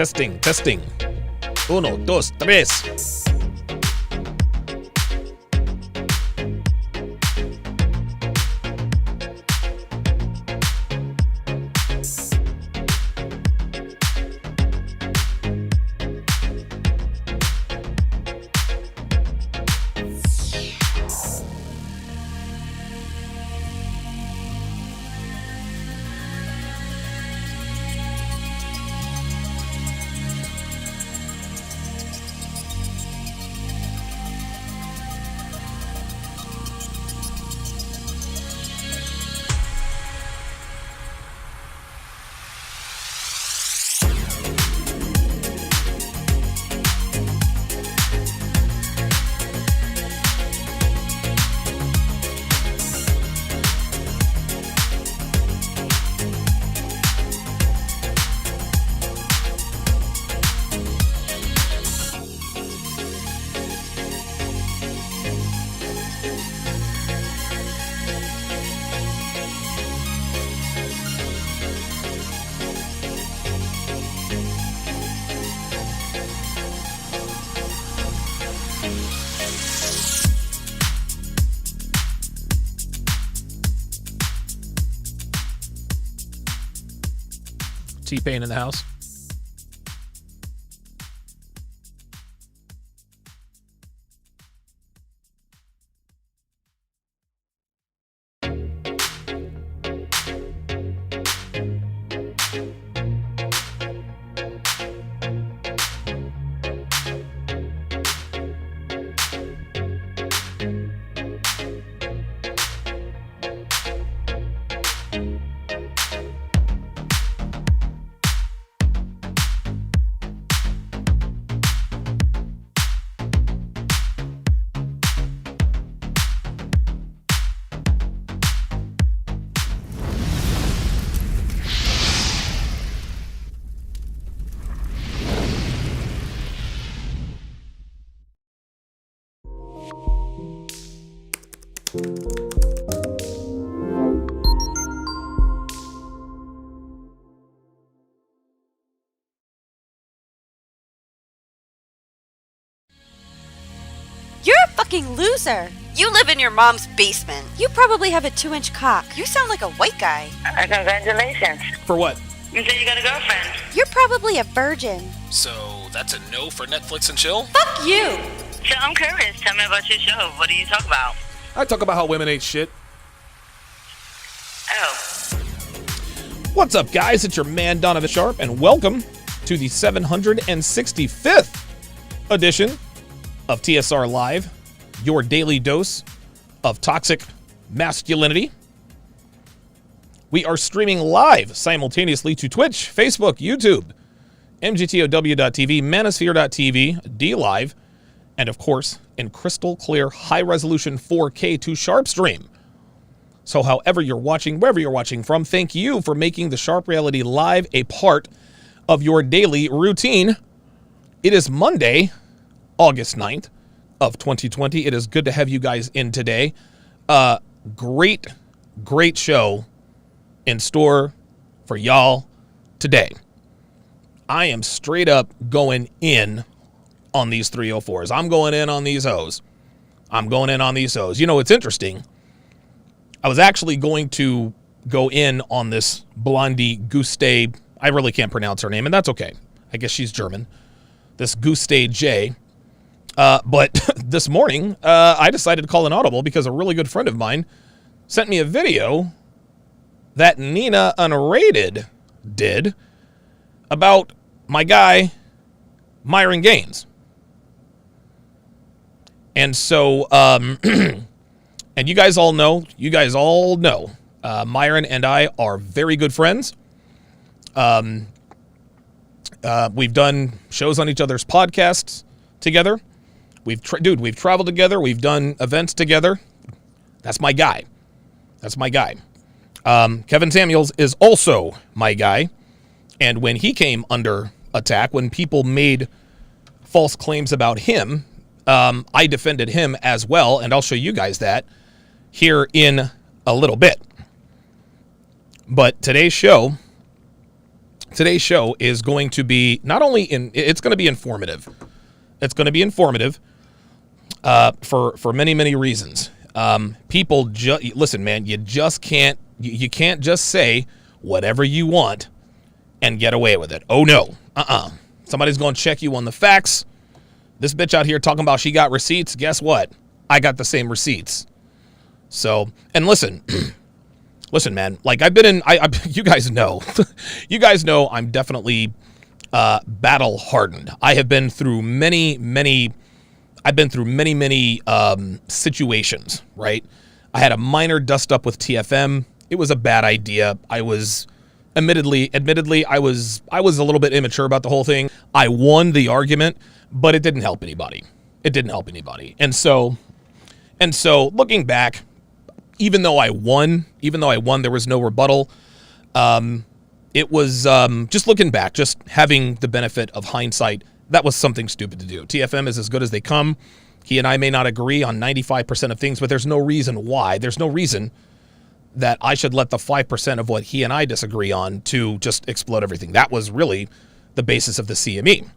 Testing, testing. Uno, dos, tres. T-Pain in the house. You're a fucking loser. You live in your mom's basement. You probably have a 2-inch cock. You sound like a white guy. Congratulations. For what? You said you got a girlfriend. You're probably a virgin. So that's a no for Netflix and chill? Fuck you. So I'm curious. Tell me about your show. What do you talk about? I talk about how women ain't shit. Oh. What's up, guys? It's your man, Donovan Sharp, and welcome to the 765th edition of TSR Live, your daily dose of toxic masculinity. We are streaming live simultaneously to Twitch, Facebook, YouTube, MGTOW.tv, Manosphere.tv, DLive, and of course, in crystal clear, high-resolution 4K to Sharp Stream. So however you're watching, wherever you're watching from, thank you for making the Sharp Reality Live a part of your daily routine. It is Monday, August 9th of 2020. It is good to have you guys in today. Great show in store for y'all today. I am straight up going in on these 304s. I'm going in on these hoes. You know, it's interesting. I was actually going to go in on this blondie Guste. I really can't pronounce her name, and that's okay. I guess she's German. This Guste J. But this morning, I decided to call an audible because a really good friend of mine sent me a video that Nina Unrated did about my guy, Myron Gaines. And so, and you guys all know, Myron and I are very good friends. We've done shows on each other's podcasts together. We've traveled together. We've done events together. That's my guy. Kevin Samuels is also my guy. And when he came under attack, when people made false claims about him, I defended him as well. And I'll show you guys that here in a little bit. But today's show is going to be it's going to be informative. It's going to be informative for many, many reasons. People listen, man, you can't just say whatever you want and get away with it. Oh no. Somebody's going to check you on the facts. This bitch out here talking about she got receipts. Guess what? I got the same receipts. So, and listen, man, like I've been in, you guys know I'm definitely battle hardened. I have been through many situations, right? I had a minor dust up with TFM. It was a bad idea. I was admittedly, I was a little bit immature about the whole thing. I won the argument, but it didn't help anybody. And so looking back, even though I won, there was no rebuttal. It was just looking back, just having the benefit of hindsight. That was something stupid to do. TFM is as good as they come. He and I may not agree on 95% of things, but there's no reason why. There's no reason that I should let the 5% of what he and I disagree on to just explode everything. That was really the basis of the CME.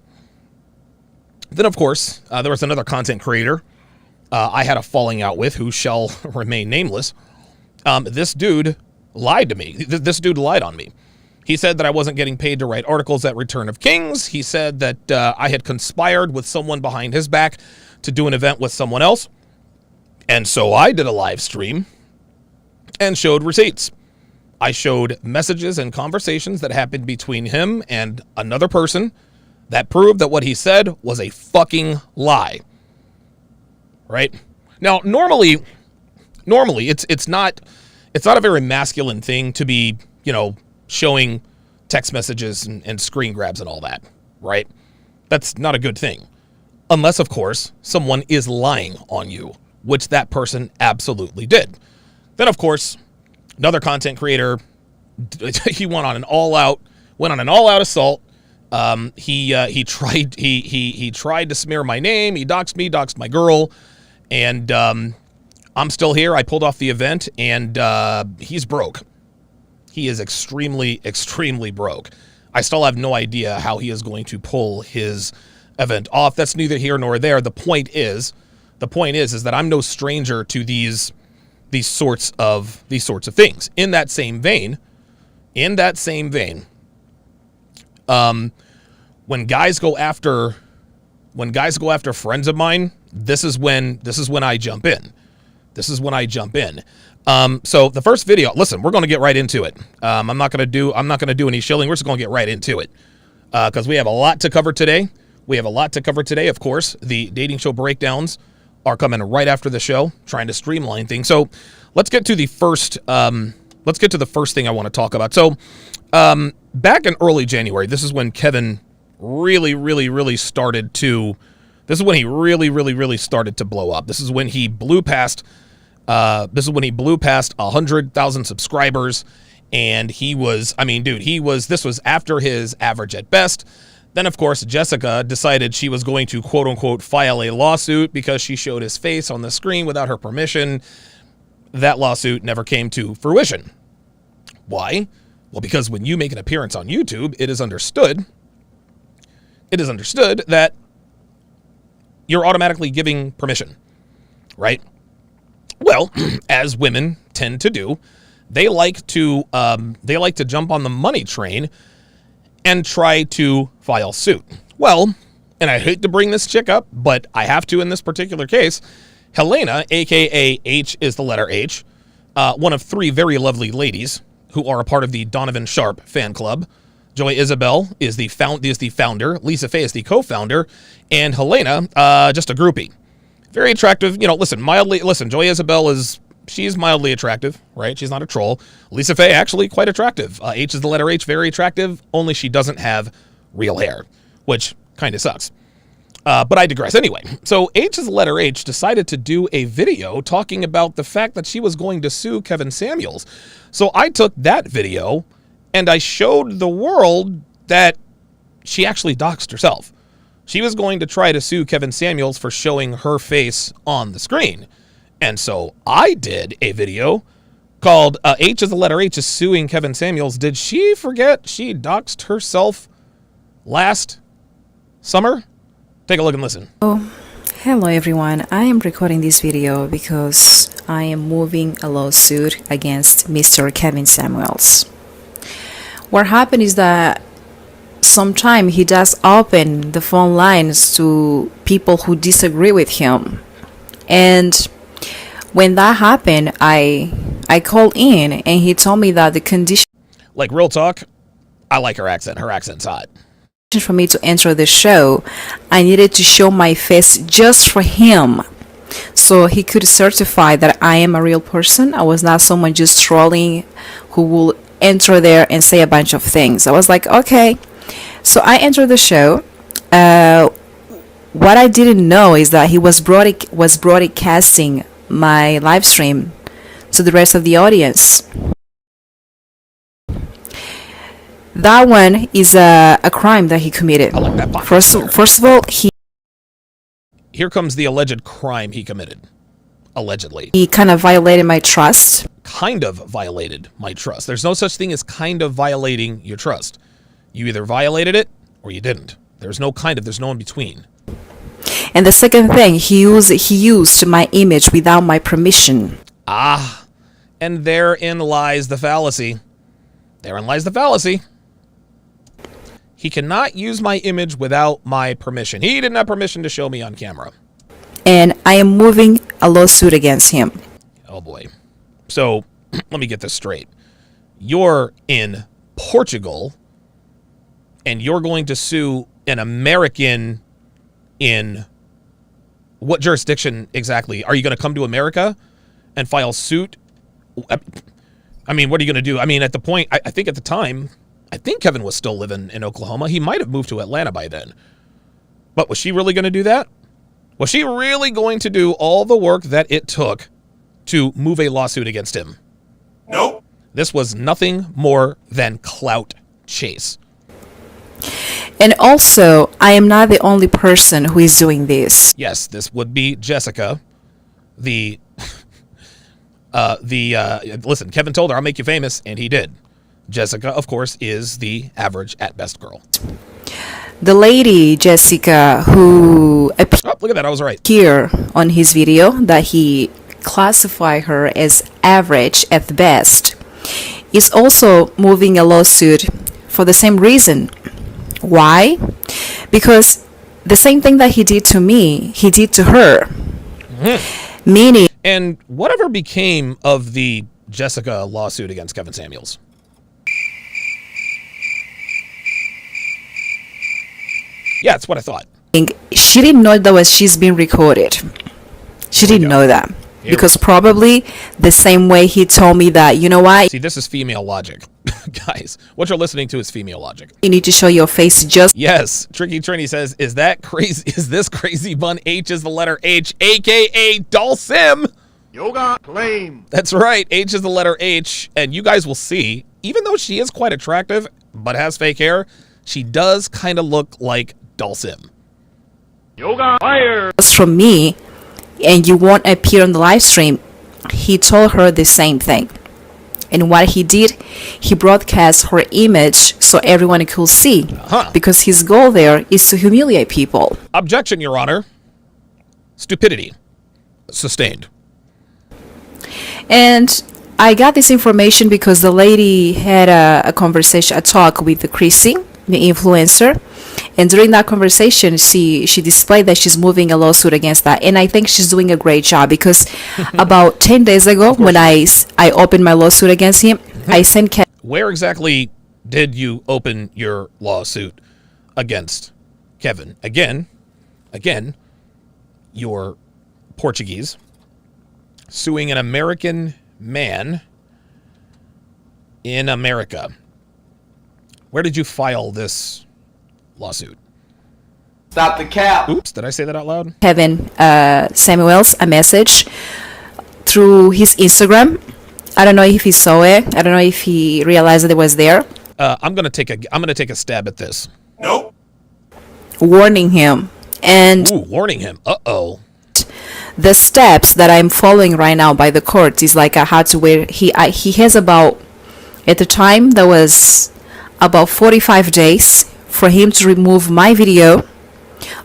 Then, of course, there was another content creator I had a falling out with who shall remain nameless. This dude lied to me. This dude lied on me. He said that I wasn't getting paid to write articles at Return of Kings. He said that I had conspired with someone behind his back to do an event with someone else. And so I did a live stream and showed receipts. I showed messages and conversations that happened between him and another person that proved that what he said was a fucking lie. Right? Now, normally it's not a very masculine thing to be, showing text messages and screen grabs and all that, right? That's not a good thing. Unless, of course, someone is lying on you, which that person absolutely did. Then, of course, another content creator, he went on an all-out assault. He tried to smear my name. He doxed me, doxed my girl, and I'm still here. I pulled off the event, and he's broke. He is extremely, extremely broke. I still have no idea how he is going to pull his event off. That's neither here nor there. The point is that I'm no stranger to these sorts of things. In that same vein, when guys go after friends of mine, this is when I jump in. So the first video, listen, we're going to get right into it. I'm not going to do any shilling. We're just going to get right into it. Cause we have a lot to cover today. Of course, the dating show breakdowns are coming right after the show, trying to streamline things. So let's get to the first thing I want to talk about. So, back in early January, this is when Kevin really started to blow up. This is when he blew past 100,000 subscribers, and this was after his average at best. Then, of course, Jessica decided she was going to quote unquote file a lawsuit because she showed his face on the screen without her permission. That lawsuit never came to fruition. Why? Well, because when you make an appearance on YouTube, it is understood that you're automatically giving permission, right? Well, as women tend to do, they like to jump on the money train and try to file suit. Well, and I hate to bring this chick up, but I have to in this particular case. Helena, aka H is the letter H, one of three very lovely ladies who are a part of the Donovan Sharp fan club. Joy Isabel is the founder. Lisa Faye is the co-founder, and Helena, just a groupie. Very attractive. Listen, Joy Isabel she's mildly attractive, right? She's not a troll. Lisa Faye, actually quite attractive. H is the letter H, very attractive, only she doesn't have real hair, which kind of sucks. But I digress. Anyway, so H is the letter H decided to do a video talking about the fact that she was going to sue Kevin Samuels. So I took that video and I showed the world that she actually doxed herself. She was going to try to sue Kevin Samuels for showing her face on the screen. And so I did a video called H is the letter H is suing Kevin Samuels. Did she forget she doxed herself last summer? Take a look and listen. Oh, hello everyone. I am recording this video because I am moving a lawsuit against Mr. Kevin Samuels. What happened is that sometimes he does open the phone lines to people who disagree with him. And when that happened, I called in and he told me that the condition, like real talk, I like her accent. Her accent's hot. For me to enter the show, I needed to show my face just for him, so he could certify that I am a real person. I was not someone just trolling who will enter there and say a bunch of things. I was like, okay. So I entered the show. What I didn't know is that he was broadcasting my live stream to the rest of the audience. That one is a crime that he committed. I like that box. First of all, Here comes the alleged crime he committed. Allegedly. He kind of violated my trust. Kind of violated my trust. There's no such thing as kind of violating your trust. You either violated it or you didn't. There's no in between. And the second thing, he used my image without my permission. Ah, and therein lies the fallacy. He cannot use my image without my permission. He didn't have permission to show me on camera. And I am moving a lawsuit against him. Oh boy. So let me get this straight. You're in Portugal and you're going to sue an American in what jurisdiction exactly? Are you going to come to America and file suit? I mean, what are you going to do? I mean, at the point, I think at the time, I think Kevin was still living in Oklahoma. He might have moved to Atlanta by then. But was she really going to do that? Was she really going to do all the work that it took to move a lawsuit against him? Nope. This was nothing more than clout chase. And also, I am not the only person who is doing this. Yes, this would be Jessica, listen, Kevin told her, I'll make you famous, and he did. Jessica, of course, is the average at best girl. The lady, Jessica, who Oh, look at that, I was right. appeared on his video that he classified her as average at best, is also moving a lawsuit for the same reason. Why? Because the same thing that he did to me, he did to her. Mm-hmm. Meaning... And whatever became of the Jessica lawsuit against Kevin Samuels? Yeah, that's what I thought. She didn't know that she's being recorded. She didn't know that. Because probably the same way he told me that, you know what? See, this is female logic. Guys, what you're listening to is female logic. You need to show your face just... Yes, Tricky Trini says, is that crazy? Is this crazy bun? H is the letter H, a.k.a. Dulcim. Yoga claim. That's right. H is the letter H. And you guys will see, even though she is quite attractive, but has fake hair, she does kind of look like Dulcim. Yoga fire. From me, and you won't appear on the live stream. He told her the same thing. And what he did, he broadcast her image so everyone could see. Because his goal there is to humiliate people. Objection, Your Honor. Stupidity. Sustained. And I got this information because the lady had a conversation, a talk with Chrissy, the influencer. And during that conversation, she displayed that she's moving a lawsuit against that. And I think she's doing a great job because about 10 days ago, when I opened my lawsuit against him, I sent Kevin. Where exactly did you open your lawsuit against Kevin? Again, you're Portuguese, suing an American man in America. Where did you file this lawsuit? Stop the cap. Oops, did I say that out loud? Kevin Samuels a message through his Instagram. I don't know if he saw it. I don't know if he realized that it was there. I'm gonna take a stab at this. Nope. Warning him. And warning him. Uh-oh. The steps that I'm following right now by the court is like I had to wait. He has about, at the time, that was about 45 days for him to remove my video.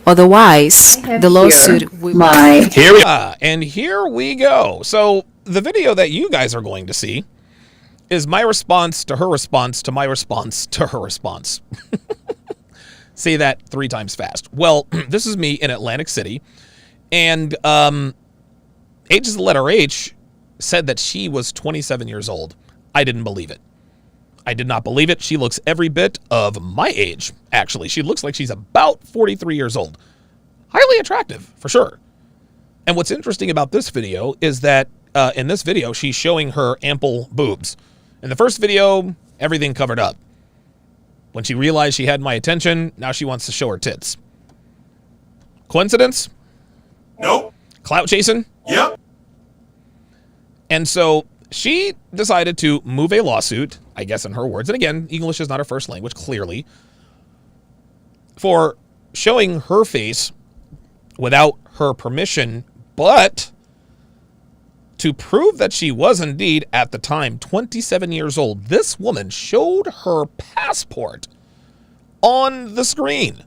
Otherwise, the lawsuit will... And here we go. So the video that you guys are going to see is my response to her response to my response to her response. Say that 3 times fast. Well, this is me in Atlantic City. And H is the letter H said that she was 27 years old. I didn't believe it. I did not believe it. She looks every bit of my age, actually. She looks like she's about 43 years old. Highly attractive, for sure. And what's interesting about this video is that in this video, she's showing her ample boobs. In the first video, everything covered up. When she realized she had my attention, now she wants to show her tits. Coincidence? Nope. Clout chasing? Yep. And so she decided to move a lawsuit, I guess in her words, and again, English is not her first language, clearly, for showing her face without her permission, but to prove that she was indeed, at the time, 27 years old. This woman showed her passport on the screen.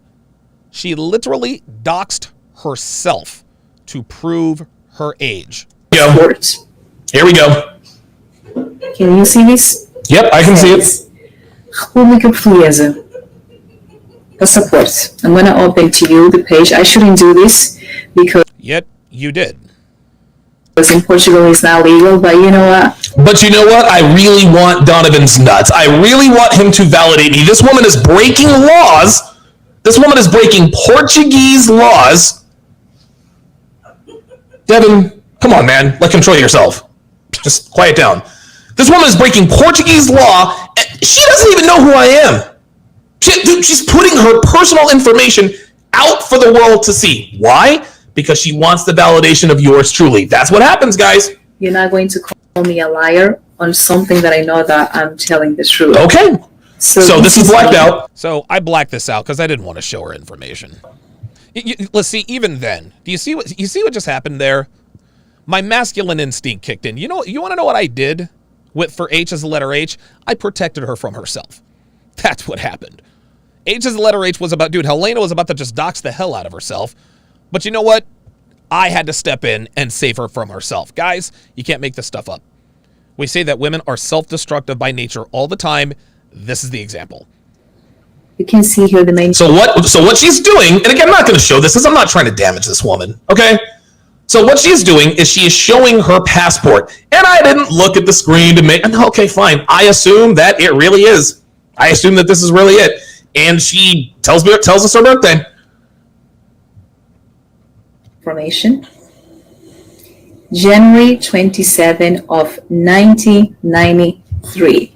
She literally doxed herself to prove her age. Words. Here we go. Can you see this? Yep, I can see it. República Portuguesa. passport. I'm gonna open to you the page. I shouldn't do this because Yet you did. in Portugal it's not legal, but you know what? But you know what? I really want Donovan's nuts. I really want him to validate me. This woman is breaking laws. This woman is breaking Portuguese laws. Devin, come on, man. Like, control yourself. Just quiet down. This woman is breaking Portuguese law. And she doesn't even know who I am. She's putting her personal information out for the world to see. Why? Because she wants the validation of yours truly. That's what happens, guys. You're not going to call me a liar on something that I know that I'm telling the truth. Okay. So this is blacked out. So I blacked this out because I didn't want to show her information. Let's see. Even then, do you see what just happened there? My masculine instinct kicked in. You want to know what I did for H as the letter H? I protected her from herself. That's what happened. H as the letter H was about, dude, Helena was about to just dox the hell out of herself. But you know what? I had to step in and save her from herself. Guys, you can't make this stuff up. We say that women are self-destructive by nature all the time. This is the example. You can see here the main. So what she's doing, and again, I'm not going to show this because I'm not trying to damage this woman, okay? So what she's doing is she is showing her passport. And I didn't look at the screen to make, okay, fine. I assume that it really is. I assume that this is really it. And she tells us her birthday. Information. January 27 of 1993.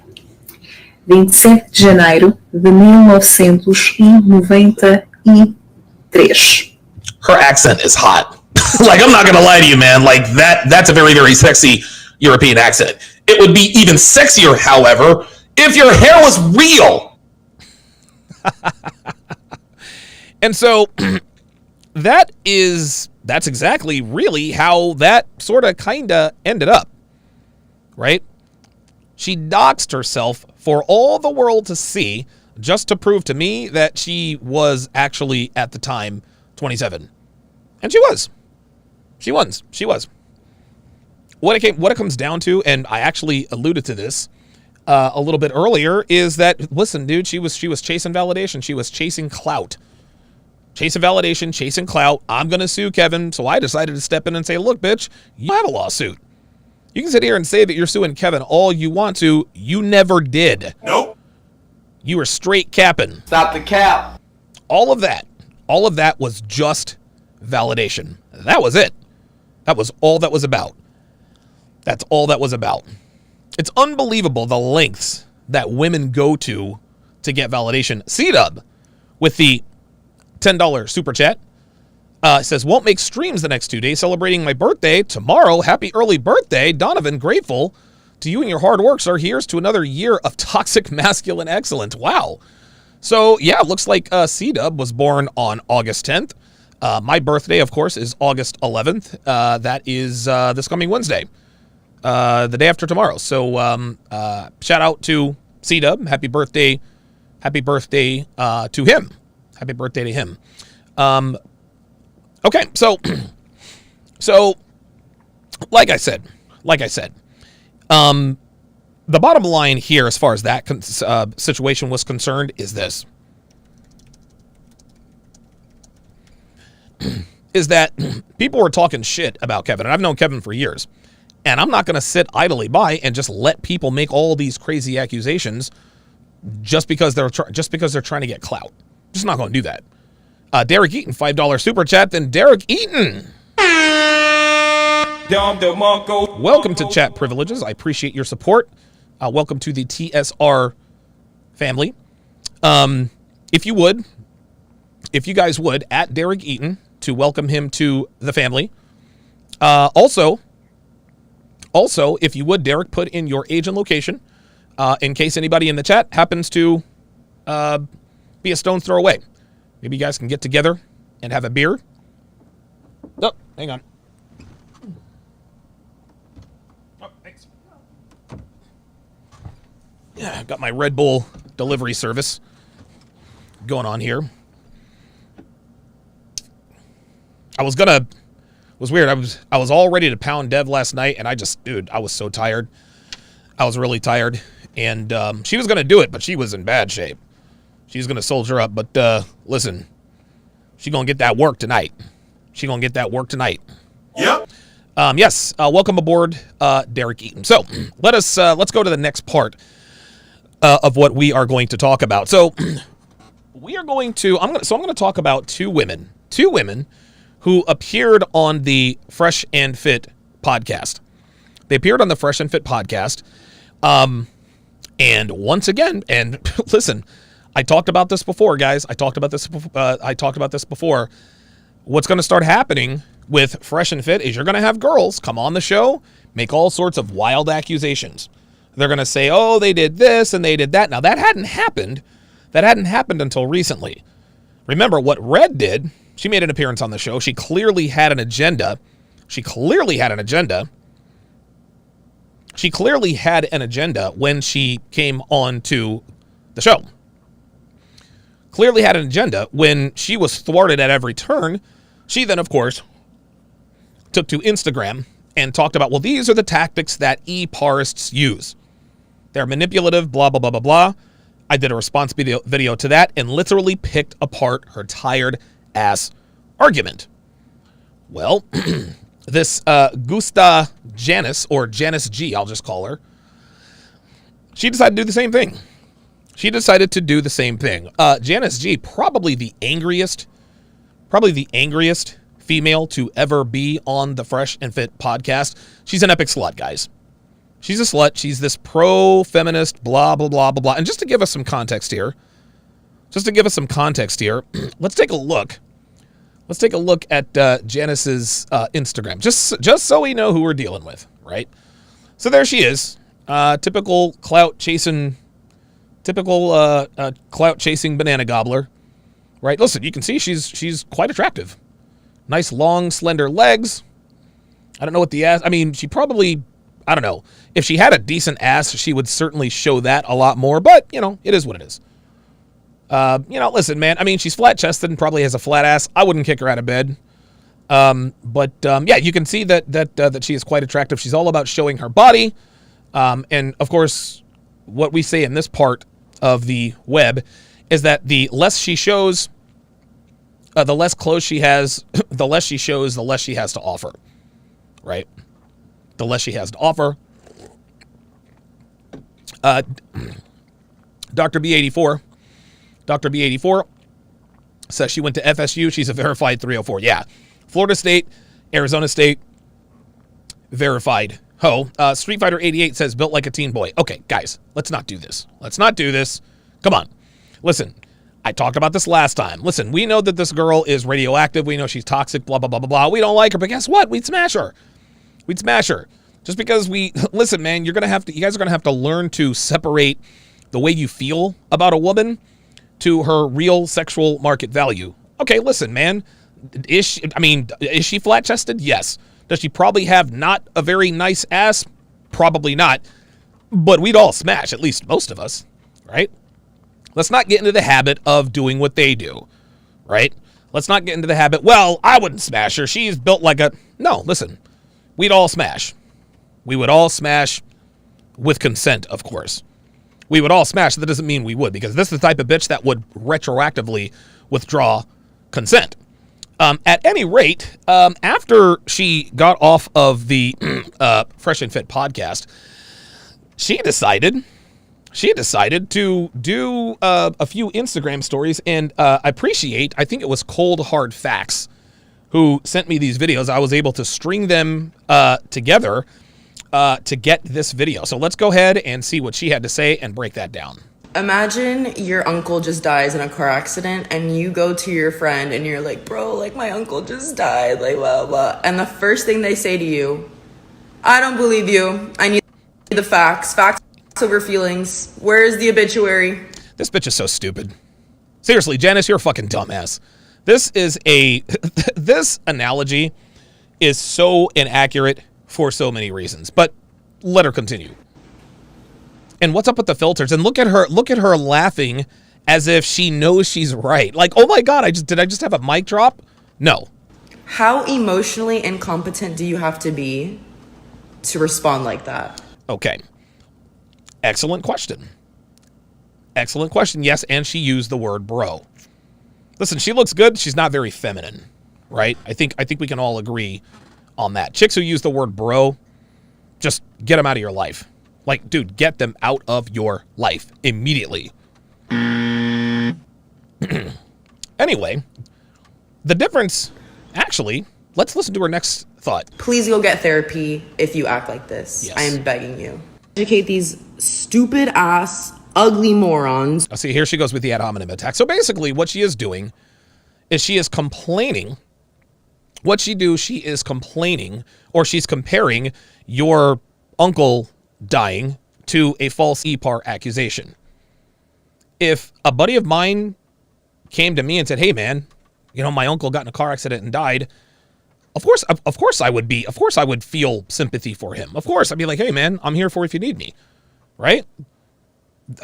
27 de janeiro de 1993. Her accent is hot. Like, I'm not going to lie to you, man. Like, that's a very, very sexy European accent. It would be even sexier, however, if your hair was real. And so that's exactly really how that sort of kind of ended up, right? She doxed herself for all the world to see just to prove to me that she was actually at the time 27. And she was. She was. What it comes down to, and I actually alluded to this a little bit earlier, is that, listen, dude, she was chasing validation. She was chasing clout. Chasing validation, chasing clout. I'm going to sue Kevin. So I decided to step in and say, look, bitch, you have a lawsuit. You can sit here and say that you're suing Kevin all you want to. You never did. Nope. You were straight capping. Stop the cap. All of that was just validation. That was it. That was all that was about. That's all that was about. It's unbelievable the lengths that women go to get validation. C-Dub with the $10 super chat says, won't make streams the next 2 days celebrating my birthday. Tomorrow, happy early birthday. Donovan, grateful to you and your hard work, sir. Here's to another year of toxic masculine excellence. Wow. So, yeah, it looks like C-Dub was born on August 10th. My birthday, of course, is August 11th. That is this coming Wednesday, the day after tomorrow. So shout out to C-Dub. Happy birthday to him. Happy birthday to him. Okay, so like I said, the bottom line here as far as that situation was concerned is this. Is that people were talking shit about Kevin, and I've known Kevin for years, and I'm not going to sit idly by and just let people make all these crazy accusations just because they're trying to get clout. Just not going to do that. Derek Eaton, $5 super chat. Then Derek Eaton, welcome to Chat Privileges. I appreciate your support. Welcome to the TSR family. If you guys would, at Derek Eaton, to welcome him to the family. Also, if you would, Derek, put in your age and location in case anybody in the chat happens to be a stone's throw away. Maybe you guys can get together and have a beer. Oh, hang on. Oh, thanks. Yeah, got my Red Bull delivery service going on here. It was weird. I was all ready to pound Dev last night, and I was so tired. I was really tired, and she was gonna do it, but she was in bad shape. She's going to soldier up, but listen, she going to get that work tonight. Yep. Yes, welcome aboard, Derek Eaton. So let's go to the next part of what we are going to talk about. So I'm going to talk about two women who appeared on the Fresh and Fit podcast. They appeared on the Fresh and Fit podcast. And once again, and listen, I talked about this before, guys. I talked about this before. What's going to start happening with Fresh and Fit is you're going to have girls come on the show, make all sorts of wild accusations. They're going to say, oh, they did this and they did that. Now, that hadn't happened. That hadn't happened until recently. Remember what Red did? She made an appearance on the show. She clearly had an agenda. She clearly had an agenda when she came on to the show. Clearly had an agenda. When she was thwarted at every turn, she then, of course, took to Instagram and talked about, well, these are the tactics that e-parists use. They're manipulative, blah, blah, blah, blah, blah. I did a response video to that and literally picked apart her tired ass argument. Well, this Guste Janus, or Janus G, I'll just call her, she decided to do the same thing. Janus G, probably the angriest female to ever be on the Fresh and Fit podcast. She's an epic slut, guys. She's a slut. She's this pro-feminist, blah, blah, blah, blah, blah. And just to give us some context here, let's take a look. Let's take a look at Janus's Instagram, just so we know who we're dealing with, right? So there she is, typical clout chasing banana gobbler, right? Listen, you can see she's quite attractive. Nice, long, slender legs. I don't know what the ass... I mean, she probably... I don't know. If she had a decent ass, she would certainly show that a lot more. But, it is what it is. Listen, man. I mean, she's flat-chested and probably has a flat ass. I wouldn't kick her out of bed. Yeah, you can see that she is quite attractive. She's all about showing her body. And, of course, what we say in this part of the web is that the less she shows... the less clothes she has, the less she shows, the less she has to offer, right? The less she has to offer. Dr. B84 says she went to FSU. She's a verified 304. Yeah. Florida State, Arizona State, verified. Street Fighter 88 says built like a teen boy. Okay, guys, let's not do this. Come on. Listen. I talked about this last time. Listen, we know that this girl is radioactive. We know she's toxic, blah, blah, blah, blah, blah. We don't like her, but guess what? We'd smash her. Just because listen, man, you guys are going to have to learn to separate the way you feel about a woman to her real sexual market value. Okay, listen, man, is she flat-chested? Yes. Does she probably have not a very nice ass? Probably not. But we'd all smash, at least most of us, right? Let's not get into the habit of doing what they do, right? Let's not get into the habit, well, I wouldn't smash her. She's built like a... No, listen. We'd all smash. We would all smash with consent, of course. We would all smash. That doesn't mean we would, because this is the type of bitch that would retroactively withdraw consent. At any rate, after she got off of the Fresh and Fit podcast, she decided to do a few Instagram stories, and I think it was Cold Hard Facts who sent me these videos. I was able to string them together to get this video. So let's go ahead and see what she had to say and break that down. Imagine your uncle just dies in a car accident and you go to your friend and you're like, bro, like my uncle just died, like blah, blah. And the first thing they say to you, I don't believe you. I need the facts over feelings. Where's the obituary? This bitch is so stupid. Seriously, Janus, you're a fucking dumbass. This analogy is so inaccurate for so many reasons, but let her continue. And what's up with the filters? And look at her laughing as if she knows she's right. Like, oh my God, did I just have a mic drop? No. How emotionally incompetent do you have to be to respond like that? Okay. Excellent question. Excellent question. Yes, and she used the word bro. Listen, she looks good. She's not very feminine, right? I think we can all agree on that. Chicks who use the word bro, just get them out of your life. Like, dude, get them out of your life immediately. Anyway, the difference, actually, let's listen to her next thought. Please go get therapy if you act like this. Yes. I am begging you. Educate these stupid ass, ugly morons. See, here she goes with the ad hominem attack. So basically what she is doing is she is complaining. What she is complaining, or she's comparing your uncle dying to a false EPAR accusation. If a buddy of mine came to me and said, hey man, you know, my uncle got in a car accident and died, of course I would feel sympathy for him. Of course, I'd be like, hey man, I'm here for if you need me, right?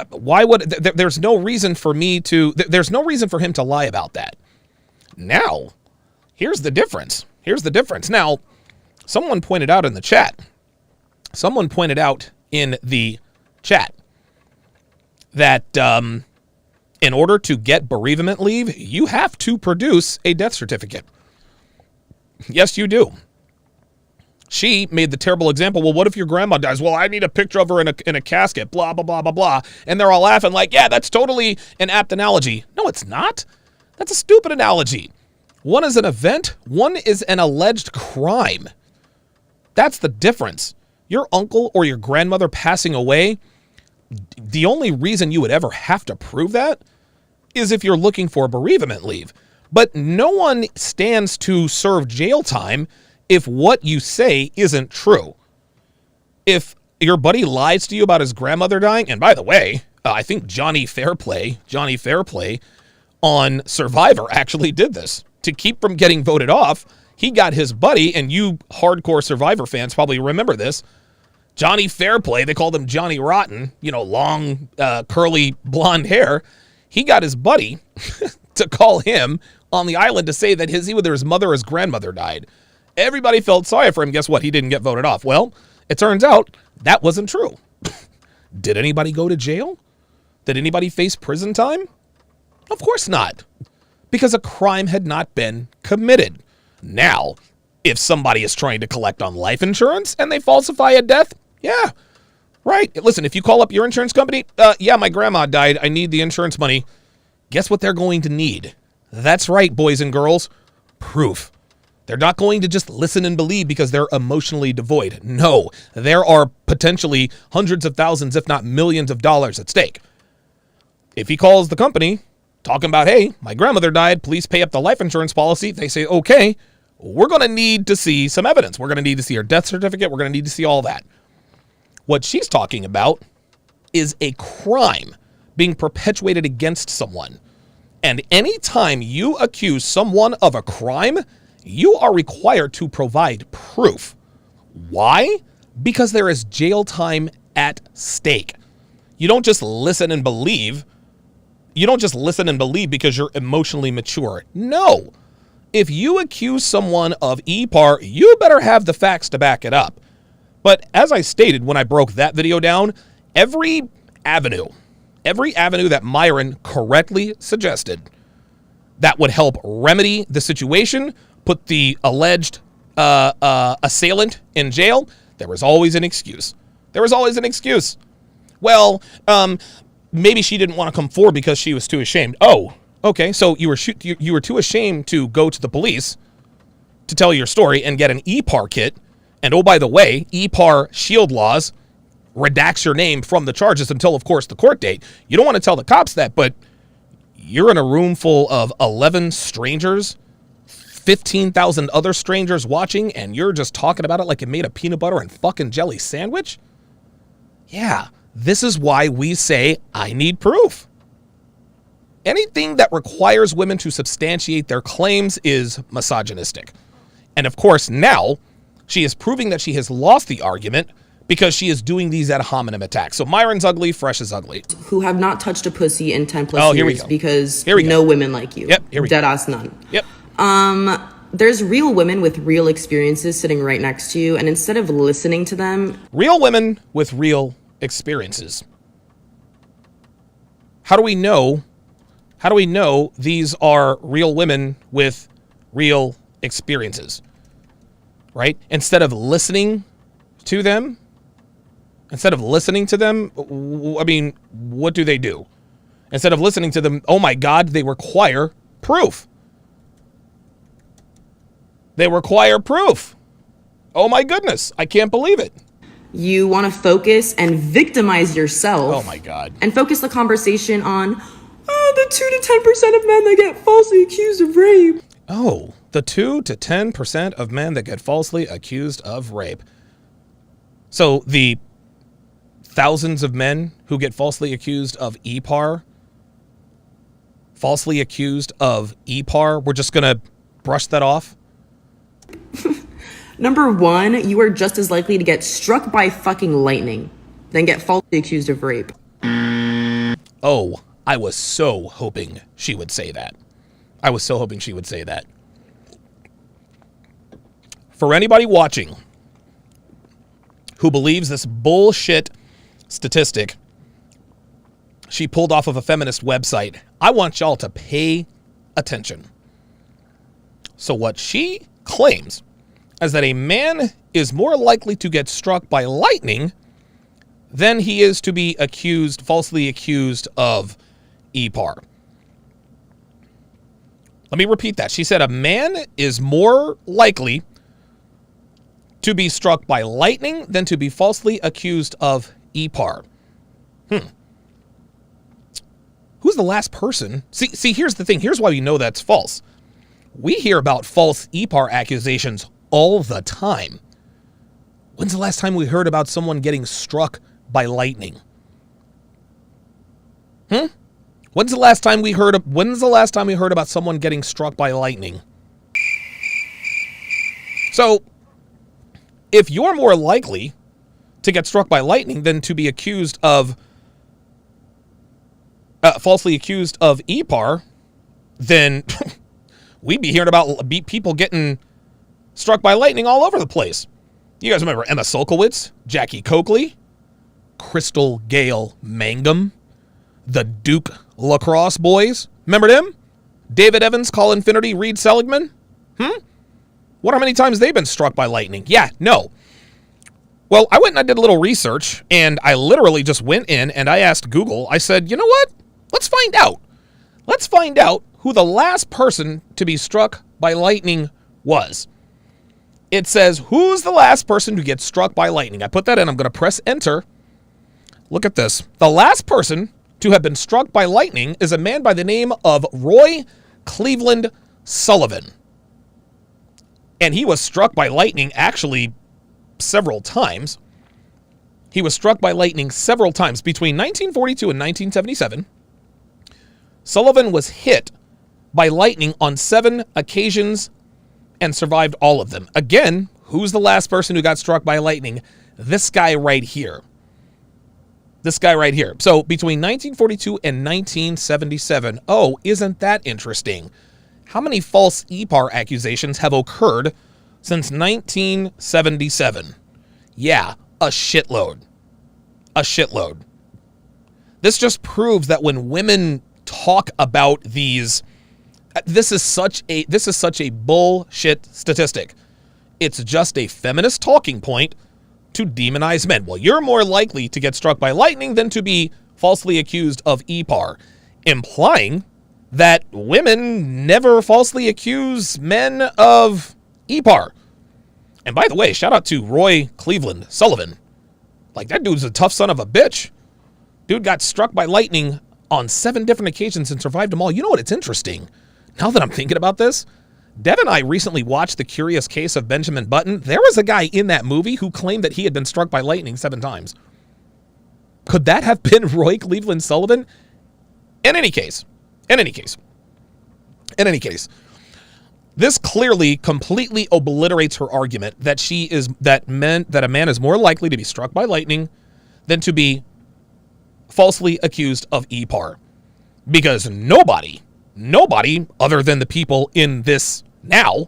Why would, there's no reason for him to lie about that. Now, here's the difference. Now, someone pointed out in the chat that in order to get bereavement leave, you have to produce a death certificate. Yes, you do. She made the terrible example, well, what if your grandma dies? Well, I need a picture of her in a casket, blah, blah, blah, blah, blah. And they're all laughing like, yeah, that's totally an apt analogy. No, it's not. That's a stupid analogy. One is an event, one is an alleged crime. That's the difference. Your uncle or your grandmother passing away, the only reason you would ever have to prove that is if you're looking for bereavement leave. But no one stands to serve jail time if what you say isn't true. If your buddy lies to you about his grandmother dying, and by the way, I think Johnny Fairplay on Survivor actually did this. To keep from getting voted off, he got his buddy, and you hardcore Survivor fans probably remember this, Johnny Fairplay, they called him Johnny Rotten, you know, long, curly, blonde hair. He got his buddy to call him on the island to say that either his mother or his grandmother died. Everybody felt sorry for him. Guess what? He didn't get voted off. Well, it turns out that wasn't true. Did anybody go to jail? Did anybody face prison time? Of course not, because a crime had not been committed. Now, if somebody is trying to collect on life insurance and they falsify a death, yeah, right. Listen, if you call up your insurance company, yeah, my grandma died, I need the insurance money. Guess what they're going to need? That's right, boys and girls, proof. They're not going to just listen and believe because they're emotionally devoid. No, there are potentially hundreds of thousands, if not millions of dollars at stake. If he calls the company talking about, hey, my grandmother died, please pay up the life insurance policy, they say, okay, we're going to need to see some evidence. We're going to need to see her death certificate. We're going to need to see all that. What she's talking about is a crime being perpetuated against someone. And anytime you accuse someone of a crime, you are required to provide proof. Why? Because there is jail time at stake. You don't just listen and believe. You don't just listen and believe because you're emotionally mature. No. If you accuse someone of EPAR, you better have the facts to back it up. But as I stated when I broke that video down, every avenue that Myron correctly suggested that would help remedy the situation, put the alleged assailant in jail, there was always an excuse. Well, maybe she didn't want to come forward because she was too ashamed. Oh, okay, so you were too ashamed to go to the police to tell your story and get an EPAR kit. And oh, by the way, EPAR shield laws redacts your name from the charges until, of course, the court date. You don't want to tell the cops that, but you're in a room full of 11 strangers, 15,000 other strangers watching, and you're just talking about it like it made a peanut butter and fucking jelly sandwich? Yeah, this is why we say, I need proof. Anything that requires women to substantiate their claims is misogynistic. And of course, now she is proving that she has lost the argument because she is doing these ad hominem attacks. So Myron's ugly, Fresh is ugly. Who have not touched a pussy in 10 plus years because no women like you. Yep, here we go. Deadass none. Yep. There's real women with real experiences sitting right next to you, and instead of listening to them... Real women with real experiences. How do we know? How do we know these are real women with real experiences? Right? Instead of listening to them, I mean, what do? Instead of listening to them, oh my God, they require proof. They require proof. Oh my goodness, I can't believe it. You want to focus and victimize yourself. Oh my God. And focus the conversation on, the 2 to 10% of men that get falsely accused of rape. Oh, the 2 to 10% of men that get falsely accused of rape. So the thousands of men who get falsely accused of EPAR, we're just going to brush that off? Number 1, you are just as likely to get struck by fucking lightning than get falsely accused of rape. Oh, I was so hoping she would say that. For anybody watching who believes this bullshit statistic she pulled off of a feminist website, I want y'all to pay attention. So what she claims is that a man is more likely to get struck by lightning than he is to be falsely accused of EPAR. Let me repeat that. She said a man is more likely to be struck by lightning than to be falsely accused of EPAR. Who's the last person? See, here's the thing. Here's why we know that's false. We hear about false EPAR accusations all the time. When's the last time we heard about someone getting struck by lightning? When's the last time we heard about someone getting struck by lightning? So, if you're more likely to get struck by lightning than to be accused of falsely accused of EPAR, then we'd be hearing about people getting struck by lightning all over the place. You guys remember Emma Solkowitz, Jackie Coakley, Crystal Gale Mangum, the Duke Lacrosse boys? Remember them? David Evans, Colin Finnerty, Reed Seligman? What, how many times they've been struck by lightning? Yeah, no. Well, I went and I did a little research, and I literally just went in and I asked Google, I said, you know what? Let's find out. Let's find out who the last person to be struck by lightning was. It says, who's the last person to get struck by lightning? I put that in. I'm going to press enter. Look at this. The last person to have been struck by lightning is a man by the name of Roy Cleveland Sullivan. And he was struck by lightning actually several times. He was struck by lightning several times. Between 1942 and 1977, Sullivan was hit by lightning on 7 occasions and survived all of them. Again, who's the last person who got struck by lightning? This guy right here. So between 1942 and 1977, oh, isn't that interesting? How many false EPAR accusations have occurred since 1977? Yeah, a shitload. This just proves that when women talk about these, this is such a bullshit statistic. It's just a feminist talking point to demonize men. Well, you're more likely to get struck by lightning than to be falsely accused of EPAR, implying that women never falsely accuse men of EPAR. And by the way, shout out to Roy Cleveland Sullivan. Like, that dude's a tough son of a bitch. Dude got struck by lightning on 7 different occasions and survived them all. You know what? It's interesting. Now that I'm thinking about this, Dev and I recently watched The Curious Case of Benjamin Button. There was a guy in that movie who claimed that he had been struck by lightning 7 times. Could that have been Roy Cleveland Sullivan? In any case, this clearly completely obliterates her argument that that a man is more likely to be struck by lightning than to be falsely accused of EPAR. Because nobody other than the people in this now,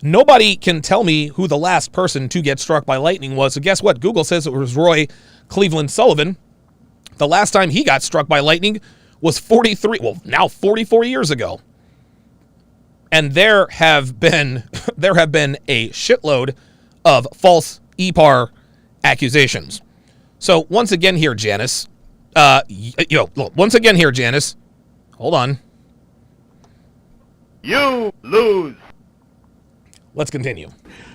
nobody can tell me who the last person to get struck by lightning was. So guess what? Google says it was Roy Cleveland Sullivan. The last time he got struck by lightning was 44 years ago. And there have been a shitload of false EPAR accusations. So once again here, Janus, hold on. You lose. Let's continue.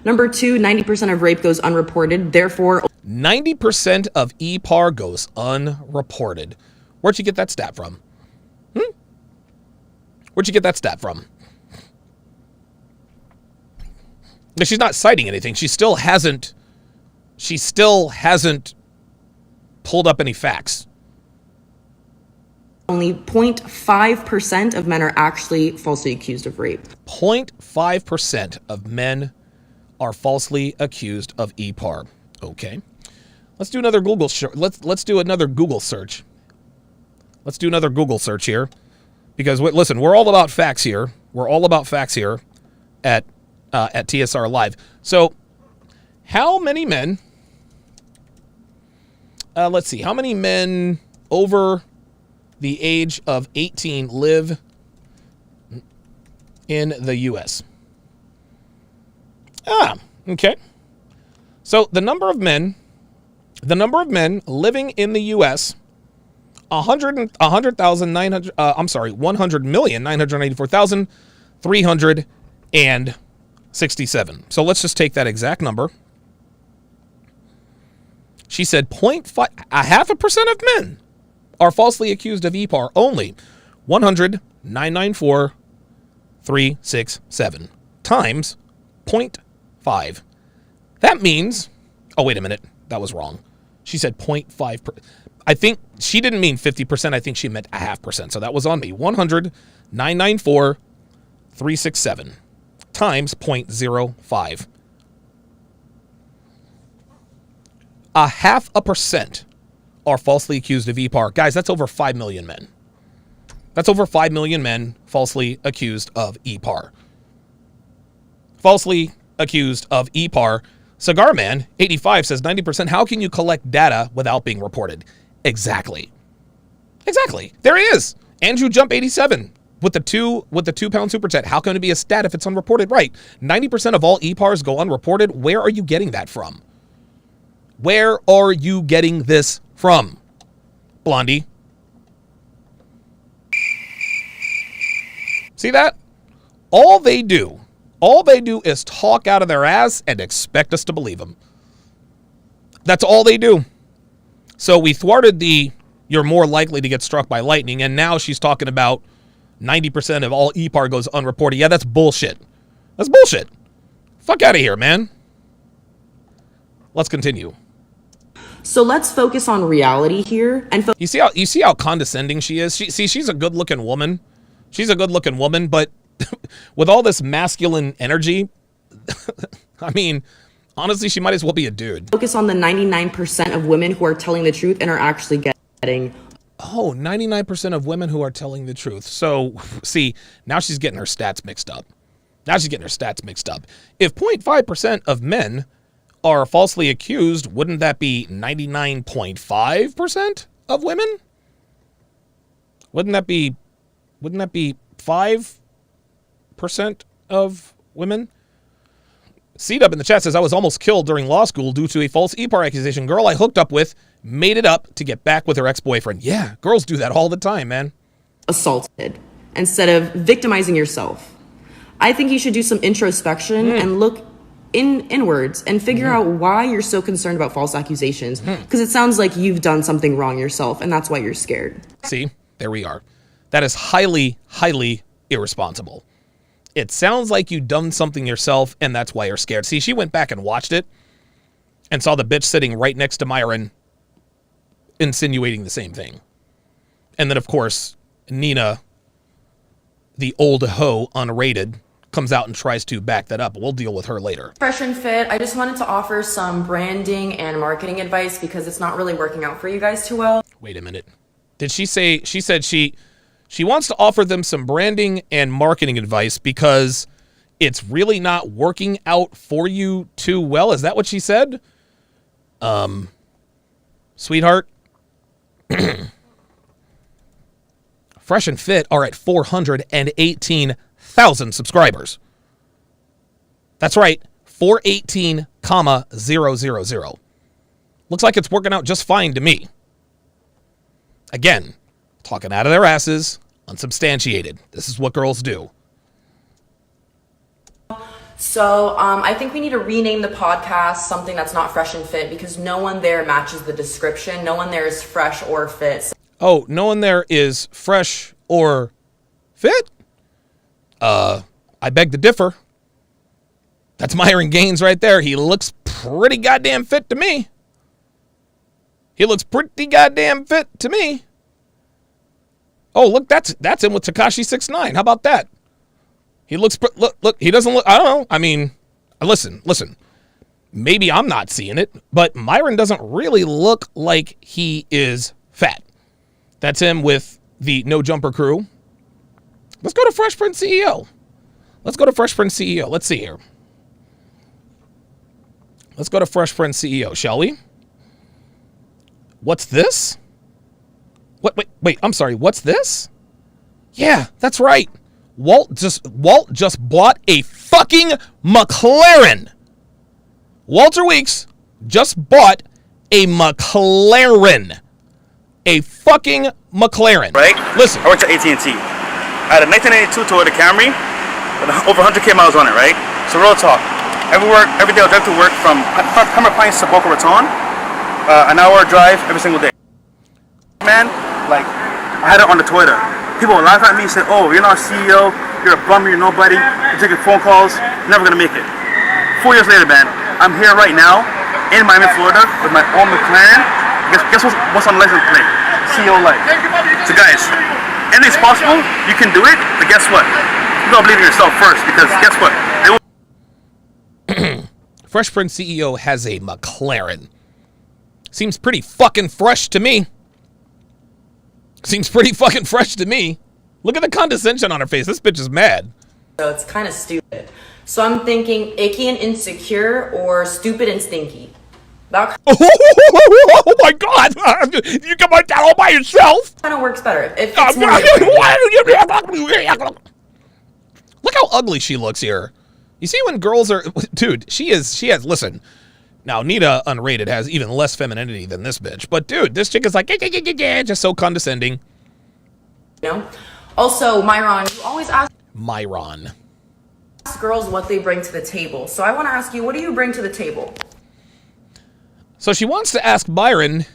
Number 2, 90% of rape goes unreported. Therefore, 90% of EPAR goes unreported. Where'd you get that stat from? Where'd you get that stat from? She's not citing anything. She still hasn't pulled up any facts. only 0.5% of men are actually falsely accused of rape. 0.5% of men are falsely accused of EPAR. Okay. Let's do another Google let's do another Google search. Let's do another Google search here. Because listen, we're all about facts here. We're all about facts here at TSR Live. So, how many men let's see. How many men over the age of 18 live in the U.S.? Okay. So the number of men living in the U.S. 100,984,367. So let's just take that exact number. She said 0.5% of men are falsely accused of EPAR. Only 100,994,367 times 0.5. That means, oh, wait a minute. That was wrong. She said 0.5. I think she didn't mean 50%. I think she meant 0.5%. So that was on me. 100,994,367 times 0.05. 0.5% are falsely accused of EPAR. Guys, that's over 5 million men. That's over 5 million men falsely accused of EPAR. Falsely accused of EPAR. Cigar Man 85 says 90%. How can you collect data without being reported? Exactly. There he is. Andrew Jump 87 with the £2 super chat. How can it be a stat if it's unreported? Right. 90% of all EPARs go unreported. Where are you getting that from? Where are you getting this from, Blondie? See that? All they do is talk out of their ass and expect us to believe them. That's all they do. So we thwarted you're more likely to get struck by lightning, and now she's talking about 90% of all EPAR goes unreported. Yeah, that's bullshit. That's bullshit. Fuck out of here, man. Let's continue. So let's focus on reality here and you see how condescending she is? She's a good-looking woman. She's a good-looking woman, but with all this masculine energy, I mean, honestly, she might as well be a dude. Focus on the 99% of women who are telling the truth and are actually getting. Oh, 99% of women who are telling the truth. So, see, now she's getting her stats mixed up. If 0.5% of men are falsely accused, wouldn't that be 99.5% of women? Wouldn't that be 5% of women? C-Dub in the chat says, I was almost killed during law school due to a false EPAR accusation. Girl I hooked up with made it up to get back with her ex-boyfriend. Yeah, girls do that all the time, man. Assaulted instead of victimizing yourself. I think you should do some introspection and look inwards and figure out why you're so concerned about false accusations. Because it sounds like you've done something wrong yourself, and that's why you're scared. See, there we are. That is highly, highly irresponsible. It sounds like you've done something yourself, and that's why you're scared. See, she went back and watched it and saw the bitch sitting right next to Myron insinuating the same thing. And then, of course, Nina, the old hoe, Unrated, comes out and tries to back that up. We'll deal with her later. Fresh and Fit, I just wanted to offer some branding and marketing advice because it's not really working out for you guys too well. Wait a minute. Did she say, she said she wants to offer them some branding and marketing advice because it's really not working out for you too well? Is that what she said? Sweetheart, Fresh and Fit are at 418,000 subscribers. That's right, 418,000. Looks like it's working out just fine to me. Again, talking out of their asses, unsubstantiated. This is what girls do. So I think we need to rename the podcast something that's not Fresh and Fit because no one there matches the description. No one there is fresh or fit. Oh, no one there is fresh or fit? I beg to differ. That's Myron Gaines right there. He looks pretty goddamn fit to me. He looks pretty goddamn fit to me. Oh, look, that's him with Tekashi 6ix9ine. How about that? He looks, look, he doesn't look, I don't know. I mean, listen. Maybe I'm not seeing it, but Myron doesn't really look like he is fat. That's him with the No Jumper crew. Let's go to Fresh Prince CEO. Let's see here. Let's go to Fresh Prince CEO, shall we? What's this? Wait, I'm sorry, what's this? Yeah, that's right. Walt just bought a fucking McLaren. Walter Weeks just bought a McLaren. A fucking McLaren. Right? Listen. I worked at AT&T. I had a 1992 Toyota Camry with over 100K miles on it, right? So real talk. Every day I'll drive to work from Hammer Pines to Boca Raton. An hour drive every single day. Man, like, I had it on the Toyota. People would laugh at me and say, oh, you're not a CEO, you're a bummer, you're nobody, you're taking phone calls, you're never gonna make it. 4 years later, man, I'm here right now in Miami, Florida with my own McLaren. Guess what's on the license plate? CEO Life. So guys, anything's possible, you can do it, but guess what? You gotta believe in yourself first, because guess what? Fresh Prince CEO has a McLaren. Seems pretty fucking fresh to me. Look at the condescension on her face. This bitch is mad. So it's kind of stupid. So I'm thinking icky and insecure or stupid and stinky. That Oh my God! You can write that all by yourself. kind of works better. If Look how ugly she looks here. You see when girls are, dude, she has, listen. Now, Nita Unrated has even less femininity than this bitch. But, dude, this chick is like, just so condescending. you know. Also, Myron, you always ask girls what they bring to the table. So I want to ask you, what do you bring to the table? So she wants to ask Myron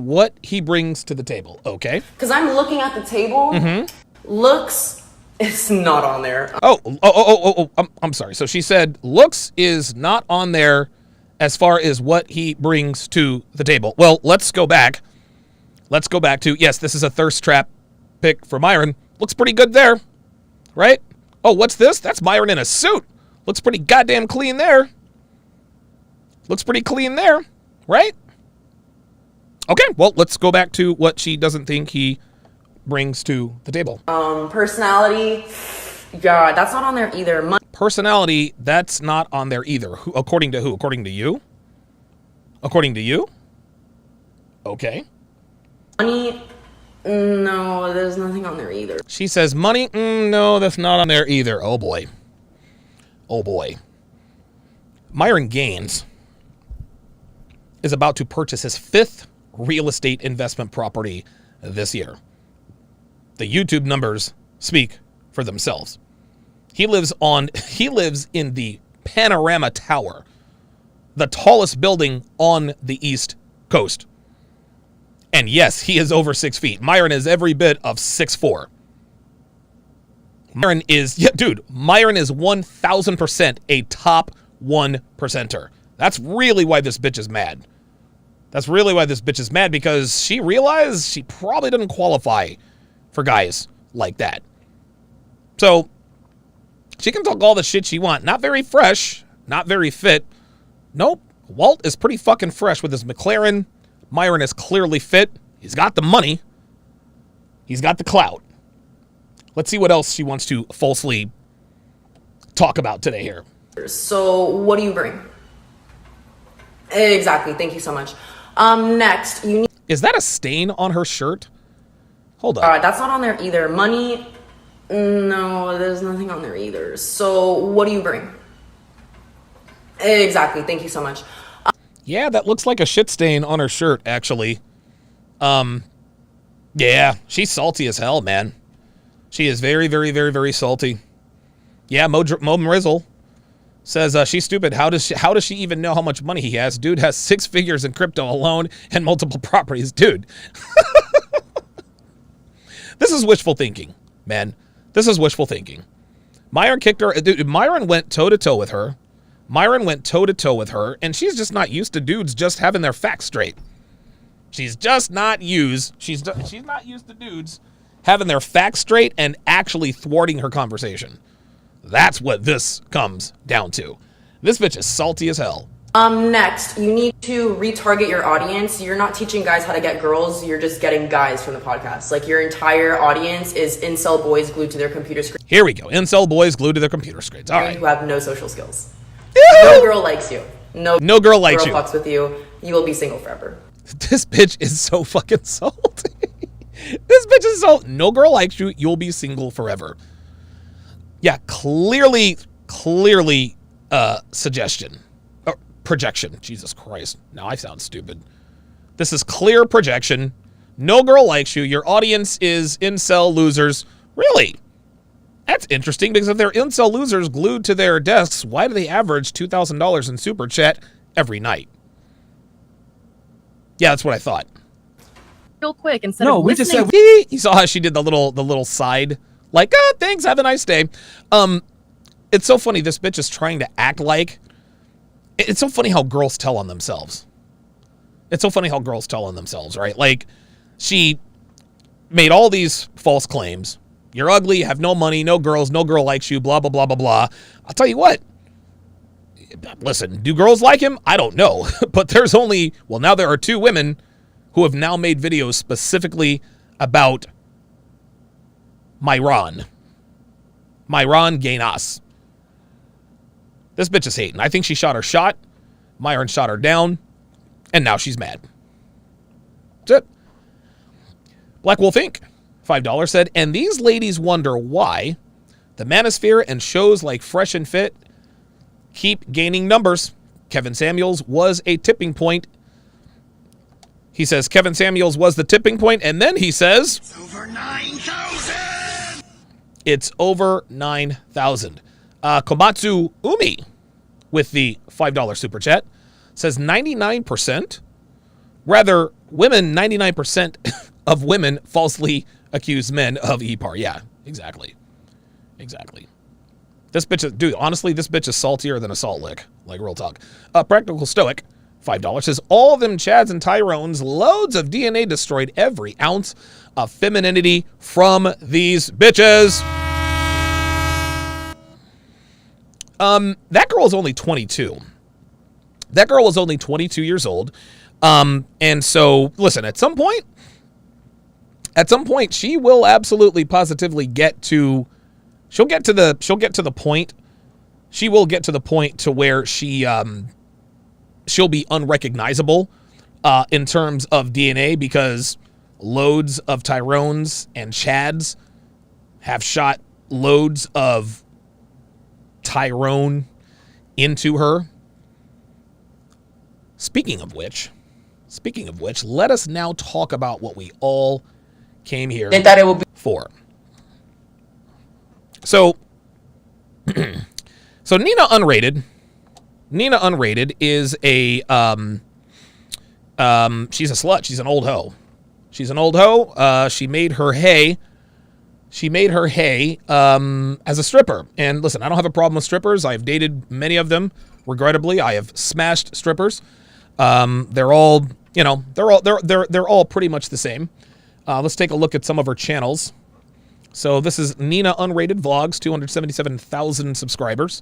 what he brings to the table. Okay. Because I'm looking at the table. Looks, it's not on there. I'm sorry. So she said looks is not on there as far as what he brings to the table. Well, let's go back. To, yes, this is a thirst trap pick for Myron. Looks pretty good there, right? Oh, what's this? That's Myron in a suit. Looks pretty goddamn clean there. Right? Okay, well, let's go back to what she doesn't think he brings to the table. Personality, yeah, that's not on there either. Personality, that's not on there either. According to who? According to you? Okay. Money, no, there's nothing on there either. She says money, no, that's not on there either. Oh boy. Myron Gaines is about to purchase his 5th real estate investment property this year. The YouTube numbers speak for themselves. He lives in the Panorama Tower, the tallest building on the East Coast. And yes, he is over 6 feet. Myron is every bit of 6'4". Myron is 1000% a top 1%er. That's really why this bitch is mad. Because she realized she probably didn't qualify for guys like that. So she can talk all the shit she wants. Not very fresh, not very fit. Nope. Walt is pretty fucking fresh with his McLaren. Myron is clearly fit. He's got the money. He's got the clout. Let's see what else she wants to falsely talk about today here. So what do you bring? Exactly. Thank you so much. Next, you need Is that a stain on her shirt? Hold on. That's not on there either. Money, no, there's nothing on there either. So what do you bring? Exactly. Thank you so much. Yeah, that looks like a shit stain on her shirt, actually. Yeah, she's salty as hell, man. She is very, very, very, very salty. Yeah, Mo Mrizzle says she's stupid. How does she even know how much money he has? Dude has 6 figures in crypto alone and multiple properties. Dude. This is wishful thinking, man. This is wishful thinking. Myron kicked her. Dude, Myron went toe-to-toe with her. Myron went toe-to-toe with her, and she's just not used to dudes just having their facts straight. She's just not used. She's not used to dudes having their facts straight and actually thwarting her conversation. That's what this comes down to. This bitch is salty as hell. Next, you need to retarget your audience. You're not teaching guys how to get girls. You're just getting guys from the podcast. Like, your entire audience is incel boys glued to their computer screen. Here we go. Incel boys glued to their computer screens. All right. Who have no social skills. Ew! No girl likes you. No girl likes you. Fucks with you. You will be single forever. This bitch is so fucking salty. This bitch is so... No girl likes you. You'll be single forever. Yeah, clearly, suggestion. Projection. Jesus Christ. Now I sound stupid. This is clear projection. No girl likes you. Your audience is incel losers. Really? That's interesting, because if they're incel losers glued to their desks, why do they average $2,000 in super chat every night? Yeah, that's what I thought. Real quick, instead of we just listening- said you saw how she did the little side, like, thanks, have a nice day. It's so funny. This bitch is trying to act like. It's so funny how girls tell on themselves. It's so funny how girls tell on themselves, right? Like, she made all these false claims. You're ugly, you have no money, no girls, no girl likes you, blah, blah, blah, blah, blah. I'll tell you what. Listen, do girls like him? I don't know. But there's only, well, now there are 2 women who have now made videos specifically about Myron Janus. This bitch is hating. I think she shot her shot. Myron shot her down. And now she's mad. That's it. Black Wolf Inc. $5 said, and these ladies wonder why the Manosphere and shows like Fresh and Fit keep gaining numbers. Kevin Samuels was a tipping point. He says Kevin Samuels was the tipping point, and then he says... It's over 9,000! It's over 9,000. Komatsu Umi, with the $5 super chat, says 99%. Rather, 99% of women falsely accuse men of EPAR. Yeah, exactly. This bitch is, dude, honestly, this bitch is saltier than a salt lick. Like, real talk. Practical Stoic, $5, says, all them Chads and Tyrones, loads of DNA destroyed every ounce of femininity from these bitches. That girl is only 22. That girl is only 22 years old. And so, listen, at some point, she will absolutely positively get to, she'll get to the point to where she'll be unrecognizable, in terms of DNA, because loads of Tyrones and Chads have shot loads of Tyrone into her. Speaking of which, let us now talk about what we all came here for. So Nina Unrated is a she's a slut. She's an old hoe. She made her hay. As a stripper. And listen, I don't have a problem with strippers. I've dated many of them. Regrettably, I have smashed strippers. They're all, they're all pretty much the same. Let's take a look at some of her channels. So this is Nina Unrated Vlogs, 277,000 subscribers.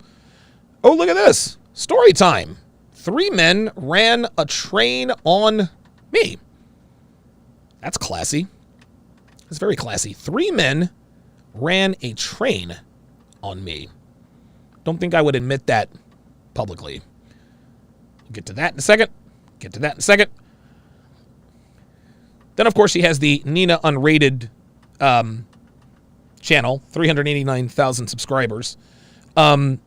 Oh, look at this. Story time. 3 men ran a train on me. That's classy. That's very classy. 3 men ran a train on me. Don't think I would admit that publicly. We'll get to that in a second. Then, of course, she has the Nina Unrated channel, 389,000 subscribers. Listen,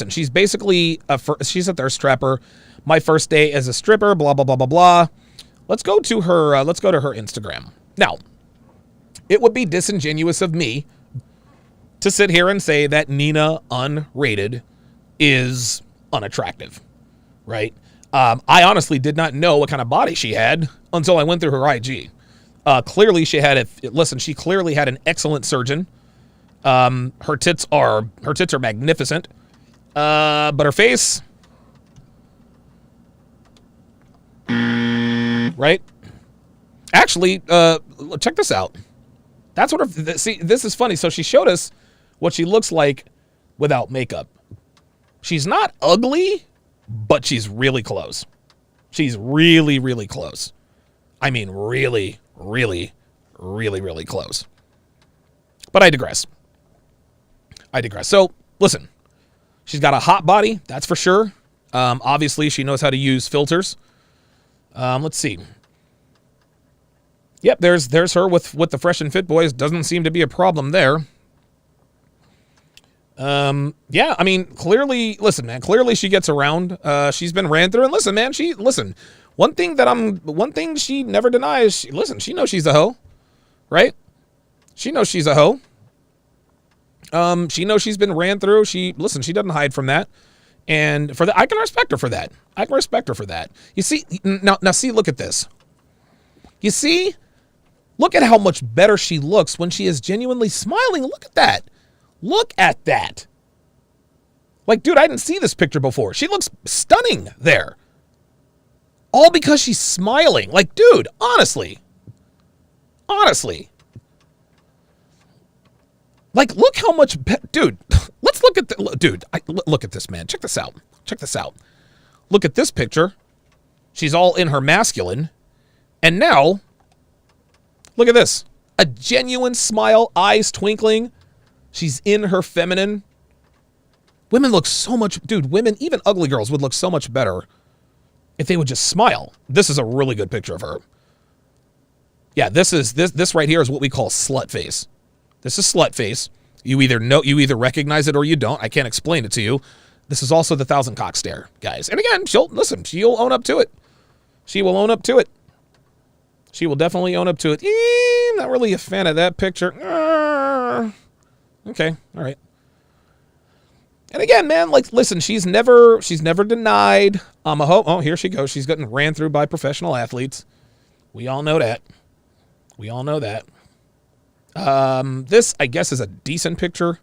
she's basically she's a thirst trapper. My first day as a stripper, blah blah blah blah blah. Let's go to her Instagram. Now, it would be disingenuous of me to sit here and say that Nina Unrated is unattractive, right? I honestly did not know what kind of body she had until I went through her IG. Clearly, she clearly had an excellent surgeon. Her tits are magnificent. But her face, right? Actually, check this out. That's what this is funny. So she showed us what she looks like without makeup. She's not ugly, but she's really close. She's really, really close. I mean, really, really, really, really close. But I digress. So, listen, she's got a hot body, that's for sure. Obviously, she knows how to use filters. Let's see. Yep, there's her with the Fresh and Fit boys. Doesn't seem to be a problem there. Yeah, I mean, clearly, listen, man, clearly she gets around. She's been ran through, and listen, man, one thing she never denies, she knows she's a hoe, right? She knows she's a hoe. She knows she's been ran through. She doesn't hide from that. And for that, I can respect her for that. You see, now see, look at this. You see, look at how much better she looks when she is genuinely smiling. Look at that. Look at that. Like, dude, I didn't see this picture before. She looks stunning there. All because she's smiling. Like, dude, honestly. Like, look how much, dude, let's look at look at this, man. Check this out. Look at this picture. She's all in her masculine. And now, look at this. A genuine smile, eyes twinkling. She's in her feminine. Women look so much, dude, women, even ugly girls would look so much better if they would just smile. This is a really good picture of her. Yeah, this right here is what we call slut face. This is slut face. You either recognize it or you don't. I can't explain it to you. This is also the 1,000 cock stare, guys. And again, she'll own up to it. She will own up to it. She will definitely own up to it. Not really a fan of that picture. Okay, all right. And again, man, like, listen, she's never denied I'm a hoe. Oh, here she goes. She's getting ran through by professional athletes. We all know that. This, I guess, is a decent picture.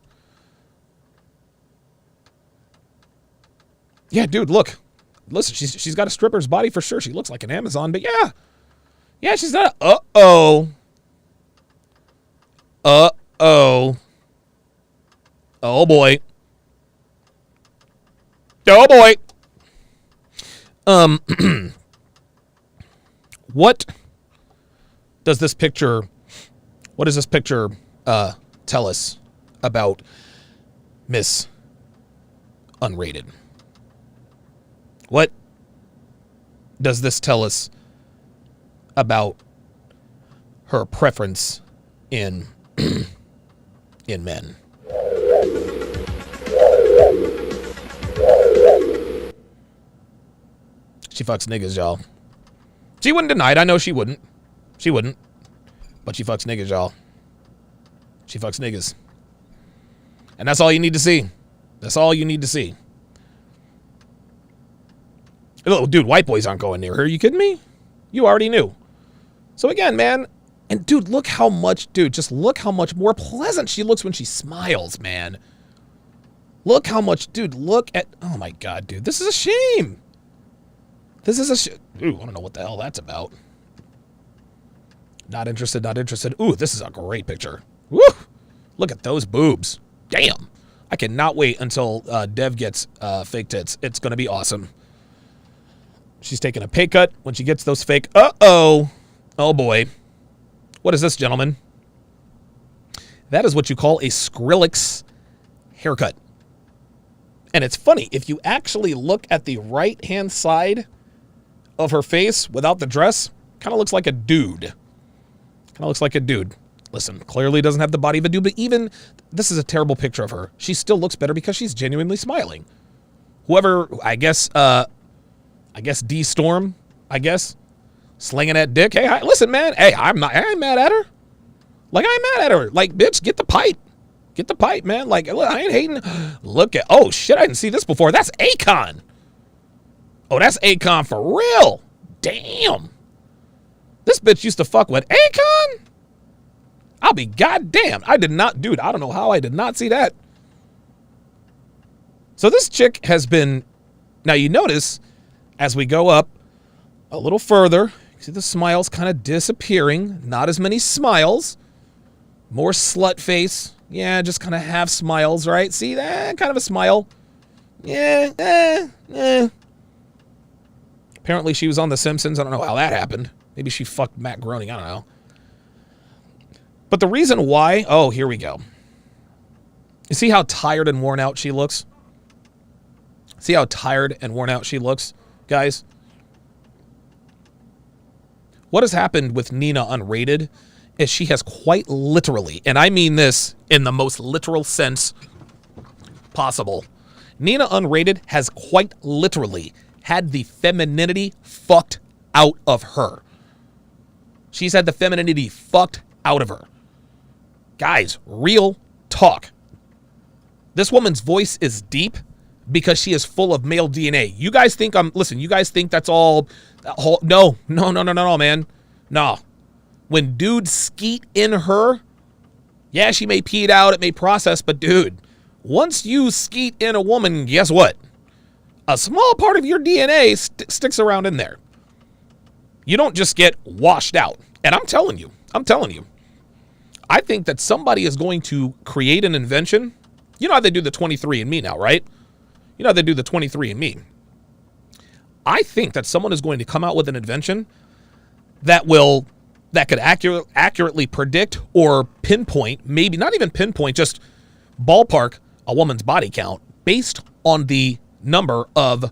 Yeah, dude, look. Listen, she's got a stripper's body for sure. She looks like an Amazon, but yeah. Yeah, she's not. Uh-oh. Oh, boy. Oh, boy. What does this picture tell us about Miss Unrated? What does this tell us about her preference in men? She fucks niggas, y'all. She wouldn't deny it. I know she wouldn't. But she fucks niggas, y'all. She fucks niggas. And that's all you need to see. Oh, dude, white boys aren't going near her. Are you kidding me? You already knew. So again, man, and dude, look how much more pleasant she looks when she smiles, man. Look how much, dude, oh my God, dude, this is a shame. Ooh, I don't know what the hell that's about. Not interested. Ooh, this is a great picture. Woo! Look at those boobs. Damn. I cannot wait until Dev gets fake tits. It's going to be awesome. She's taking a pay cut when she gets those fake. Uh-oh. Oh, boy. What is this, gentlemen? That is what you call a Skrillex haircut. And it's funny. If you actually look at the right-hand side of her face without the dress, Kind of looks like a dude. Kind of looks like a dude. Listen, clearly doesn't have the body of a dude, but even, this is a terrible picture of her. She still looks better because she's genuinely smiling. Whoever, I guess D Storm, I guess, slinging that dick. Hey, listen, man. Hey, I ain't mad at her. Like, I ain't mad at her. Like, bitch, get the pipe. Get the pipe, man. Like, I ain't hating. Look at, oh shit, I didn't see this before. That's Akon. Oh, that's Akon for real. Damn. This bitch used to fuck with Akon? I'll be goddamn. I did not, dude, I don't know how I did not see that. So this chick has been, now you notice, as we go up a little further, you see the smiles kind of disappearing. Not as many smiles. More slut face. Yeah, just kind of half smiles, right? See that? Kind of a smile. Yeah, Apparently she was on The Simpsons. I don't know how that happened. Maybe she fucked Matt Groening. I don't know. But the reason why... Oh, here we go. You see how tired and worn out she looks? See how tired and worn out she looks, guys? What has happened with Nina Unrated is she has quite literally, and I mean this in the most literal sense possible, Nina Unrated has quite literally had the femininity fucked out of her. She's had the femininity fucked out of her. Guys, real talk. This woman's voice is deep because she is full of male DNA. You guys think listen, you guys think that's all, no, man. No. When dudes skeet in her, yeah, she may pee it out, it may process, but dude, once you skeet in a woman, guess what? A small part of your DNA sticks around in there. You don't just get washed out. And I'm telling you, I think that somebody is going to create an invention. You know how they do the 23andMe now, right? You know how they do the 23andMe. I think that someone is going to come out with an invention that could accurately predict or pinpoint, maybe not even pinpoint, just ballpark a woman's body count based on the number of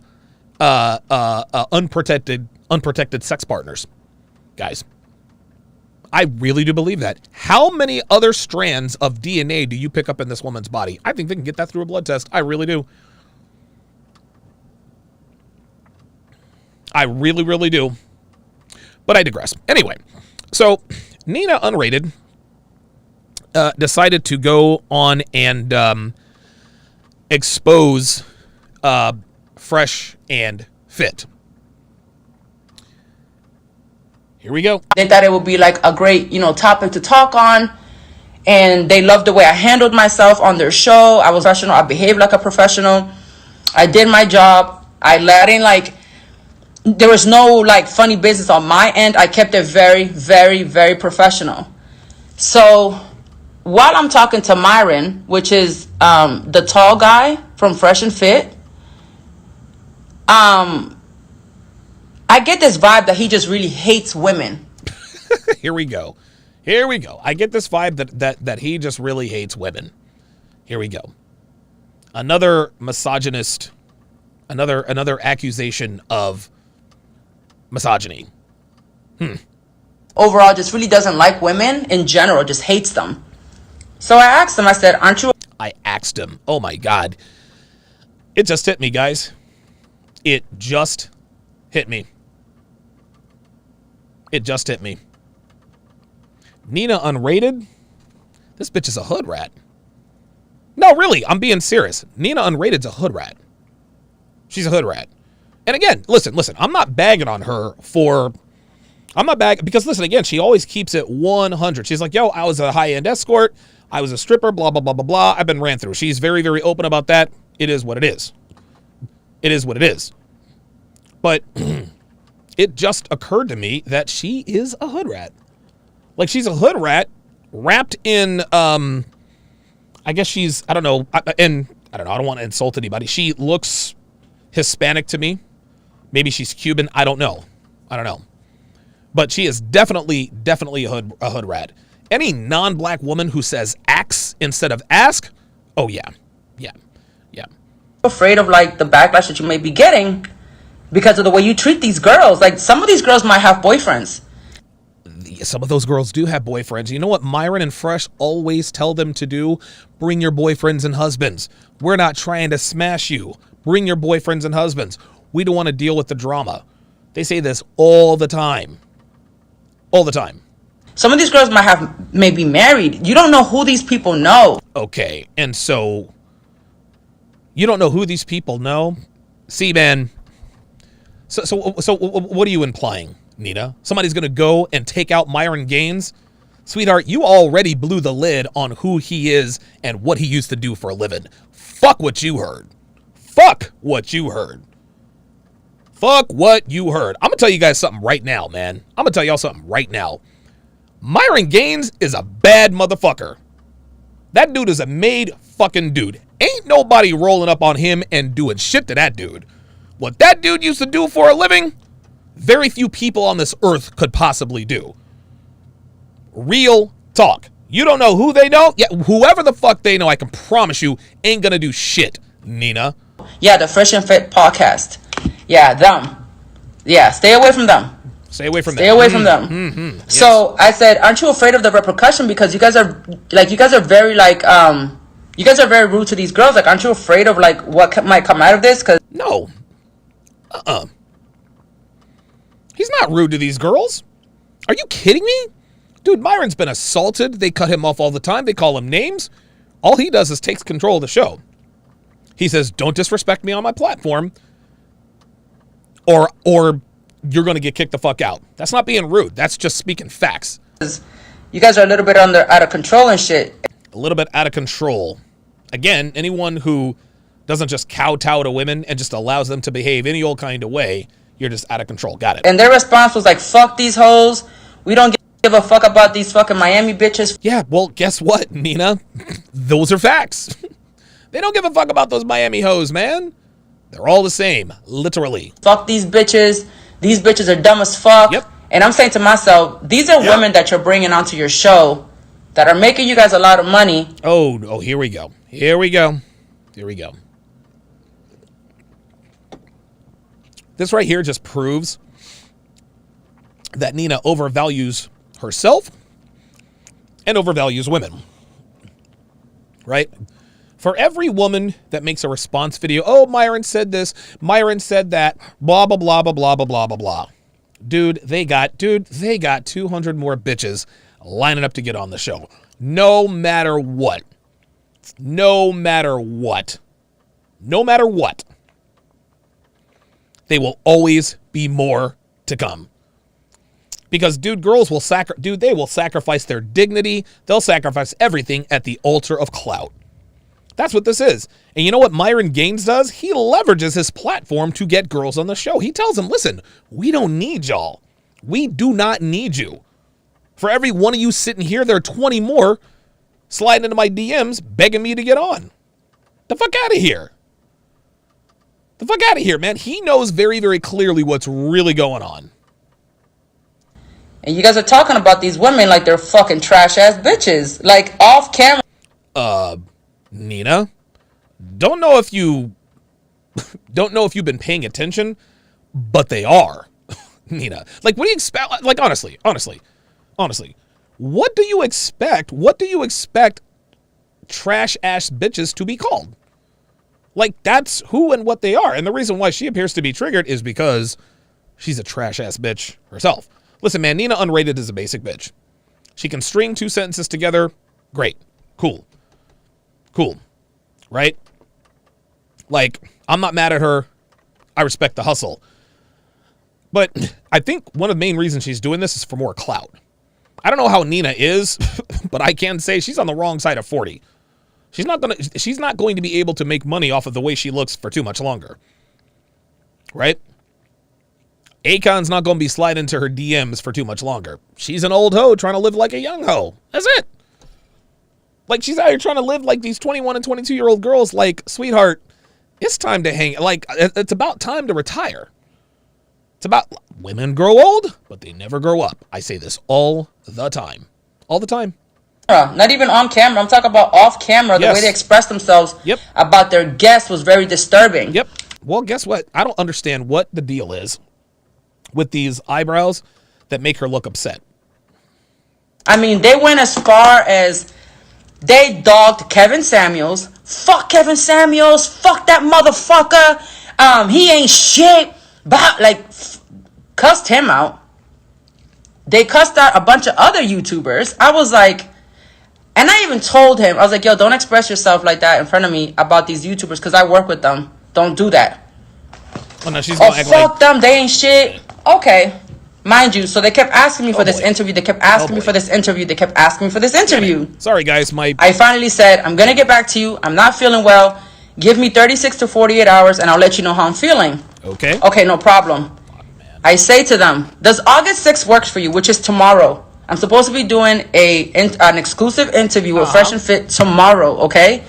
unprotected sex partners. Guys, I really do believe that. How many other strands of DNA do you pick up in this woman's body? I think they can get that through a blood test. I really do. I really, really do. But I digress. Anyway, so Nina Unrated decided to go on and expose Fresh and Fit. Here we go. They thought it would be like a great, topic to talk on. And they loved the way I handled myself on their show. I was professional. I behaved like a professional. I did my job. There was no funny business on my end. I kept it very, very, very professional. So while I'm talking to Myron, which is the tall guy from Fresh and Fit, I get this vibe that he just really hates women. Here we go. I get this vibe that he just really hates women. Here we go. Another misogynist, another accusation of misogyny. Overall, just really doesn't like women in general, just hates them. So I asked him, I said, aren't you? I asked him. Oh my God. It just hit me, guys. It just hit me. Nina Unrated? This bitch is a hood rat. No, really, I'm being serious. Nina Unrated's a hood rat. She's a hood rat. And again, listen, I'm not bagging on her because listen, again, she always keeps it 100. She's like, yo, I was a high-end escort. I was a stripper, blah, blah, blah, blah, blah. I've been ran through. She's very, very open about that. It is what it is. But it just occurred to me that she is a hood rat. Like, she's a hood rat wrapped in, I guess she's, I don't know, I don't want to insult anybody. She looks Hispanic to me. Maybe she's Cuban. I don't know. But she is definitely a hood rat. Any non-black woman who says ax instead of ask, oh yeah. Afraid of the backlash that you may be getting because of the way you treat these girls. Some of these girls might have boyfriends. some of those girls do have boyfriends. You know what Myron and Fresh always tell them to do? Bring your boyfriends and husbands. We're not trying to smash you. Bring your boyfriends and husbands. We don't want to deal with the drama. They say this all the time. All the time. Some of these girls may be married. You don't know who these people know. Okay, and so you don't know who these people know? See, man. So what are you implying, Nina? Somebody's going to go and take out Myron Gaines? Sweetheart, you already blew the lid on who he is and what he used to do for a living. Fuck what you heard. Fuck what you heard. Fuck what you heard. I'm going to tell you guys something right now, man. I'm going to tell y'all something right now. Myron Gaines is a bad motherfucker. That dude is a made fucking dude. Ain't nobody rolling up on him and doing shit to that dude. What that dude used to do for a living, very few people on this earth could possibly do. Real talk. You don't know who they know? Yeah, whoever the fuck they know, I can promise you, ain't gonna do shit, Nina. Yeah, the Fresh and Fit podcast. Yeah, them. Yeah, stay away from them. Stay away from them. Stay away from them. Yes. So I said, aren't you afraid of the repercussion? Because you guys are very you guys are very rude to these girls. Like, aren't you afraid of like what might come out of this? Cause no. He's not rude to these girls. Are you kidding me? Dude, Myron's been assaulted. They cut him off all the time. They call him names. All he does is takes control of the show. He says, don't disrespect me on my platform, or you're going to get kicked the fuck out. That's not being rude. That's just speaking facts. You guys are a little bit out of control and shit. A little bit out of control. Again, anyone who doesn't just kowtow to women and just allows them to behave any old kind of way, you're just out of control. Got it. And their response was like, fuck these hoes. We don't give a fuck about these fucking Miami bitches. Yeah, well, guess what, Nina? Those are facts. They don't give a fuck about those Miami hoes, man. They're all the same, literally. Fuck these bitches. These bitches are dumb as fuck. Yep. And I'm saying to myself, these are women that you're bringing onto your show that are making you guys a lot of money. Oh, here we go. Here we go. Here we go. This right here just proves that Nina overvalues herself and overvalues women. Right? For every woman that makes a response video, oh, Myron said this, Myron said that, blah, blah, blah, blah, blah, blah, blah, blah, blah. Dude, they got 200 more bitches lining up to get on the show. No matter what. No matter what. No matter what. They will always be more to come. Because, dude, girls will they will sacrifice their dignity. They'll sacrifice everything at the altar of clout. That's what this is. And you know what Myron Gaines does? He leverages his platform to get girls on the show. He tells them, listen, we don't need y'all. We do not need you. For every one of you sitting here, there are 20 more sliding into my DMs begging me to get on. The fuck out of here. The fuck out of here, man. He knows very, very clearly what's really going on. And you guys are talking about these women like they're fucking trash ass bitches. Like off camera. Nina, don't know if you've been paying attention, but they are. Nina, like, what do you expect? Like, honestly, what do you expect? What do you expect trash ass bitches to be called? Like, that's who and what they are. And the reason why she appears to be triggered is because she's a trash ass bitch herself. Listen, man, Nina Unrated is a basic bitch. She can string two sentences together. Great. Cool. Right? Like, I'm not mad at her. I respect the hustle. But I think one of the main reasons she's doing this is for more clout. I don't know how Nina is, but I can say she's on the wrong side of 40. She's not going to be able to make money off of the way she looks for too much longer. Right? Akon's not going to be sliding into her DMs for too much longer. She's an old hoe trying to live like a young hoe. That's it. Like, she's out here trying to live like these 21 and 22-year-old girls. Like, sweetheart, it's time to hang. Like, it's about time to retire. It's about women grow old, but they never grow up. I say this all the time. All the time. Not even on camera. I'm talking about off camera. The way they express themselves about their guests was very disturbing. Yep. Well, guess what? I don't understand what the deal is with these eyebrows that make her look upset. I mean, they went as far as they dogged Kevin Samuels. Fuck Kevin Samuels. Fuck that motherfucker. He ain't shit. But cussed him out. They cussed out a bunch of other YouTubers. I was like, and I even told him, I was like, yo, don't express yourself like that in front of me about these YouTubers because I work with them. Don't do that. Oh, no, she's fuck them. They ain't shit. Okay. Mind you, so they kept asking me for this interview. They kept asking me for this interview. They kept asking me for this interview. Sorry, guys. I finally said, I'm going to get back to you. I'm not feeling well. Give me 36 to 48 hours and I'll let you know how I'm feeling. Okay. Okay, no problem. I say to them, does August 6th work for you, which is tomorrow? I'm supposed to be doing an exclusive interview with Fresh and Fit tomorrow, okay?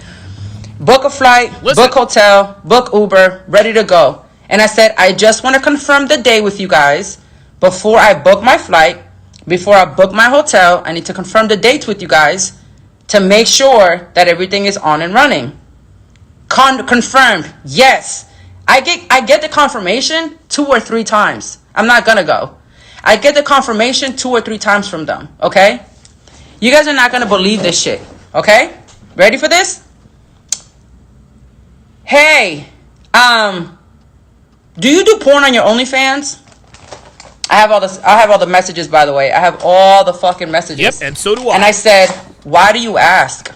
Book a flight, book hotel, book Uber, ready to go. And I said, I just want to confirm the day with you guys. Before I book my flight, before I book my hotel, I need to confirm the dates with you guys to make sure that everything is on and running. Confirmed, yes. I get the confirmation 2 or 3 times. I'm not gonna go. I get the confirmation 2 or 3 times from them, okay? You guys are not gonna believe this shit, okay? Ready for this? Hey, do you do porn on your OnlyFans? I have all the messages, by the way. I have all the fucking messages. Yep, and so do I. And I said, why do you ask?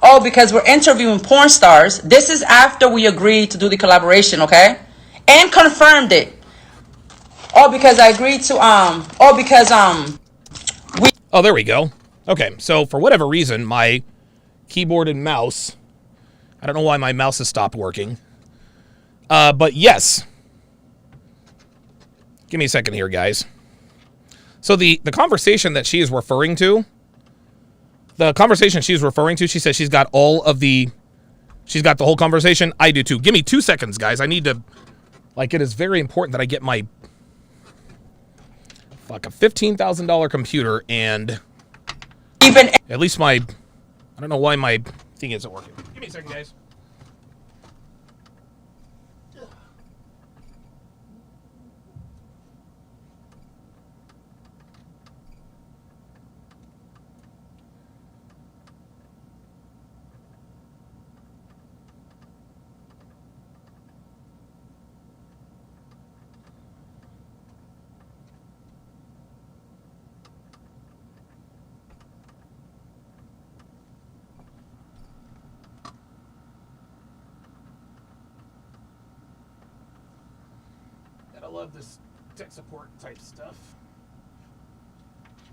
Oh, because we're interviewing porn stars. This is after we agreed to do the collaboration, okay? And confirmed it. Oh, because I agreed to, Oh, there we go. Okay, so for whatever reason, my keyboard and mouse, I don't know why my mouse has stopped working. But yes. Give me a second here, guys. So the conversation that she is referring to, she says she's got she's got the whole conversation. I do too. Give me 2 seconds, guys. I need to, it is very important that I get my, a $15,000 computer and at least I don't know why my thing isn't working. Give me a second, guys. I love this tech support type stuff.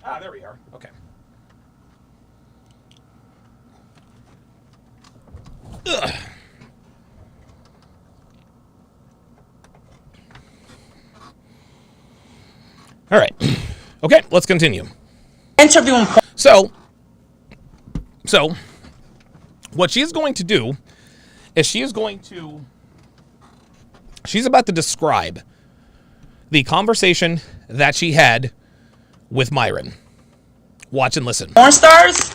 Ah, there we are. Okay. Ugh. All right. Okay, let's continue. Interviewing. So what she's going to do is she's about to describe the conversation that she had with Myron. Watch and listen. Porn stars,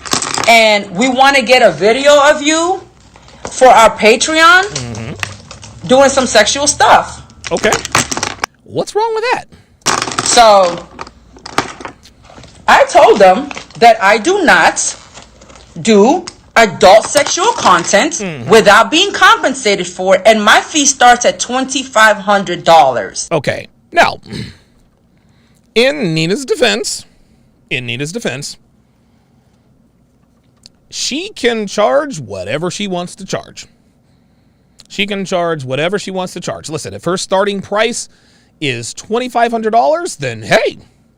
and we want to get a video of you for our Patreon doing some sexual stuff. Okay. What's wrong with that? So I told them that I do not do adult sexual content without being compensated for it, and my fee starts at $2,500. Okay. Now, in Nina's defense, she can charge whatever she wants to charge. Listen, if her starting price is $2,500, then hey,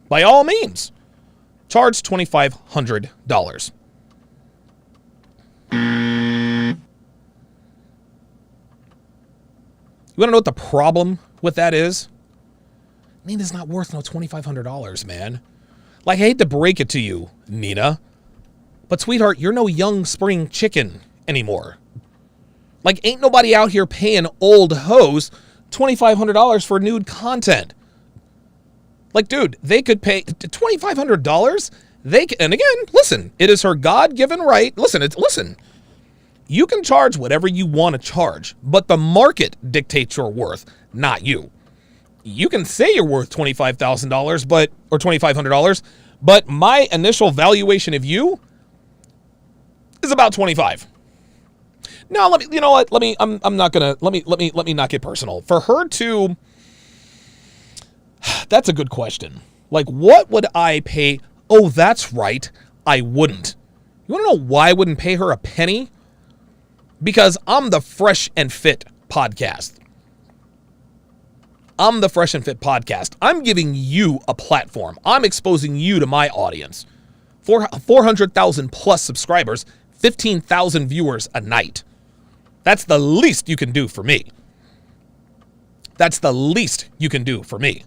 by all means, charge $2,500. You want to know what the problem with that is? Nina's not worth no $2,500, man. I hate to break it to you, Nina, but sweetheart, you're no young spring chicken anymore. Ain't nobody out here paying old hoes $2,500 for nude content. Dude, they could pay $2,500. And again, listen, it is her God-given right. Listen. You can charge whatever you want to charge, but the market dictates your worth, not you. You can say you're worth $25,000, or $2,500, But my initial valuation of you is about 25. Now, let me, you know what? Let me not get personal. For her to, that's a good question. Like, what would I pay? Oh, that's right. I wouldn't. You want to know why I wouldn't pay her a penny? Because I'm the Fresh and Fit podcast. I'm the Fresh and Fit podcast. I'm giving you a platform. I'm exposing you to my audience. 400,000 plus subscribers, 15,000 viewers a night. That's the least you can do for me. That's the least you can do for me.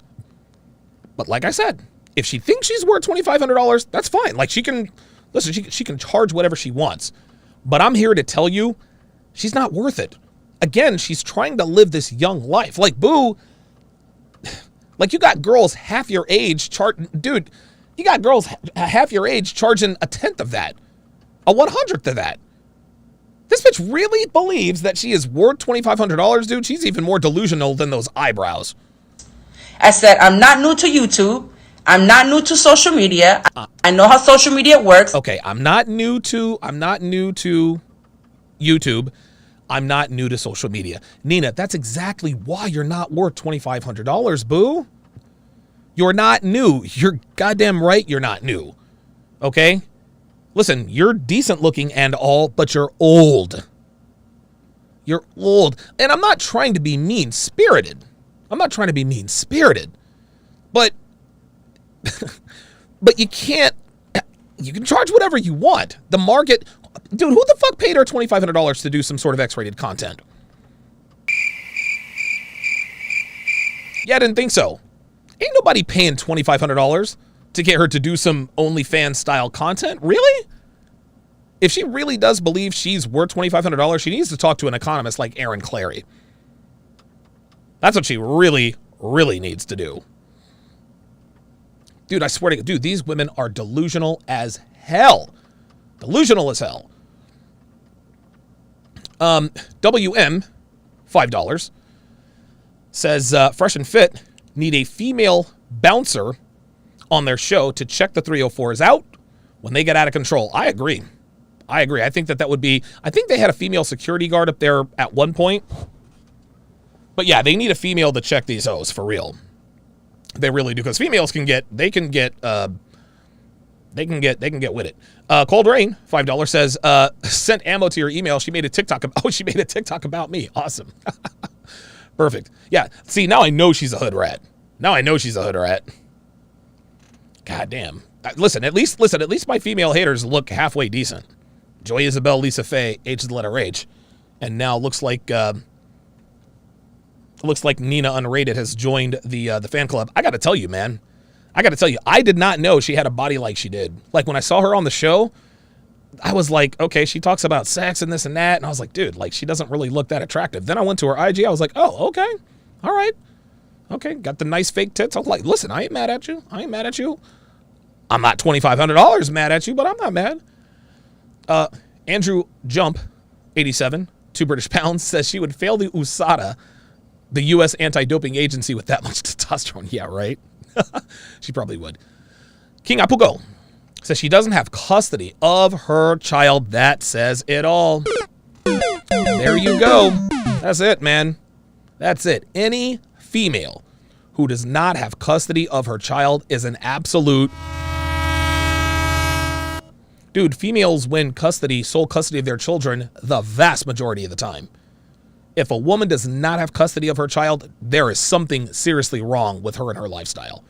But like I said, if she thinks she's worth $2,500, that's fine. Like, she can, listen, she can charge whatever she wants. But I'm here to tell you, she's not worth it. Again, she's trying to live this young life. Like, boo, like, you got girls half your age dude, you got girls half your age charging a 1/10 of that, a 100th of that. This bitch really believes that she is worth $2,500, dude. She's even more delusional than those eyebrows. I said, I'm not new to YouTube. I'm not new to social media. I know how social media works. Okay, I'm not new to YouTube. I'm not new to social media. Nina, that's exactly why you're not worth $2,500, boo. You're not new. You're goddamn right you're not new. Okay? Listen, you're decent looking and all, but you're old. You're old. And I'm not trying to be mean-spirited. But but you can't, you can charge whatever you want. The market, dude, who the fuck paid her $2,500 to do some sort of X-rated content? Yeah, I didn't think so. Ain't nobody paying $2,500 to get her to do some OnlyFans style content. Really? If she really does believe she's worth $2,500, she needs to talk to an economist like Aaron Clary. That's what she really, really needs to do. Dude, I swear to God, dude, these women are delusional as hell. Delusional as hell. WM, $5, says, Fresh and Fit need a female bouncer on their show to check the 304s out when they get out of control. I agree. I think that would be, I think they had a female security guard up there at one point. But yeah, they need a female to check these hoes for real. They really do, because females can get with it. Cold Rain, $5 says, sent ammo to your email. She made a TikTok about me. Awesome. Perfect. Yeah. See, now I know she's a hood rat. God damn. Listen, at least my female haters look halfway decent. Joy Isabel, Lisa Faye, H is the letter H. And now looks like Nina Unrated has joined the fan club. I got to tell you, man. I did not know she had a body like she did. Like, when I saw her on the show, I was like, okay, she talks about sex and this and that. And I was like, dude, like, she doesn't really look that attractive. Then I went to her IG. I was like, oh, okay. All right. Okay. Got the nice fake tits. I was like, listen, I ain't mad at you. I'm not $2,500 mad at you, but I'm not mad. Andrew Jump, 87, 2 British pounds, says she would fail the USADA, the U.S. anti-doping agency, with that much testosterone. Yeah, right. She probably would. King Apugo says she doesn't have custody of her child. That says it all. There you go. That's it, man. That's it. Any female who does not have custody of her child is an absolute... Dude, females win sole custody of their children the vast majority of the time. If a woman does not have custody of her child, there is something seriously wrong with her and her lifestyle.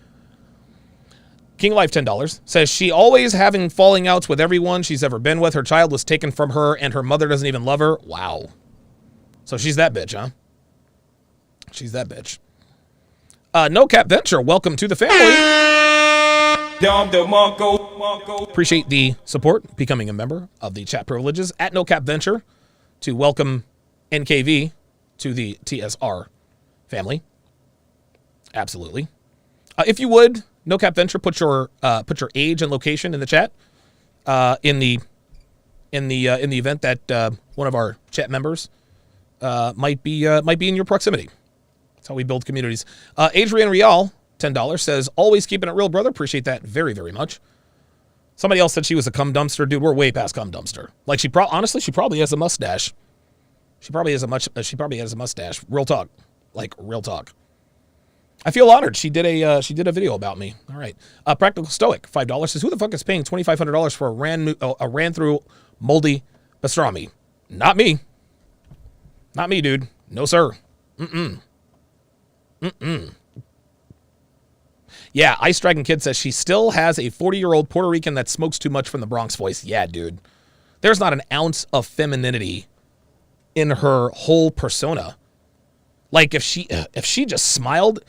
King Life, $10, says she always having falling outs with everyone she's ever been with. Her child was taken from her and her mother doesn't even love her. Wow. So she's that bitch, huh? She's that bitch. No Cap Venture, welcome to the family. Appreciate the support, becoming a member of the chat privileges at No Cap Venture to welcome NKV to the TSR family. Absolutely. If you would, No Cap Venture, put your age and location in the chat. In the event that one of our chat members might be in your proximity. That's how we build communities. Adrian Rial, $10, says, always keeping it real, brother. Appreciate that very, very much. Somebody else said she was a cum dumpster. Dude, we're way past cum dumpster. Like, honestly, she probably has a mustache. She probably has a mustache. Real talk. Like, real talk. I feel honored. She did a video about me. All right. Practical Stoic, $5 says, who the fuck is paying $2,500 for a ran through moldy pastrami? Not me. Not me, dude. No, sir. Yeah, Ice Dragon Kid says she still has a 40-year-old Puerto Rican that smokes too much from the Bronx voice. Yeah, dude. There's not an ounce of femininity in her whole persona. Like, if she just smiled,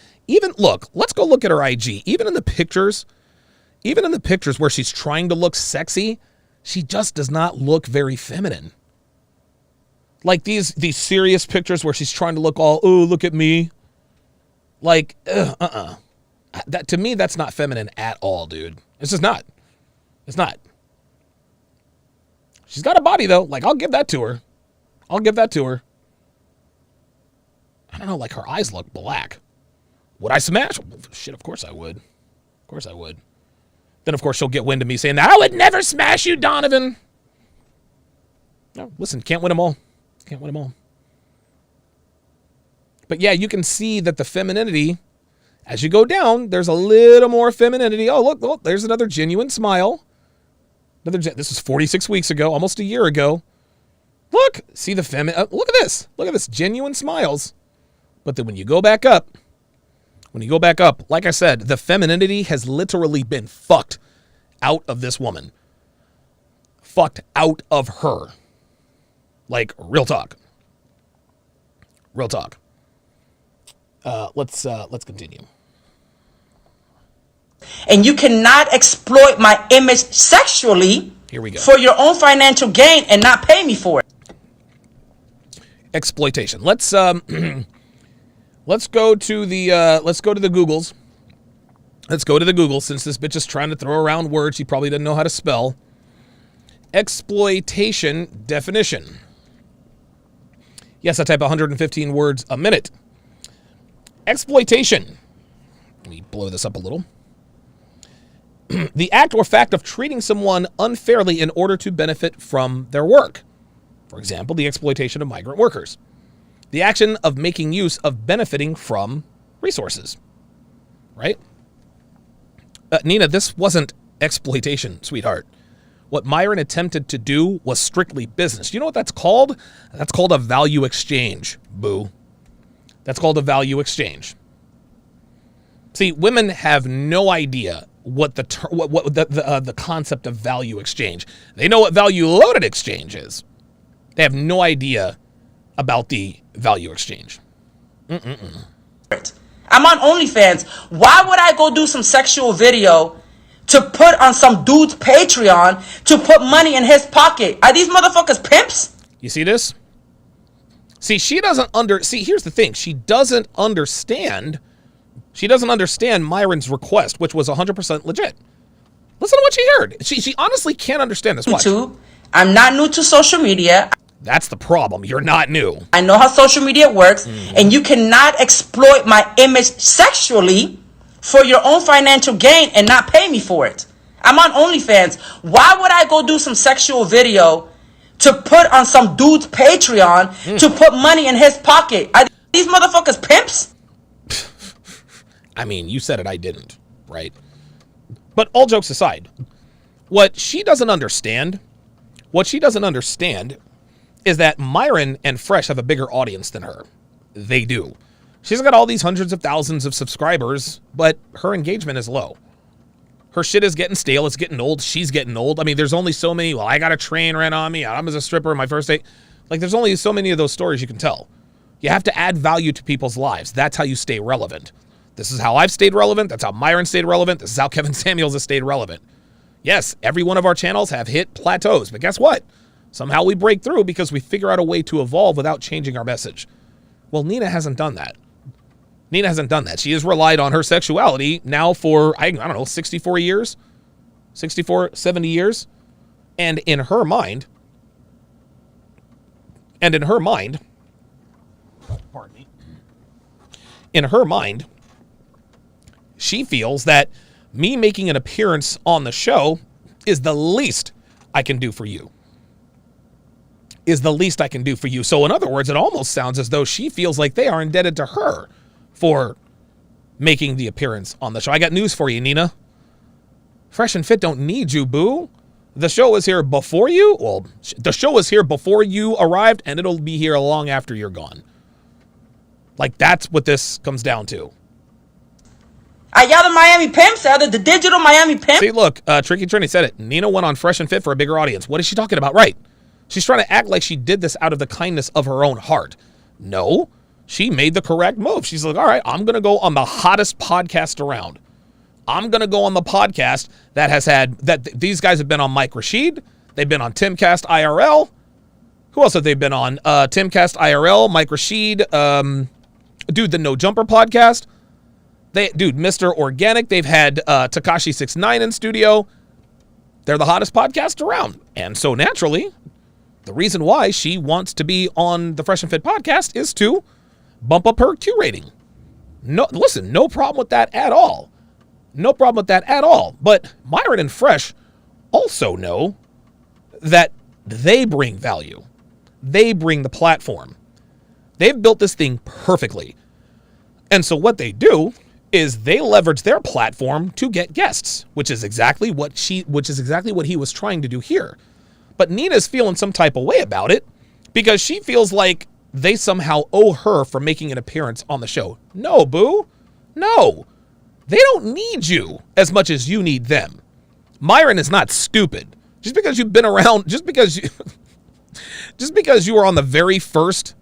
look, let's go look at her IG. Even in the pictures where she's trying to look sexy, she just does not look very feminine. Like these serious pictures where she's trying to look all, oh, look at me. Like, that, to me, that's not feminine at all, dude. It's just not. It's not. She's got a body, though. Like, I'll give that to her. I don't know, like, her eyes look black. Would I smash? Shit, of course I would. Of course I would. Then, of course, she'll get wind of me saying that I would never smash you, Donovan. No, listen, can't win them all. Can't win them all. But, yeah, you can see that the femininity, as you go down, there's a little more femininity. Oh, look, there's another genuine smile. This was 46 weeks ago, almost a year ago. Look, see the look at this. Look at this, genuine smiles. But then when you go back up, like I said, the femininity has literally been fucked out of this woman. Fucked out of her. Like, real talk. Real talk. Let's continue. And you cannot exploit my image sexually. Here we go. For your own financial gain and not pay me for it. Exploitation. Let's go to the Googles. Let's go to the Google, since this bitch is trying to throw around words she probably doesn't know how to spell. Exploitation definition. Yes, I type 115 words a minute. Exploitation. Let me blow this up a little. The act or fact of treating someone unfairly in order to benefit from their work. For example, the exploitation of migrant workers. The action of making use of benefiting from resources. Right? Nina, this wasn't exploitation, sweetheart. What Myron attempted to do was strictly business. You know what that's called? That's called a value exchange, boo. That's called a value exchange. See, women have no idea what the concept of value exchange. They know what value loaded exchange is. They have no idea about the value exchange. I'm on OnlyFans. Why would I go do some sexual video to put on some dude's Patreon to put money in his pocket? Are these motherfuckers pimps? You see this? See, she doesn't see, here's the thing. She doesn't understand Myron's request, which was 100% legit. Listen to what she heard. She honestly can't understand this. Watch. I'm not new to social media. That's the problem. You're not new. I know how social media works, and you cannot exploit my image sexually for your own financial gain and not pay me for it. I'm on OnlyFans. Why would I go do some sexual video to put on some dude's Patreon to put money in his pocket? Are these motherfuckers pimps? I mean, you said it, I didn't, right? But all jokes aside, what she doesn't understand is that Myron and Fresh have a bigger audience than her. They do. She's got all these hundreds of thousands of subscribers, but her engagement is low. Her shit is getting stale. It's getting old. She's getting old. I mean, there's only so many. Well, I got a train ran on me. I was a stripper on my first date. Like, there's only so many of those stories you can tell. You have to add value to people's lives. That's how you stay relevant. This is how I've stayed relevant. That's how Myron stayed relevant. This is how Kevin Samuels has stayed relevant. Yes, every one of our channels have hit plateaus, but guess what? Somehow we break through because we figure out a way to evolve without changing our message. Well, Nina hasn't done that. Nina hasn't done that. She has relied on her sexuality now for, I don't know, 64 years? 64, 70 years? And in her mind, pardon me, in her mind, she feels that me making an appearance on the show is the least I can do for you. Is the least I can do for you. So in other words, it almost sounds as though she feels like they are indebted to her for making the appearance on the show. I got news for you, Nina. Fresh and Fit don't need you, boo. The show was here before you. Well, the show was here before you arrived, and it'll be here long after you're gone. Like, that's what this comes down to. Y'all the Miami pimps, y'all the digital Miami pimps. See, look, Tricky Trini said it. Nina went on Fresh and Fit for a bigger audience. What is she talking about? Right. She's trying to act like she did this out of the kindness of her own heart. No, she made the correct move. She's like, all right, I'm going to go on the hottest podcast around. I'm going to go on the podcast that has had, these guys have been on Mike Rashid. They've been on Timcast IRL. Who else have they been on? Timcast IRL, Mike Rashid, the No Jumper podcast. Mr. Organic. They've had Tekashi 69 in studio. They're the hottest podcast around. And so naturally, the reason why she wants to be on the Fresh and Fit podcast is to bump up her Q rating. No, listen, no problem with that at all. No problem with that at all. But Myron and Fresh also know that they bring value. They bring the platform. They've built this thing perfectly. And so what they do is they leverage their platform to get guests, which is exactly what he was trying to do here. But Nina's feeling some type of way about it because she feels like they somehow owe her for making an appearance on the show. No, boo. No. They don't need you as much as you need them. Myron is not stupid. Just because you've been around, just because you were on the very first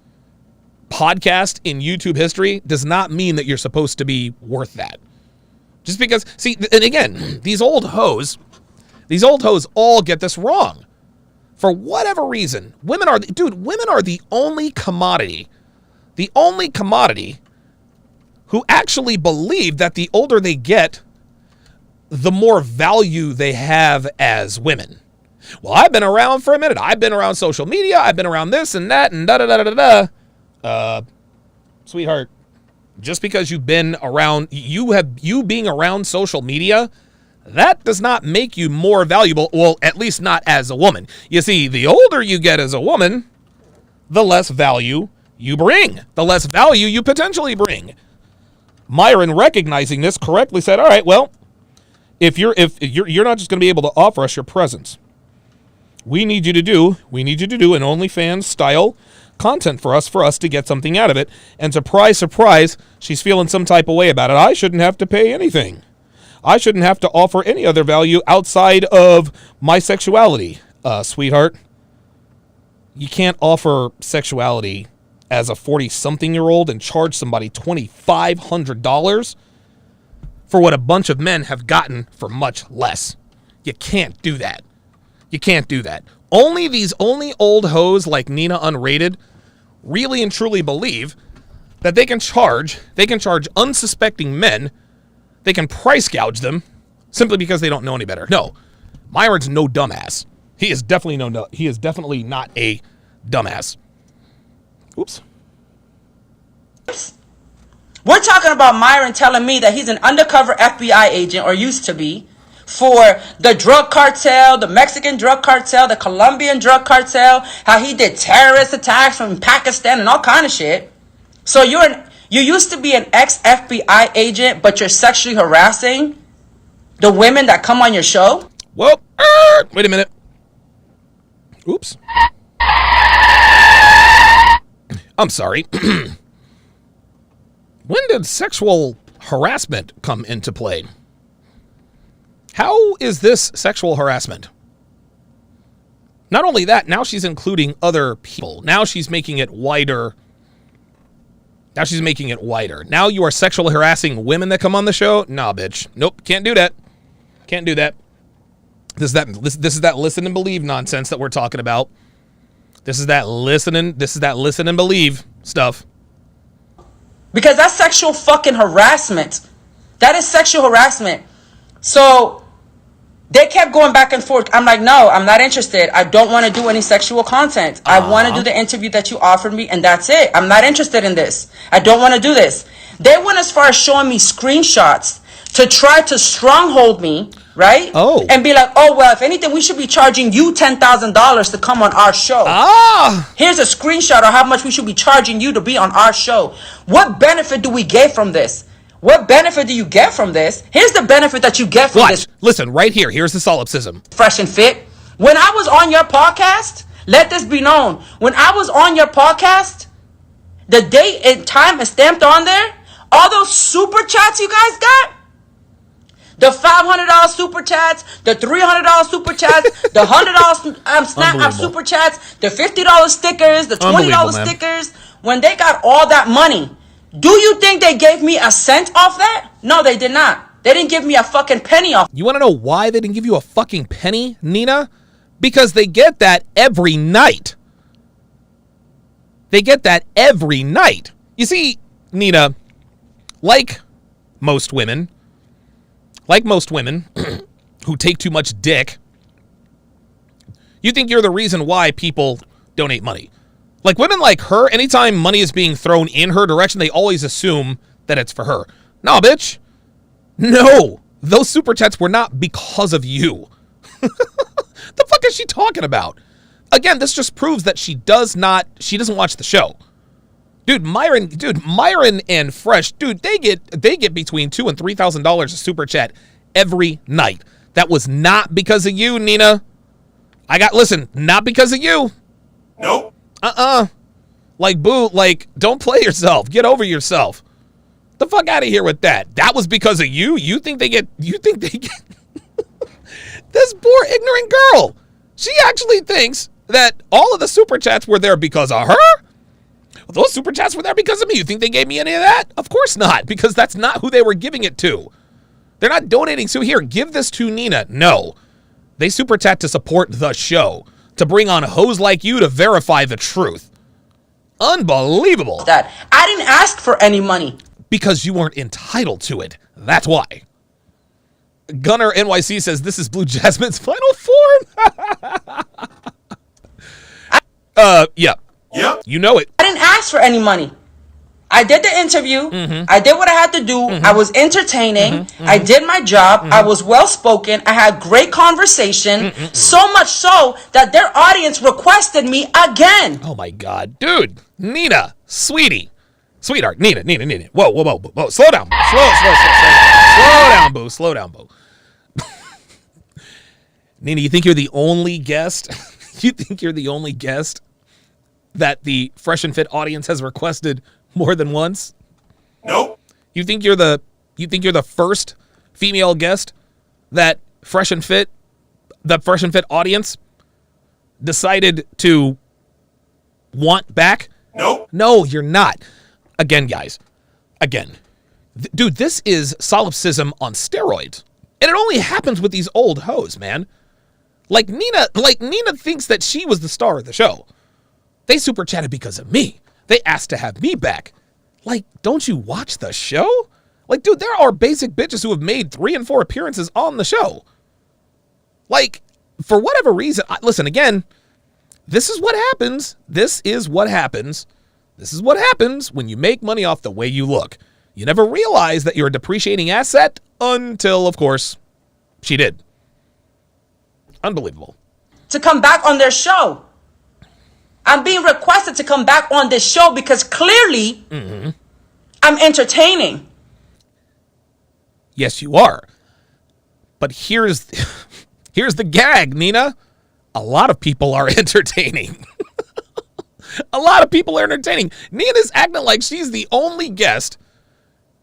podcast in YouTube history does not mean that you're supposed to be worth that. Just because, see, and again, these old hoes all get this wrong. For whatever reason, women are the only commodity who actually believe that the older they get, the more value they have as women. Well, I've been around for a minute. I've been around social media. I've been around this and that and da-da-da-da-da. Sweetheart, just because you've been around, you being around social media, that does not make you more valuable. Well, at least not as a woman. You see, the older you get as a woman, the less value you bring, the less value you potentially bring. Myron, recognizing this, correctly said, all right, well, if you're not just going to be able to offer us your presence, we need you to do an OnlyFans style content for us to get something out of it. And surprise, surprise, she's feeling some type of way about it. I shouldn't have to pay anything. I shouldn't have to offer any other value outside of my sexuality. Sweetheart, you can't offer sexuality as a 40-something-year-old and charge somebody $2,500 for what a bunch of men have gotten for much less. You can't do that. You can't do that. Only old hoes like Nina Unrated really and truly believe that they can charge unsuspecting men, they can price gouge them simply because they don't know any better. No, Myron's no dumbass. He is definitely not a dumbass. Oops. We're talking about Myron telling me that he's an undercover FBI agent, or used to be, for the drug cartel, the Mexican drug cartel, the Colombian drug cartel, how he did terrorist attacks from Pakistan and all kind of shit. So you used to be an ex-FBI agent, but you're sexually harassing the women that come on your show? Well, wait a minute. Oops. I'm sorry. When did sexual harassment come into play? How is this sexual harassment? Not only that, now she's including other people. Now she's making it wider. Now you are sexually harassing women that come on the show? Nah, bitch. Nope, can't do that. Can't do that. This is that listen and believe nonsense that we're talking about. This is that listen and believe stuff. Because that's sexual fucking harassment. That is sexual harassment. So they kept going back and forth. I'm like, no, I'm not interested. I don't want to do any sexual content. I want to do the interview that you offered me, and that's it. I'm not interested in this. I don't want to do this. They went as far as showing me screenshots to try to stronghold me right? Oh. And be like, oh, well, if anything, we should be charging you $10,000 to come on our show. Here's a screenshot of how much we should be charging you to be on our show. What benefit do we get from this? What benefit do you get from this? Here's the benefit that you get from this. Listen, right here. Here's the solipsism. Fresh and Fit. When I was on your podcast, let this be known. When I was on your podcast, the date and time is stamped on there. All those super chats you guys got, the $500 super chats, the $300 super chats, the $100 Snap App super chats, the $50 stickers, the $20 stickers. When they got all that money, do you think they gave me a cent off that? No, they did not. They didn't give me a fucking penny off. You want to know why they didn't give you a fucking penny, Nina? Because they get that every night. They get that every night. You see, Nina, like most women who take too much dick, you think you're the reason why people donate money. Like women like her, anytime money is being thrown in her direction, they always assume that it's for her. No, bitch. No. Those super chats were not because of you. The fuck is she talking about? Again, this just proves that she doesn't watch the show. Dude, Myron and Fresh, dude, they get between $2,000 and $3,000 a super chat every night. That was not because of you, Nina. Listen, not because of you. Nope. Like, boo, don't play yourself. Get over yourself. The fuck out of here with that. That was because of you? You think they get this poor ignorant girl. She actually thinks that all of the super chats were there because of her? Well, those super chats were there because of me. You think they gave me any of that? Of course not, because that's not who they were giving it to. They're not donating. So here, give this to Nina. No. They super chat to support the show, to bring on hoes like you to verify the truth. Unbelievable. That I didn't ask for any money. Because you weren't entitled to it. That's why. Gunner NYC says this is Blue Jasmine's final form. Yeah. Yep. You know it. I didn't ask for any money. I did the interview. I did what I had to do. I was entertaining. I did my job. I was well spoken. I had great conversation. So much so that their audience requested me again. Oh my God. Dude, Nina, sweetheart, Nina. Whoa. Slow down. Slow down, boo. Slow down, boo. Nina, you think you're the only guest? You think you're the only guest that the Fresh and Fit audience has requested more than once? Nope. You think you're the first female guest that the Fresh and Fit audience decided to want back? Nope. No, you're not. Again, guys. Dude, this is solipsism on steroids. And it only happens with these old hoes, man. Like Nina thinks that she was the star of the show. They super chatted because of me. They asked to have me back. Like, don't you watch the show? Like, dude, there are basic bitches who have made 3 and 4 appearances on the show. Like, for whatever reason, listen, again, this is what happens. This is what happens when you make money off the way you look. You never realize that you're a depreciating asset until, of course, she did. Unbelievable. To come back on their show. I'm being requested to come back on this show because clearly I'm entertaining. Yes, you are. But here's the gag, Nina. A lot of people are entertaining. A lot of people are entertaining. Nina's acting like she's the only guest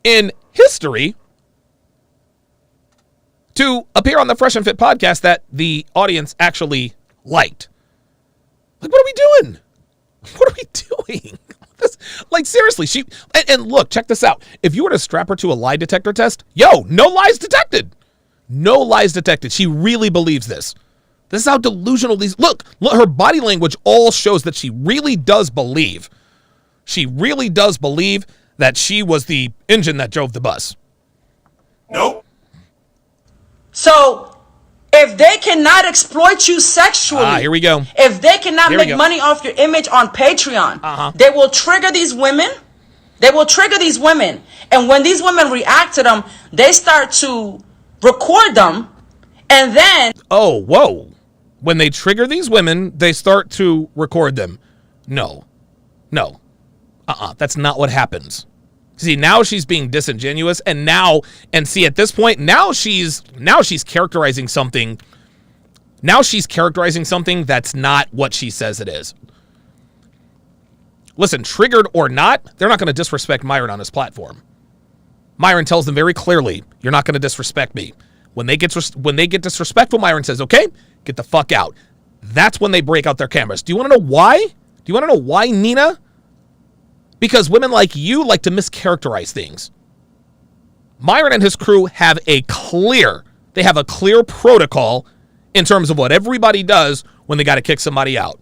in history to appear on the Fresh and Fit podcast that the audience actually liked. Like, what are we doing? What are we doing? Like, seriously, and look, check this out. If you were to strap her to a lie detector test, no lies detected. No lies detected. She really believes this. This is how delusional look, her body language all shows that she really does believe. She really does believe that she was the engine that drove the bus. Nope. So, if they cannot exploit you sexually, here we go. If they cannot make money off your image on Patreon, they will trigger these women. And when these women react to them, they start to record them And then, oh, whoa. When they trigger these women, they start to record them. No. That's not what happens. See, now she's being disingenuous, and see, at this point, now she's characterizing something. Now she's characterizing something that's not what she says it is. Listen, triggered or not, they're not going to disrespect Myron on his platform. Myron tells them very clearly, you're not going to disrespect me. When they get disrespectful, Myron says, okay, get the fuck out. That's when they break out their cameras. Do you want to know why? Do you want to know why, Nina? Because women like you like to mischaracterize things. Myron and his crew have a clear protocol in terms of what everybody does when they got to kick somebody out.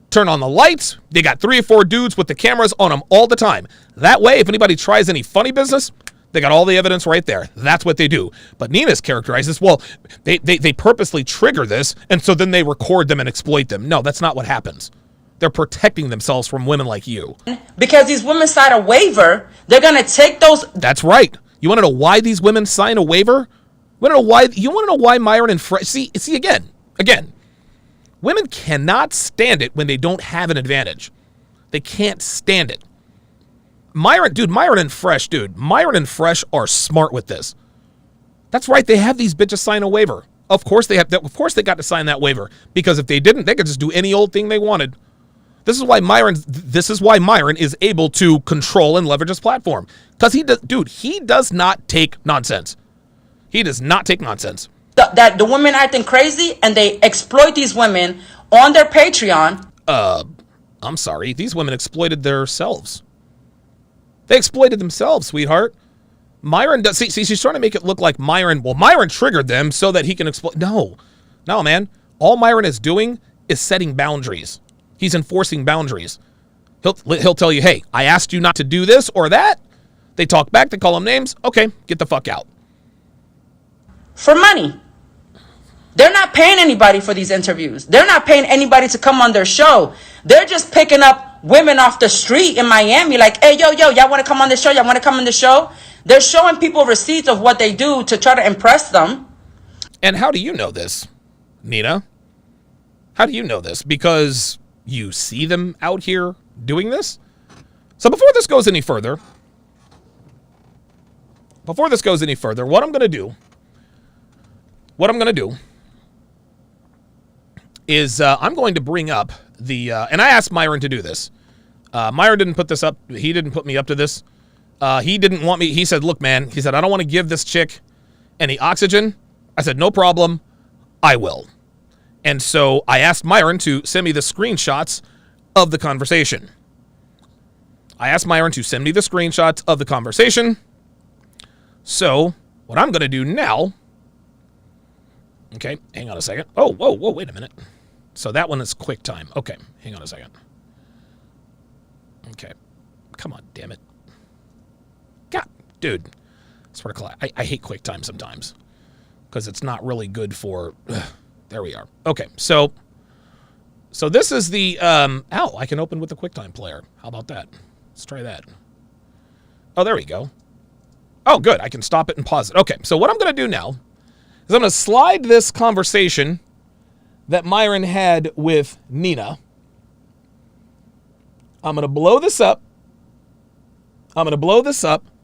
Turn on the lights. They got 3 or 4 dudes with the cameras on them all the time. That way, if anybody tries any funny business, they got all the evidence right there. That's what they do. But Nina's characterizes, well, they purposely trigger this, and so then they record them and exploit them. No, that's not what happens. They're protecting themselves from women like you. because these women sign a waiver, they're going to take those. That's right. You want to know why these women sign a waiver? You want to know why Myron and Fresh? See again. Women cannot stand it when they don't have an advantage. They can't stand it. Myron and Fresh are smart with this. That's right. They have these bitches sign a waiver. Of course they got to sign that waiver, because if they didn't, they could just do any old thing they wanted. This is why Myron is able to control and leverage his platform, because he does not take nonsense. He does not take nonsense. That the women acting crazy, and they exploit these women on their Patreon. I'm sorry. These women exploited themselves. They exploited themselves, sweetheart. Myron does. See, she's trying to make it look like Myron triggered them so that he can exploit. No, man. All Myron is doing is setting boundaries. He's enforcing boundaries. He'll tell you, hey, I asked you not to do this or that. They talk back. They call him names. Okay, get the fuck out. For money. They're not paying anybody for these interviews. They're not paying anybody to come on their show. They're just picking up women off the street in Miami like, hey, yo, y'all want to come on the show? Y'all want to come on the show? They're showing people receipts of what they do to try to impress them. And how do you know this, Nina? How do you know this? Because you see them out here doing this? So before this goes any further, what I'm going to do is I'm going to bring up the, and I asked Myron to do this. Myron didn't put this up. He didn't put me up to this. He didn't want me. He said, look, man, he said, I don't want to give this chick any oxygen. I said, no problem. I will. And so I asked Myron to send me the screenshots of the conversation. So what I'm going to do now, okay, hang on a second. Oh, whoa, wait a minute. So that one is QuickTime. Okay, hang on a second. Okay, come on, damn it. God, dude, I hate QuickTime sometimes because it's not really good for, there we are. Okay, so this is the, I can open with the QuickTime player. How about that? Let's try that. Oh, there we go. Oh, good, I can stop it and pause it. Okay, so what I'm going to do now is I'm going to slide this conversation that Myron had with Nina. I'm going to blow this up.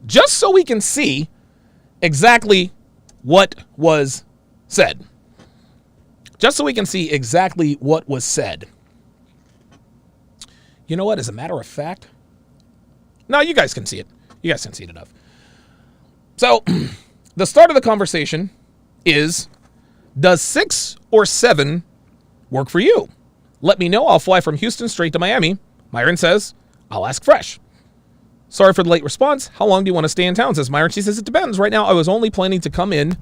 Just so we can see exactly what was said. You know what? As a matter of fact, no, you guys can see it. You guys can see it enough. So, the start of the conversation is, does 6 or 7 work for you? Let me know. I'll fly from Houston straight to Miami. Myron says, I'll ask Fresh. Sorry for the late response. How long do you want to stay in town? Says Myron. She says, it depends. Right now, I was only planning to come in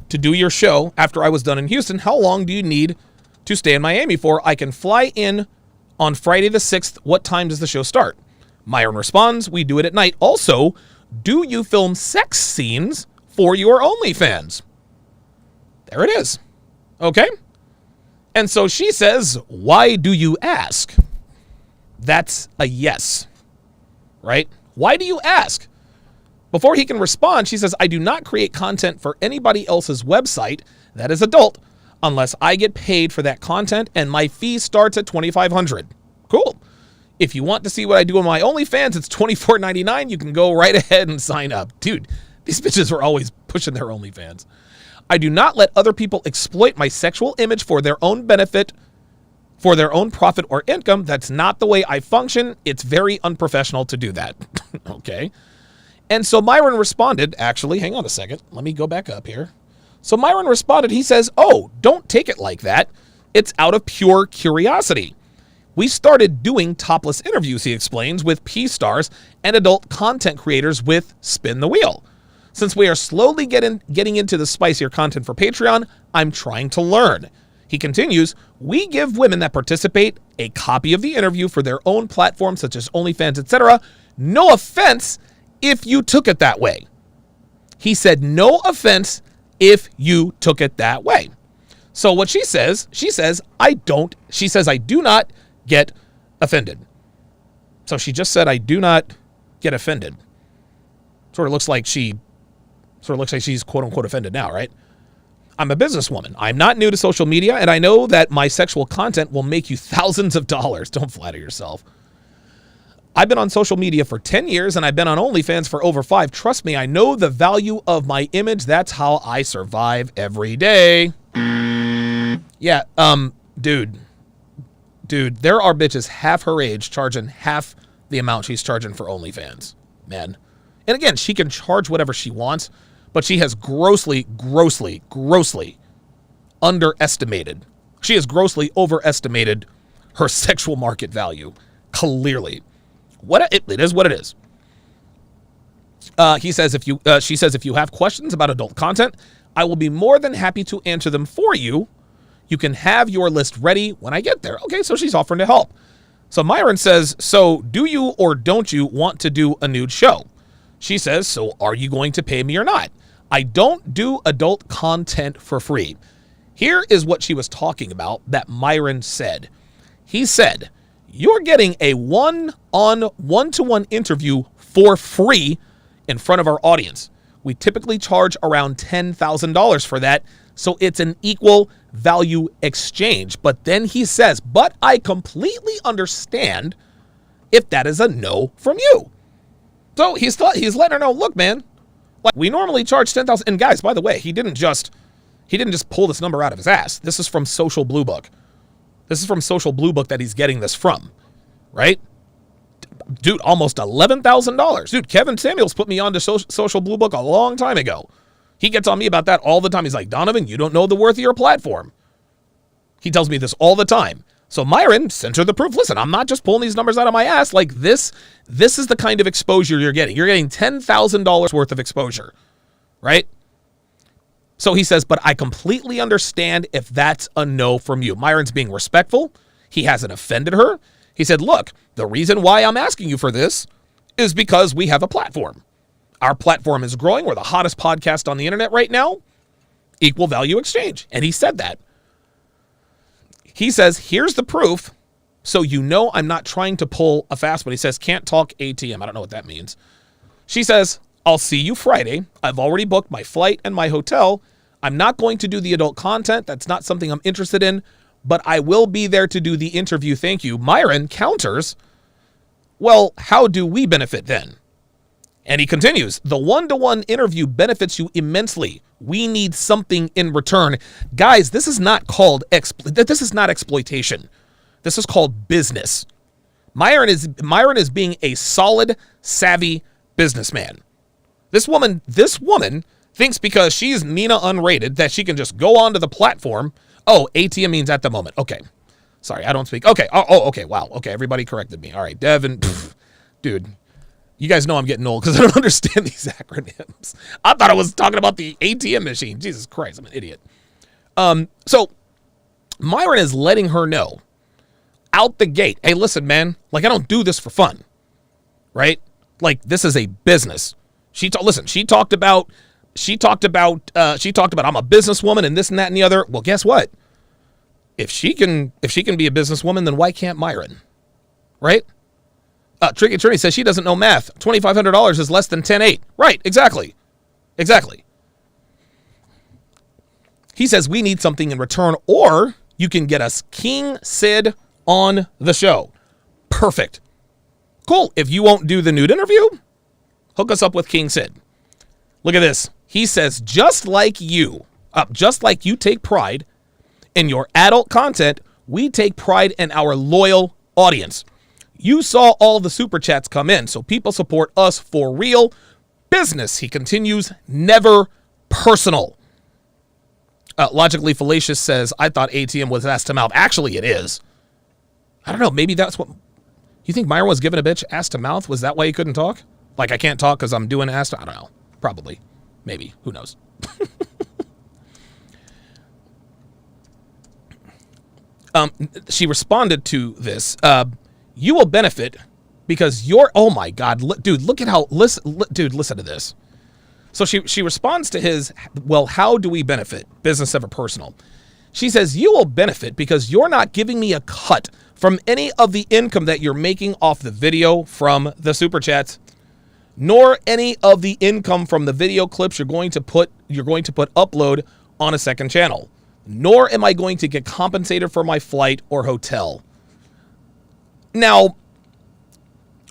to do your show after I was done in Houston. How long do you need to stay in Miami for? I can fly in on Friday the 6th. What time does the show start? Myron responds, we do it at night. Also, do you film sex scenes for your OnlyFans? There it is. Okay? And so she says, why do you ask? That's a yes. Right? Why do you ask? Before he can respond, she says, I do not create content for anybody else's website. that is adult, unless I get paid for that content, and my fee starts at $2,500. Cool. If you want to see what I do on my OnlyFans, it's $24.99. You can go right ahead and sign up. Dude, these bitches are always pushing their OnlyFans. I do not let other people exploit my sexual image for their own benefit, for their own profit or income. That's not the way I function. It's very unprofessional to do that. Okay. And so Myron responded, actually, hang on a second. Let me go back up here. So Myron responded, he says, "Oh, don't take it like that. It's out of pure curiosity. We started doing topless interviews," he explains, "with P-stars and adult content creators with Spin the Wheel. Since we are slowly getting into the spicier content for Patreon, I'm trying to learn." He continues, "We give women that participate a copy of the interview for their own platforms such as OnlyFans, etc. No offense if you took it that way." He said, "No offense if you took it that way." So what she says, I do not get offended. So she just said, "I do not get offended." Sort of looks like she's quote unquote offended now, right? "I'm a businesswoman. I'm not new to social media, and I know that my sexual content will make you thousands of dollars." Don't flatter yourself. "I've been on social media for 10 years, and I've been on OnlyFans for over 5. Trust me, I know the value of my image. That's how I survive every day." Yeah, dude, there are bitches half her age charging half the amount she's charging for OnlyFans, man. And again, she can charge whatever she wants, but she has grossly underestimated. She has grossly overestimated her sexual market value. Clearly, it is what it is. She says, if you have questions about adult content, I will be more than happy to answer them for you. You can have your list ready when I get there. Okay, so she's offering to help. So Myron says, "So do you or don't you want to do a nude show?" She says, "So are you going to pay me or not? I don't do adult content for free." Here is what she was talking about that Myron said. He said, "You're getting a one-to-one interview for free in front of our audience. We typically charge around $10,000 for that, so it's an equal value exchange." But then he says, "But I completely understand if that is a no from you." So he's letting her know, look, man, like we normally charge $10,000. And guys, by the way, he didn't just pull this number out of his ass. This is from Social Blue Book. This is from Social Blue Book that he's getting this from, right? Dude, almost $11,000. Dude, Kevin Samuels put me onto Social Blue Book a long time ago. He gets on me about that all the time. He's like, "Donovan, you don't know the worth of your platform." He tells me this all the time. So Myron sent her the proof. Listen, I'm not just pulling these numbers out of my ass. Like this is the kind of exposure you're getting. You're getting $10,000 worth of exposure, right? So he says, "But I completely understand if that's a no from you." Myron's being respectful. He hasn't offended her. He said, "Look, the reason why I'm asking you for this is because we have a platform. Our platform is growing. We're the hottest podcast on the internet right now. Equal value exchange." And he said that. He says, "Here's the proof. So you know I'm not trying to pull a fast one." He says, "Can't talk ATM." I don't know what that means. She says, "I'll see you Friday. I've already booked my flight and my hotel. I'm not going to do the adult content. That's not something I'm interested in, but I will be there to do the interview. Thank you." Myron counters, "Well, how do we benefit then?" And he continues, "The one-to-one interview benefits you immensely. We need something in return." Guys, this is not exploitation. This is called business. Myron is being a solid, savvy businessman. This woman thinks because she's Nina Unrated that she can just go onto the platform. Oh, ATM means at the moment. Okay. Sorry, I don't speak. Okay. Oh, okay. Wow. Okay. Everybody corrected me. All right. Devin, dude. You guys know I'm getting old because I don't understand these acronyms. I thought I was talking about the ATM machine. Jesus Christ, I'm an idiot. So Myron is letting her know out the gate, "Hey, listen, man, like I don't do this for fun, right? Like this is a business." She talked about I'm a businesswoman and this and that and the other. Well, guess what? If she can be a businesswoman, then why can't Myron, right? Tricky Attorney says she doesn't know math. $2,500 is less than 10.8. Right, exactly. He says we need something in return, or you can get us King Sid on the show. Perfect. Cool. If you won't do the nude interview, hook us up with King Sid. Look at this. He says, just like you take pride in your adult content, we take pride in our loyal audience. You saw all the super chats come in, so people support us for real. Business, he continues, never personal. Logically Fallacious says, I thought ATM was ass to mouth. Actually, it is. I don't know. Maybe that's what... You think Myron was giving a bitch ass to mouth? Was that why he couldn't talk? Like, I can't talk because I'm doing ass to... I don't know. Probably. Maybe. Who knows? She responded to this. You will benefit because you're... Oh, my God. Dude, look at how... Listen to this. So she responds to his, well, how do we benefit? Business ever personal. She says, you will benefit because you're not giving me a cut from any of the income that you're making off the video from the super chats, nor any of the income from the video clips you're going to put upload on a second channel, nor am I going to get compensated for my flight or hotel. Now,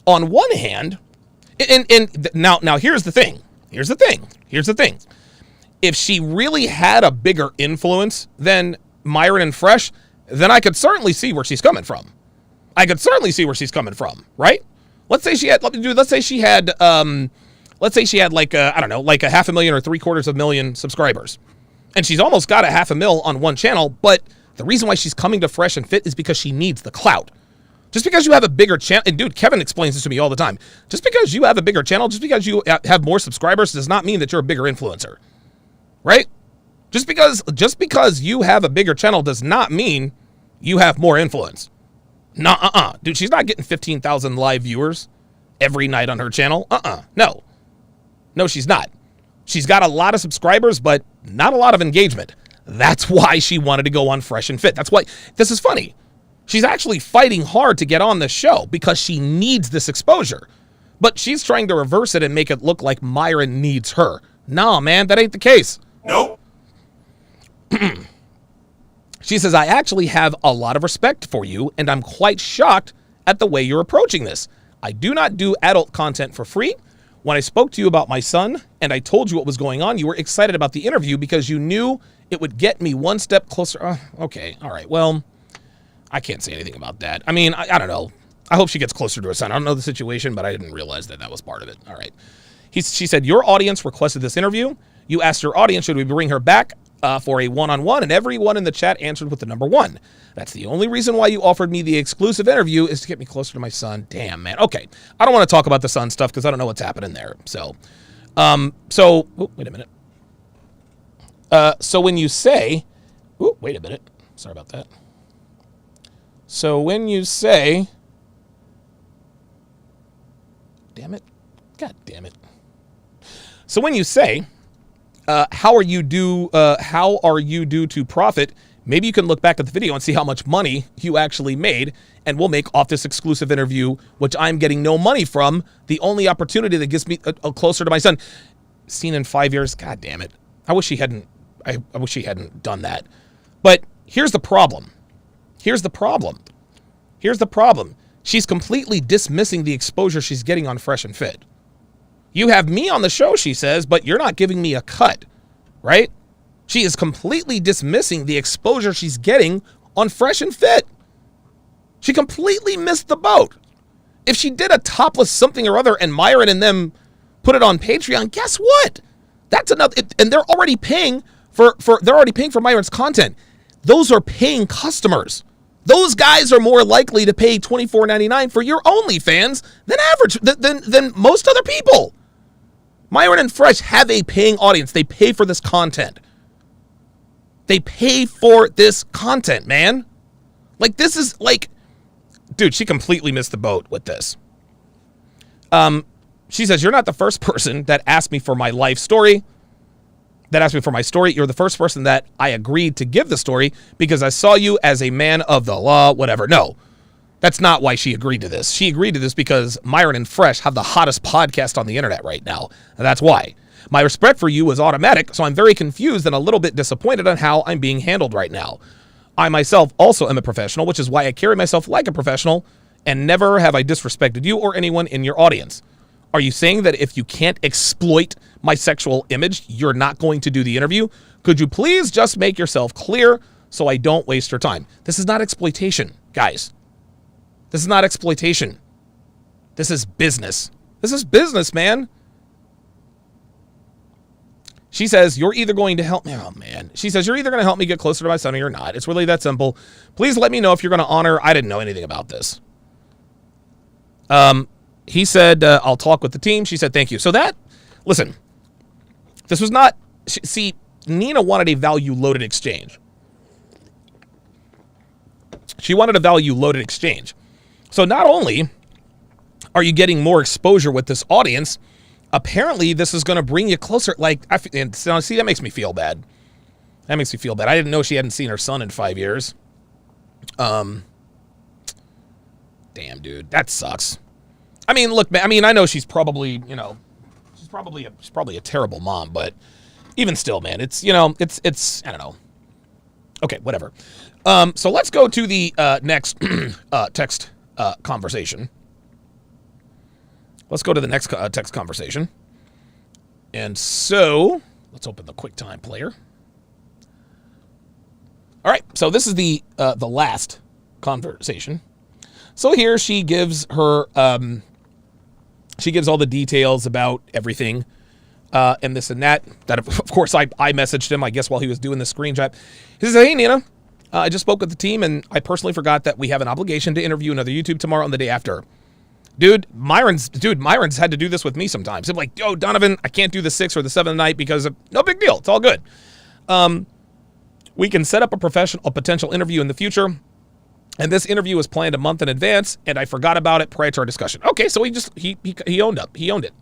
on one hand, now here's the thing. Here's the thing. If she really had a bigger influence than Myron and Fresh, then I could certainly see where she's coming from. Right? Let's say she had like, I don't know, like a 500,000 or 750,000 subscribers. And she's almost got a 500,000 on one channel, but the reason why she's coming to Fresh and Fit is because she needs the clout. Just because you have a bigger channel, and dude, Kevin explains this to me all the time. Just because you have a bigger channel, just because you have more subscribers does not mean that you're a bigger influencer, right? Just because you have a bigger channel does not mean you have more influence. Dude, she's not getting 15,000 live viewers every night on her channel. No, she's not. She's got a lot of subscribers, but not a lot of engagement. That's why she wanted to go on Fresh and Fit. That's why, this is funny. She's actually fighting hard to get on the show because she needs this exposure. But she's trying to reverse it and make it look like Myron needs her. No, man, that ain't the case. Nope. She says, I actually have a lot of respect for you, and I'm quite shocked at the way you're approaching this. I do not do adult content for free. When I spoke to you about my son and I told you what was going on, you were excited about the interview because you knew it would get me one step closer. Okay, all right, well... I can't say anything about that. I mean, I don't know. I hope she gets closer to her son. I don't know the situation, but I didn't realize that was part of it. All right. She said, your audience requested this interview. You asked your audience, should we bring her back for a one-on-one? And everyone in the chat answered with the number 1. That's the only reason why you offered me the exclusive interview is to get me closer to my son. Damn, man. Okay. I don't want to talk about the son stuff because I don't know what's happening there. So, wait a minute. So when you say, wait a minute. Sorry about that. So when you say, damn it, God damn it. So when you say, how are you due to profit? Maybe you can look back at the video and see how much money you actually made, and we'll make off this exclusive interview, which I'm getting no money from. The only opportunity that gets me closer to my son. Seen in 5 years. God damn it. I wish he hadn't done that. But here's the problem. Here's the problem. She's completely dismissing the exposure she's getting on Fresh and Fit. You have me on the show, she says, but you're not giving me a cut, right? She is completely dismissing the exposure she's getting on Fresh and Fit. She completely missed the boat. If she did a topless something or other and Myron and them put it on Patreon, guess what? That's another, and they're already paying for Myron's content. Those are paying customers. Those guys are more likely to pay $24.99 for your OnlyFans than most other people. Myron and Fresh have a paying audience. They pay for this content. They pay for this content, man. Like, this is like, dude, she completely missed the boat with this. She says, you're not the first person that asked me for my life story. You're the first person that I agreed to give the story because I saw you as a man of the law, whatever. No, that's not why she agreed to this. She agreed to this because Myron and Fresh have the hottest podcast on the internet right now. And that's why. My respect for you is automatic, so I'm very confused and a little bit disappointed on how I'm being handled right now. I myself also am a professional, which is why I carry myself like a professional, and never have I disrespected you or anyone in your audience. Are you saying that if you can't exploit my sexual image, you're not going to do the interview? Could you please just make yourself clear so I don't waste your time? This is not exploitation, guys. This is not exploitation. This is business. This is business, man. She says, you're either going to help me. Oh, man. She says, you're either going to help me get closer to my son or you're not. It's really that simple. Please let me know if you're going to honor. I didn't know anything about this. He said, I'll talk with the team. She said, thank you. So that, listen, this was not, see, Nina wanted a value-loaded exchange. She wanted a value-loaded exchange. So not only are you getting more exposure with this audience, apparently this is going to bring you closer. Like, and see, that makes me feel bad. That makes me feel bad. I didn't know she hadn't seen her son in 5 years. Damn, dude, that sucks. I mean, look, man, I mean, I know she's probably, you know, she's probably a terrible mom, but even still, man, it's, you know, it's, I don't know. Okay, whatever. So let's go to the next text conversation. Let's go to the next text conversation. And so let's open the QuickTime player. All right, so this is the last conversation. So here she gives her, she gives all the details about everything, and this and that. That of course I messaged him, I guess, while he was doing the screenshot. He says, "Hey Nina, I just spoke with the team, and I personally forgot that we have an obligation to interview another YouTube tomorrow and the day after." Dude, Myron's had to do this with me sometimes. I'm like, yo, Donovan, I can't do the 6th or the 7th night because of, no big deal. It's all good. We can set up a potential interview in the future. And this interview was planned a month in advance, and I forgot about it prior to our discussion. Okay, so he owned up. He owned it.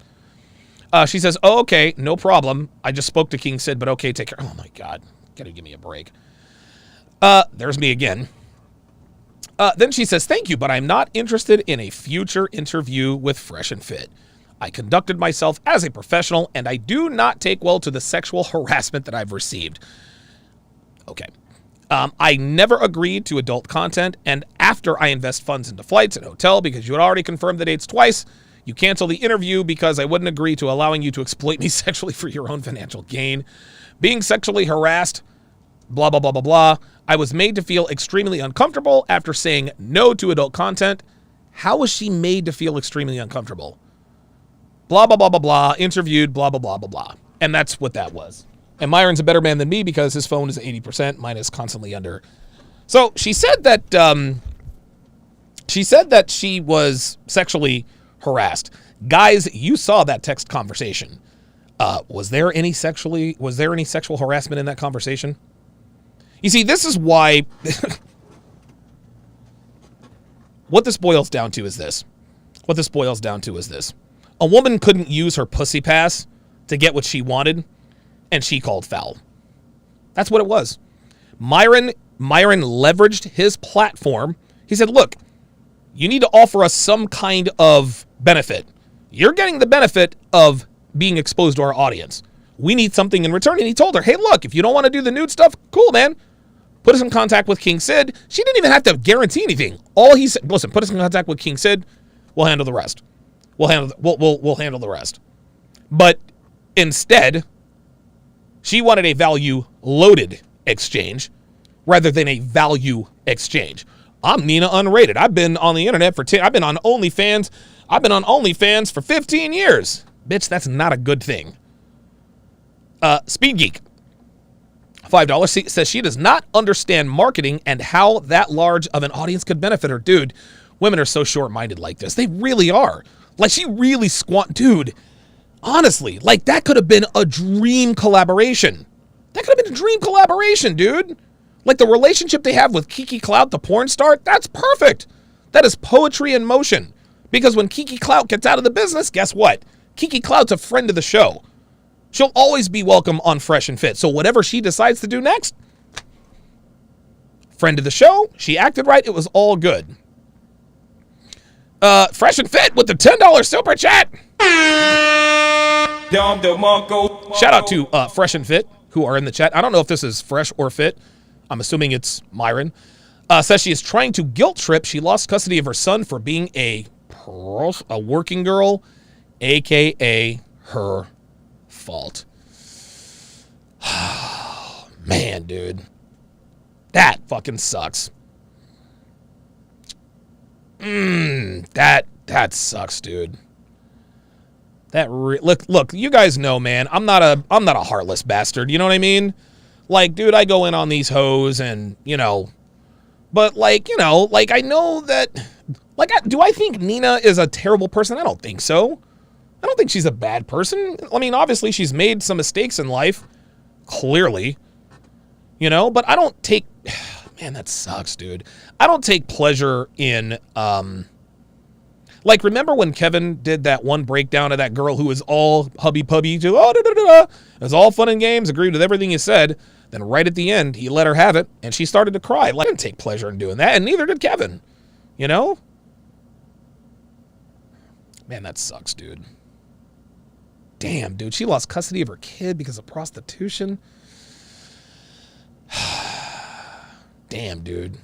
She says, oh, okay, no problem. I just spoke to King Sid, but okay, take care. Oh, my God. Gotta give me a break. There's me again. Then she says, thank you, but I'm not interested in a future interview with Fresh and Fit. I conducted myself as a professional, and I do not take well to the sexual harassment that I've received. Okay. I never agreed to adult content, and after I invest funds into flights and hotel because you had already confirmed the dates twice, you cancel the interview because I wouldn't agree to allowing you to exploit me sexually for your own financial gain. Being sexually harassed, blah, blah, blah, blah, blah. I was made to feel extremely uncomfortable after saying no to adult content. How was she made to feel extremely uncomfortable? Blah, blah, blah, blah, blah. Interviewed, blah, blah, blah, blah, blah. And that's what that was. And Myron's a better man than me because his phone is 80%. Mine is constantly under. So she said that she was sexually harassed. Guys, you saw that text conversation. Was there any sexual harassment in that conversation? You see, this is why what this boils down to is this. A woman couldn't use her pussy pass to get what she wanted, and she called foul. That's what it was. Myron leveraged his platform. He said, look, you need to offer us some kind of benefit. You're getting the benefit of being exposed to our audience. We need something in return. And he told her, hey, look, if you don't want to do the nude stuff, cool, man. Put us in contact with King Sid. She didn't even have to guarantee anything. All he said, listen, put us in contact with King Sid. We'll handle the rest. We'll handle the rest. But instead, she wanted a value-loaded exchange rather than a value exchange. I'm Nina Unrated. I've been on the internet for I've been on OnlyFans. I've been on OnlyFans for 15 years. Bitch, that's not a good thing. Speed Geek, $5, says she does not understand marketing and how that large of an audience could benefit her. Dude, women are so short-minded like this. They really are. Like, she really dude, honestly, like, that could have been a dream collaboration. Dude. Like, the relationship they have with Kiki Clout, the porn star, that's perfect. That is poetry in motion. Because when Kiki Clout gets out of the business, guess what? Kiki Clout's a friend of the show. She'll always be welcome on Fresh and Fit. So whatever she decides to do next, friend of the show, she acted right, it was all good. Fresh and Fit with the $10 super chat. Shout out to Fresh and Fit, who are in the chat. I don't know if this is Fresh or Fit. I'm assuming it's Myron. Says she is trying to guilt trip. She lost custody of her son for being a working girl, a.k.a. her fault. Man, dude. That fucking sucks. That sucks, dude. Look, you guys know, man, I'm not a heartless bastard, you know what I mean? Like, dude, I go in on these hoes and, you know, but like, you know, like I know that, like, do I think Nina is a terrible person? I don't think so. I don't think she's a bad person. I mean, obviously she's made some mistakes in life, clearly, you know, but I don't take, man, that sucks, dude. I don't take pleasure in, like, remember when Kevin did that one breakdown of that girl who was all hubby-pubby to, it was all fun and games, agreed with everything you said. Then right at the end, he let her have it, and she started to cry. Like, I didn't take pleasure in doing that, and neither did Kevin. You know? Man, that sucks, dude. Damn, dude. She lost custody of her kid because of prostitution. Damn, dude.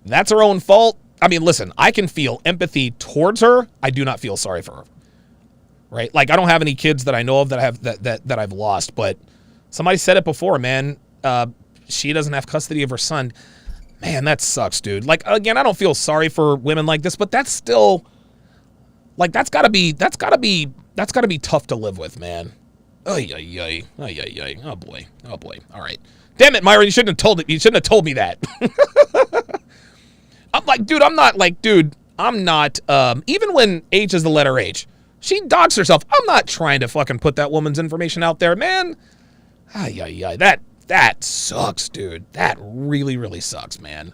That's her own fault. I mean, listen, I can feel empathy towards her. I do not feel sorry for her. Right? Like, I don't have any kids that I know of that I have that I've lost, but somebody said it before, man. She doesn't have custody of her son. Man, that sucks, dude. Like, again, I don't feel sorry for women like this, but that's still, like, that's gotta be tough to live with, man. Oh boy. All right. Damn it, Myron, you shouldn't have told me that. I'm like, dude, I'm not, even when H is the letter H, she dogs herself. I'm not trying to fucking put that woman's information out there, man. That sucks, dude. That really, really sucks, man.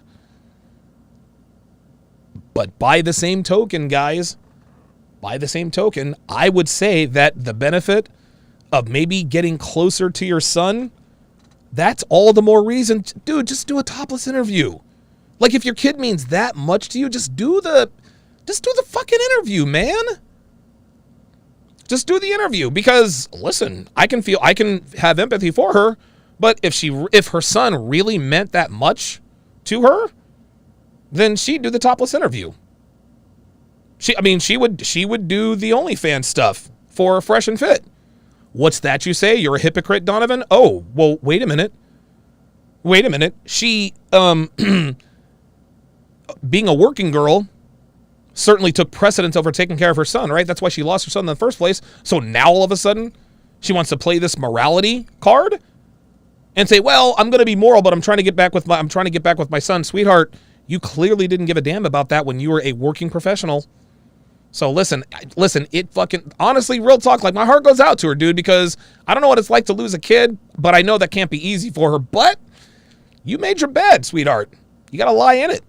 But by the same token, guys, I would say that the benefit of maybe getting closer to your son, that's all the more reason. Dude, just do a topless interview. Like, if your kid means that much to you, just do the fucking interview, man. Just do the interview, because listen, I can have empathy for her, but if her son really meant that much to her, then she'd do the topless interview. She would do the OnlyFans stuff for Fresh and Fit. What's that you say? You're a hypocrite, Donovan? Oh, well, wait a minute. She, being a working girl, certainly took precedence over taking care of her son, right? That's why she lost her son in the first place. So now all of a sudden, she wants to play this morality card and say, well, I'm going to be moral, but I'm trying to get back with my son. Sweetheart, you clearly didn't give a damn about that when you were a working professional. So listen, it fucking, honestly, real talk, like, my heart goes out to her, dude, because I don't know what it's like to lose a kid, but I know that can't be easy for her. But you made your bed, sweetheart. You got to lie in it.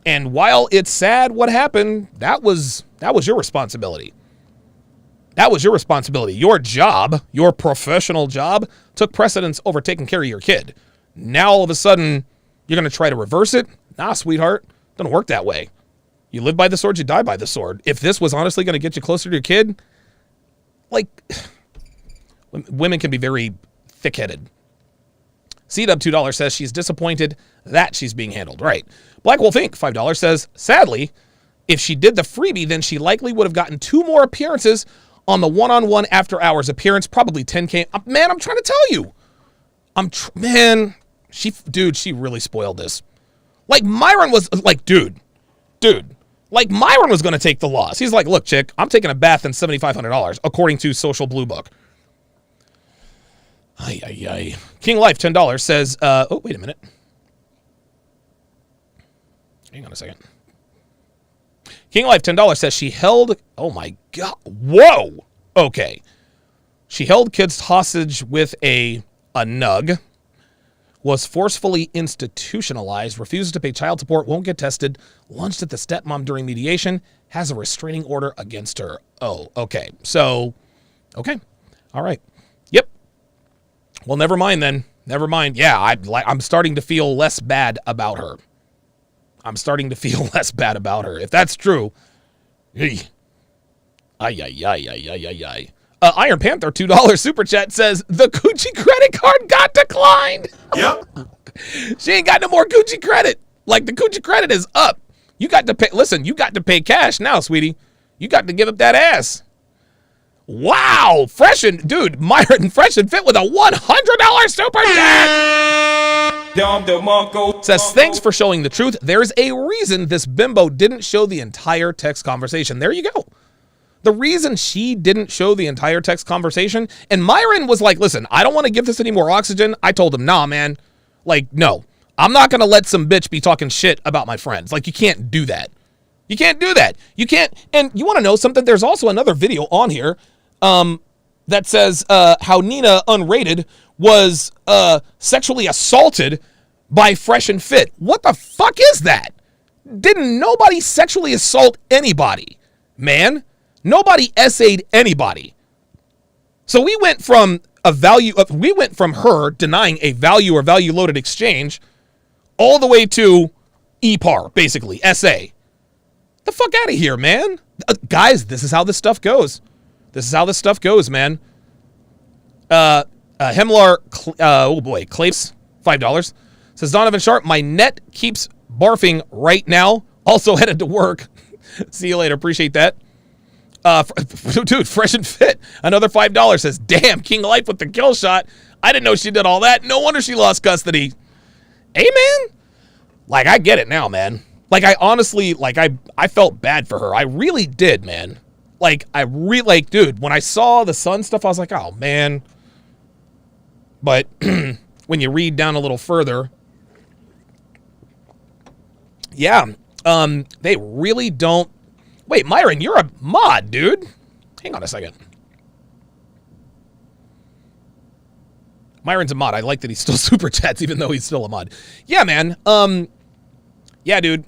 And while it's sad what happened, that was your responsibility. That was your responsibility. Your job, your professional job, took precedence over taking care of your kid. Now all of a sudden, you're going to try to reverse it? Nah, sweetheart. Doesn't work that way. You live by the sword, you die by the sword. If this was honestly going to get you closer to your kid, like, women can be very thick-headed. C-Dub $2 says she's disappointed that she's being handled right. Black Wolf Inc. $5 says, sadly, if she did the freebie, then she likely would have gotten 2 more appearances on the one-on-one after hours appearance, probably 10K. Man, I'm trying to tell you. She really spoiled this. Like, Myron was like, dude. Like, Myron was going to take the loss. He's like, look, chick, I'm taking a bath in $7,500, according to Social Blue Book. King Life $10 says, oh, wait a minute. Hang on a second. King Life $10 says she held, oh my God, whoa. Okay. She held kids hostage with a nug, was forcefully institutionalized, refuses to pay child support, won't get tested, lunged at the stepmom during mediation, has a restraining order against her. Oh, okay. So, okay. All right. Yep. Well, never mind then. Never mind. Yeah, I'm starting to feel less bad about her. If that's true, Ay, ay, ay, ay, ay, ay, ay. Iron Panther, $2 super chat says, the Gucci credit card got declined. Yep. She ain't got no more Gucci credit. Like, the Gucci credit is up. You got to pay. Listen, you got to pay cash now, sweetie. You got to give up that ass. Wow. Dude, Myron Fresh and Fit with a $100 super chat. Says, thanks for showing the truth. There's a reason this bimbo didn't show the entire text conversation. There you go. The reason she didn't show the entire text conversation, and Myron was like, listen, I don't want to give this any more oxygen. I told him, nah, man. Like, no. I'm not going to let some bitch be talking shit about my friends. Like, you can't do that. You can't do that. You can't. And you want to know something? There's also another video on here that says how Nina Unrated was sexually assaulted by Fresh and Fit. What the fuck is that? Didn't nobody sexually assault anybody, man? Nobody essayed anybody. So we went from her denying a value or value loaded exchange all the way to EPAR, basically, SA. The fuck out of here, man. Guys, this is how this stuff goes. This is how this stuff goes, man. Hemlar, Claves, $5. Says, Donovan Sharp, my net keeps barfing right now. Also headed to work. See you later. Appreciate that. Dude, Fresh and Fit, another $5. Says, damn, King Life with the kill shot. I didn't know she did all that. No wonder she lost custody. Hey, man. Like, I get it now, man. Like, I honestly, like, I felt bad for her. I really did, man. Like, dude, when I saw the Sun stuff, I was like, oh, man. But when you read down a little further, yeah, they really don't. Wait, Myron, you're a mod, dude. Hang on a second. Myron's a mod. I like that he's still super chats, even though he's still a mod. Yeah, man. Yeah, dude.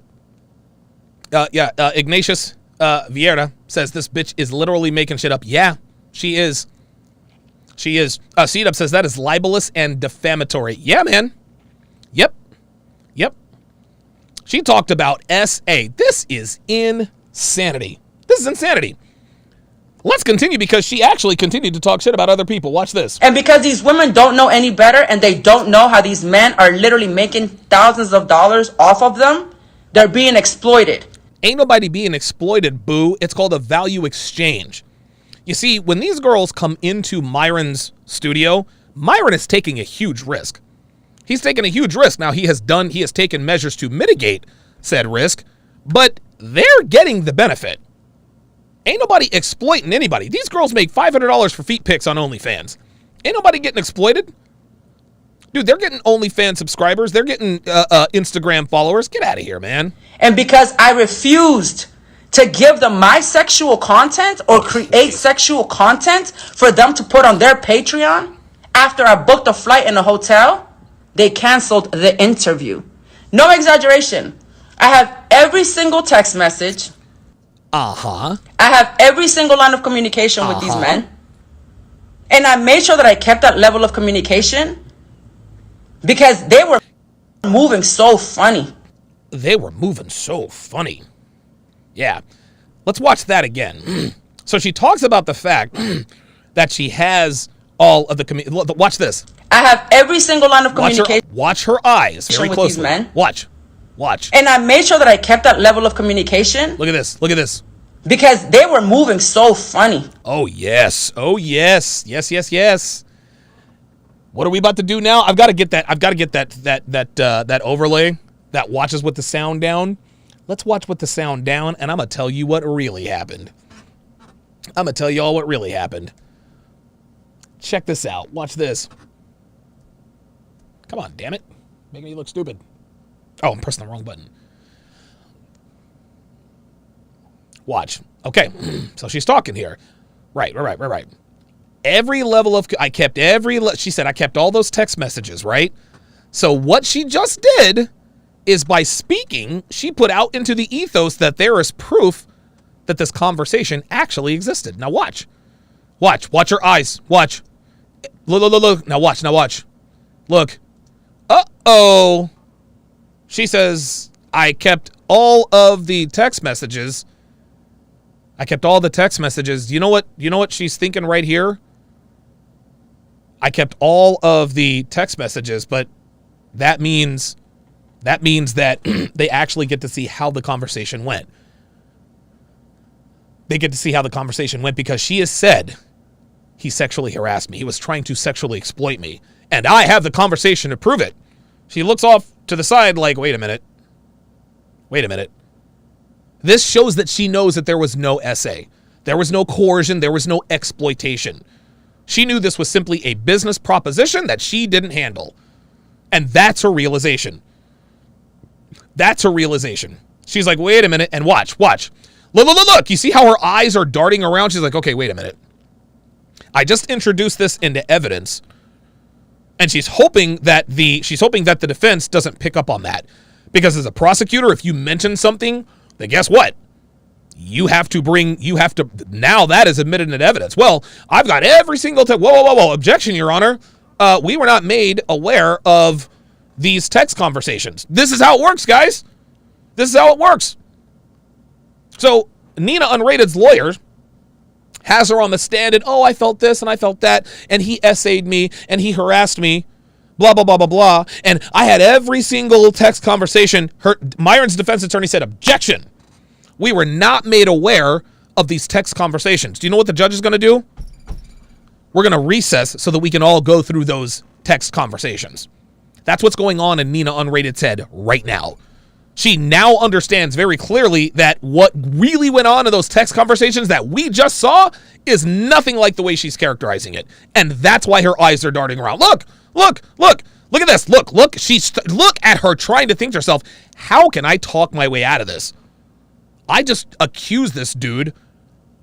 Ignatius Vieira says this bitch is literally making shit up. Yeah, she is. She is. C-Dub says that is libelous and defamatory. Yeah, man. Yep. She talked about SA. This is insanity. This is insanity. Let's continue because she actually continued to talk shit about other people. Watch this. And because these women don't know any better and they don't know how these men are literally making thousands of dollars off of them, they're being exploited. Ain't nobody being exploited, boo. It's called a value exchange. You see, when these girls come into Myron's studio, Myron is taking a huge risk. He's taking a huge risk. Now, he has taken measures to mitigate said risk, but they're getting the benefit. Ain't nobody exploiting anybody. These girls make $500 for feet pics on OnlyFans. Ain't nobody getting exploited. Dude, they're getting OnlyFans subscribers. They're getting Instagram followers. Get out of here, man. And because I refused to give them my sexual content or create sexual content for them to put on their Patreon, after I booked a flight and a hotel, they canceled the interview. No exaggeration. I have every single text message. I have every single line of communication with these men. And I made sure that I kept that level of communication because they were moving so funny. They were moving so funny. Yeah. Let's watch that again. So she talks about the fact that she has all of the watch this. I have every single line of communication. Watch her eyes very with closely. These men. Watch. And I made sure that I kept that level of communication. Look at this. Because they were moving so funny. Oh, yes. Yes. What are we about to do now? I've got to get that overlay that watches with the sound down. Let's watch with the sound down, and I'm going to tell you what really happened. I'm going to tell you all what really happened. Check this out. Watch this. Come on, damn it. Making me look stupid. Oh, I'm pressing the wrong button. Watch. Okay. So she's talking here. Right. Every level of, she said, I kept all those text messages, right? So what she just did is by speaking, she put out into the ethos that there is proof that this conversation actually existed. Now watch. Watch her eyes. Watch. Look. Now watch. Look. Uh-oh. She says, I kept all of the text messages I kept all the text messages. You know what she's thinking right here? I kept all of the text messages, but that means that they actually get to see how the conversation went. They get to see how the conversation went because she has said he sexually harassed me. He was trying to sexually exploit me. And I have the conversation to prove it. She looks off to the side like, wait a minute. This shows that she knows that there was no SA. There was no coercion. There was no exploitation. She knew this was simply a business proposition that she didn't handle. And that's her realization. That's her realization. She's like, wait a minute, and watch. Look. You see how her eyes are darting around? She's like, okay, wait a minute. I just introduced this into evidence, and she's hoping that the defense doesn't pick up on that. Because as a prosecutor, if you mention something, then guess what? Now that is admitted into evidence. Well, I've got every single time. Whoa. Objection, Your Honor. We were not made aware of these text conversations. This is how it works, guys. This is how it works. So Nina Unrated's lawyer has her on the stand and, I felt this and I felt that, and he essayed me and he harassed me, blah, blah, blah, blah, blah. And I had every single text conversation. Myron's defense attorney said, objection. We were not made aware of these text conversations. Do you know what the judge is going to do? We're going to recess so that we can all go through those text conversations. That's what's going on in Nina Unrated's head right now. She now understands very clearly that what really went on in those text conversations that we just saw is nothing like the way she's characterizing it. And that's why her eyes are darting around. Look at this. Look at her trying to think to herself, how can I talk my way out of this? I just accused this dude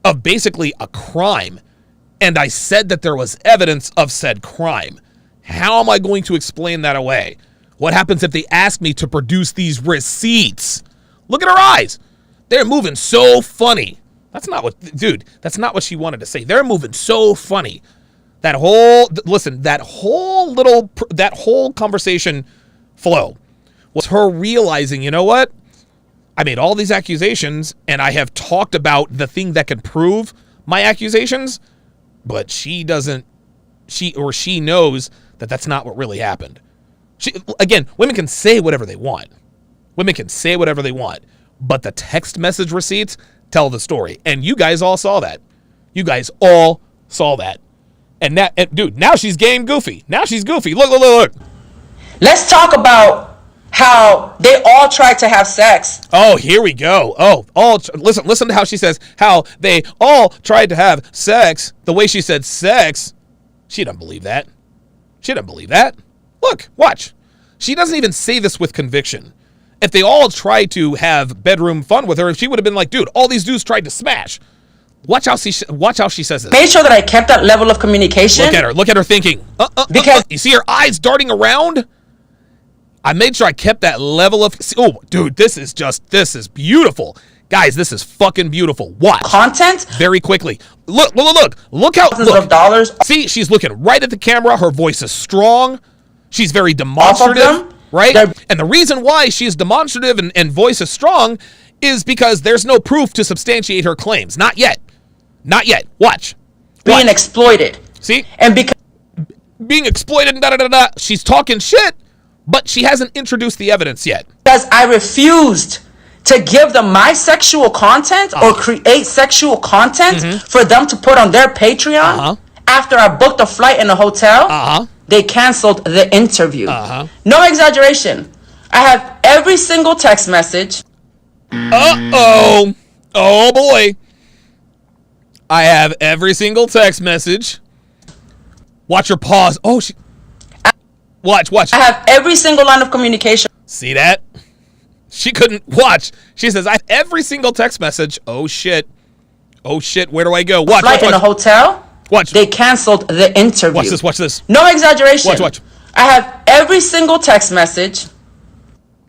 of basically a crime, and I said that there was evidence of said crime. How am I going to explain that away? What happens if they ask me to produce these receipts? Look at her eyes. They're moving so funny. That's not what she wanted to say. They're moving so funny. That whole conversation flow was her realizing, you know what? I made all these accusations and I have talked about the thing that can prove my accusations, but she knows that that's not what really happened. Women can say whatever they want. But the text message receipts tell the story. And you guys all saw that. And now she's game goofy. Look. Let's talk about how they all tried to have sex. Oh, here we go. Listen to how she says how they all tried to have sex. The way she said sex, she doesn't believe that. Look, watch. She doesn't even say this with conviction. If they all tried to have bedroom fun with her, she would have been like, dude, all these dudes tried to smash. Watch how she says this. Made sure that I kept that level of communication. Look at her thinking. Because you see her eyes darting around? I made sure I kept that level of... Oh, dude, this is beautiful. Guys, this is fucking beautiful. Watch. Content? Very quickly. Look how... Of dollars. See, she's looking right at the camera. Her voice is strong. She's very demonstrative, right? And the reason why she is demonstrative and voice is strong is because there's no proof to substantiate her claims. Not yet. Watch. Being exploited. See? And because... Being exploited and da-da-da-da. She's talking shit, but she hasn't introduced the evidence yet. Because I refused to give them my sexual content or create sexual content for them to put on their Patreon after I booked a flight in a hotel. They canceled the interview. No exaggeration. I have every single text message. Oh boy. I have every single text message. Watch her pause. Watch. I have every single line of communication. See that? She couldn't watch. She says, I have every single text message. Oh shit. Where do I go? Watch. In a hotel. Watch. They canceled the interview. Watch this. No exaggeration. Watch. I have every single text message.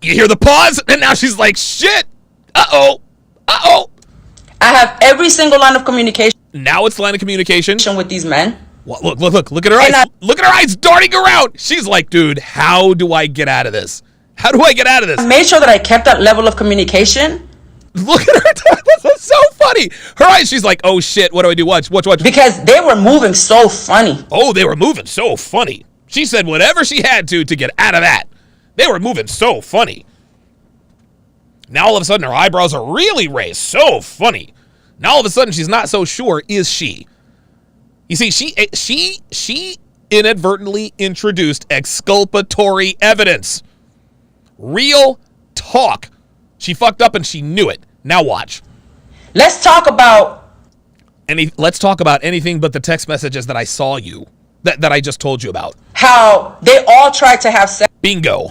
You hear the pause? And now she's like, shit. Uh-oh. I have every single line of communication. Now it's line of communication. With these men. Look at her eyes. Look at her eyes darting around. She's like, dude, how do I get out of this? I made sure that I kept that level of communication Look at her. That's so funny. Her eyes, she's like, oh shit, what do I do? Watch. Because they were moving so funny. Oh, they were moving so funny. She said whatever she had to get out of that. They were moving so funny. Now all of a sudden her eyebrows are really raised. So funny. Now all of a sudden she's not so sure, is she? You see, she inadvertently introduced exculpatory evidence. Real talk. She fucked up and she knew it. Now watch. Let's talk about anything but the text messages that I saw you. That I just told you about. How they all tried to have sex. Bingo.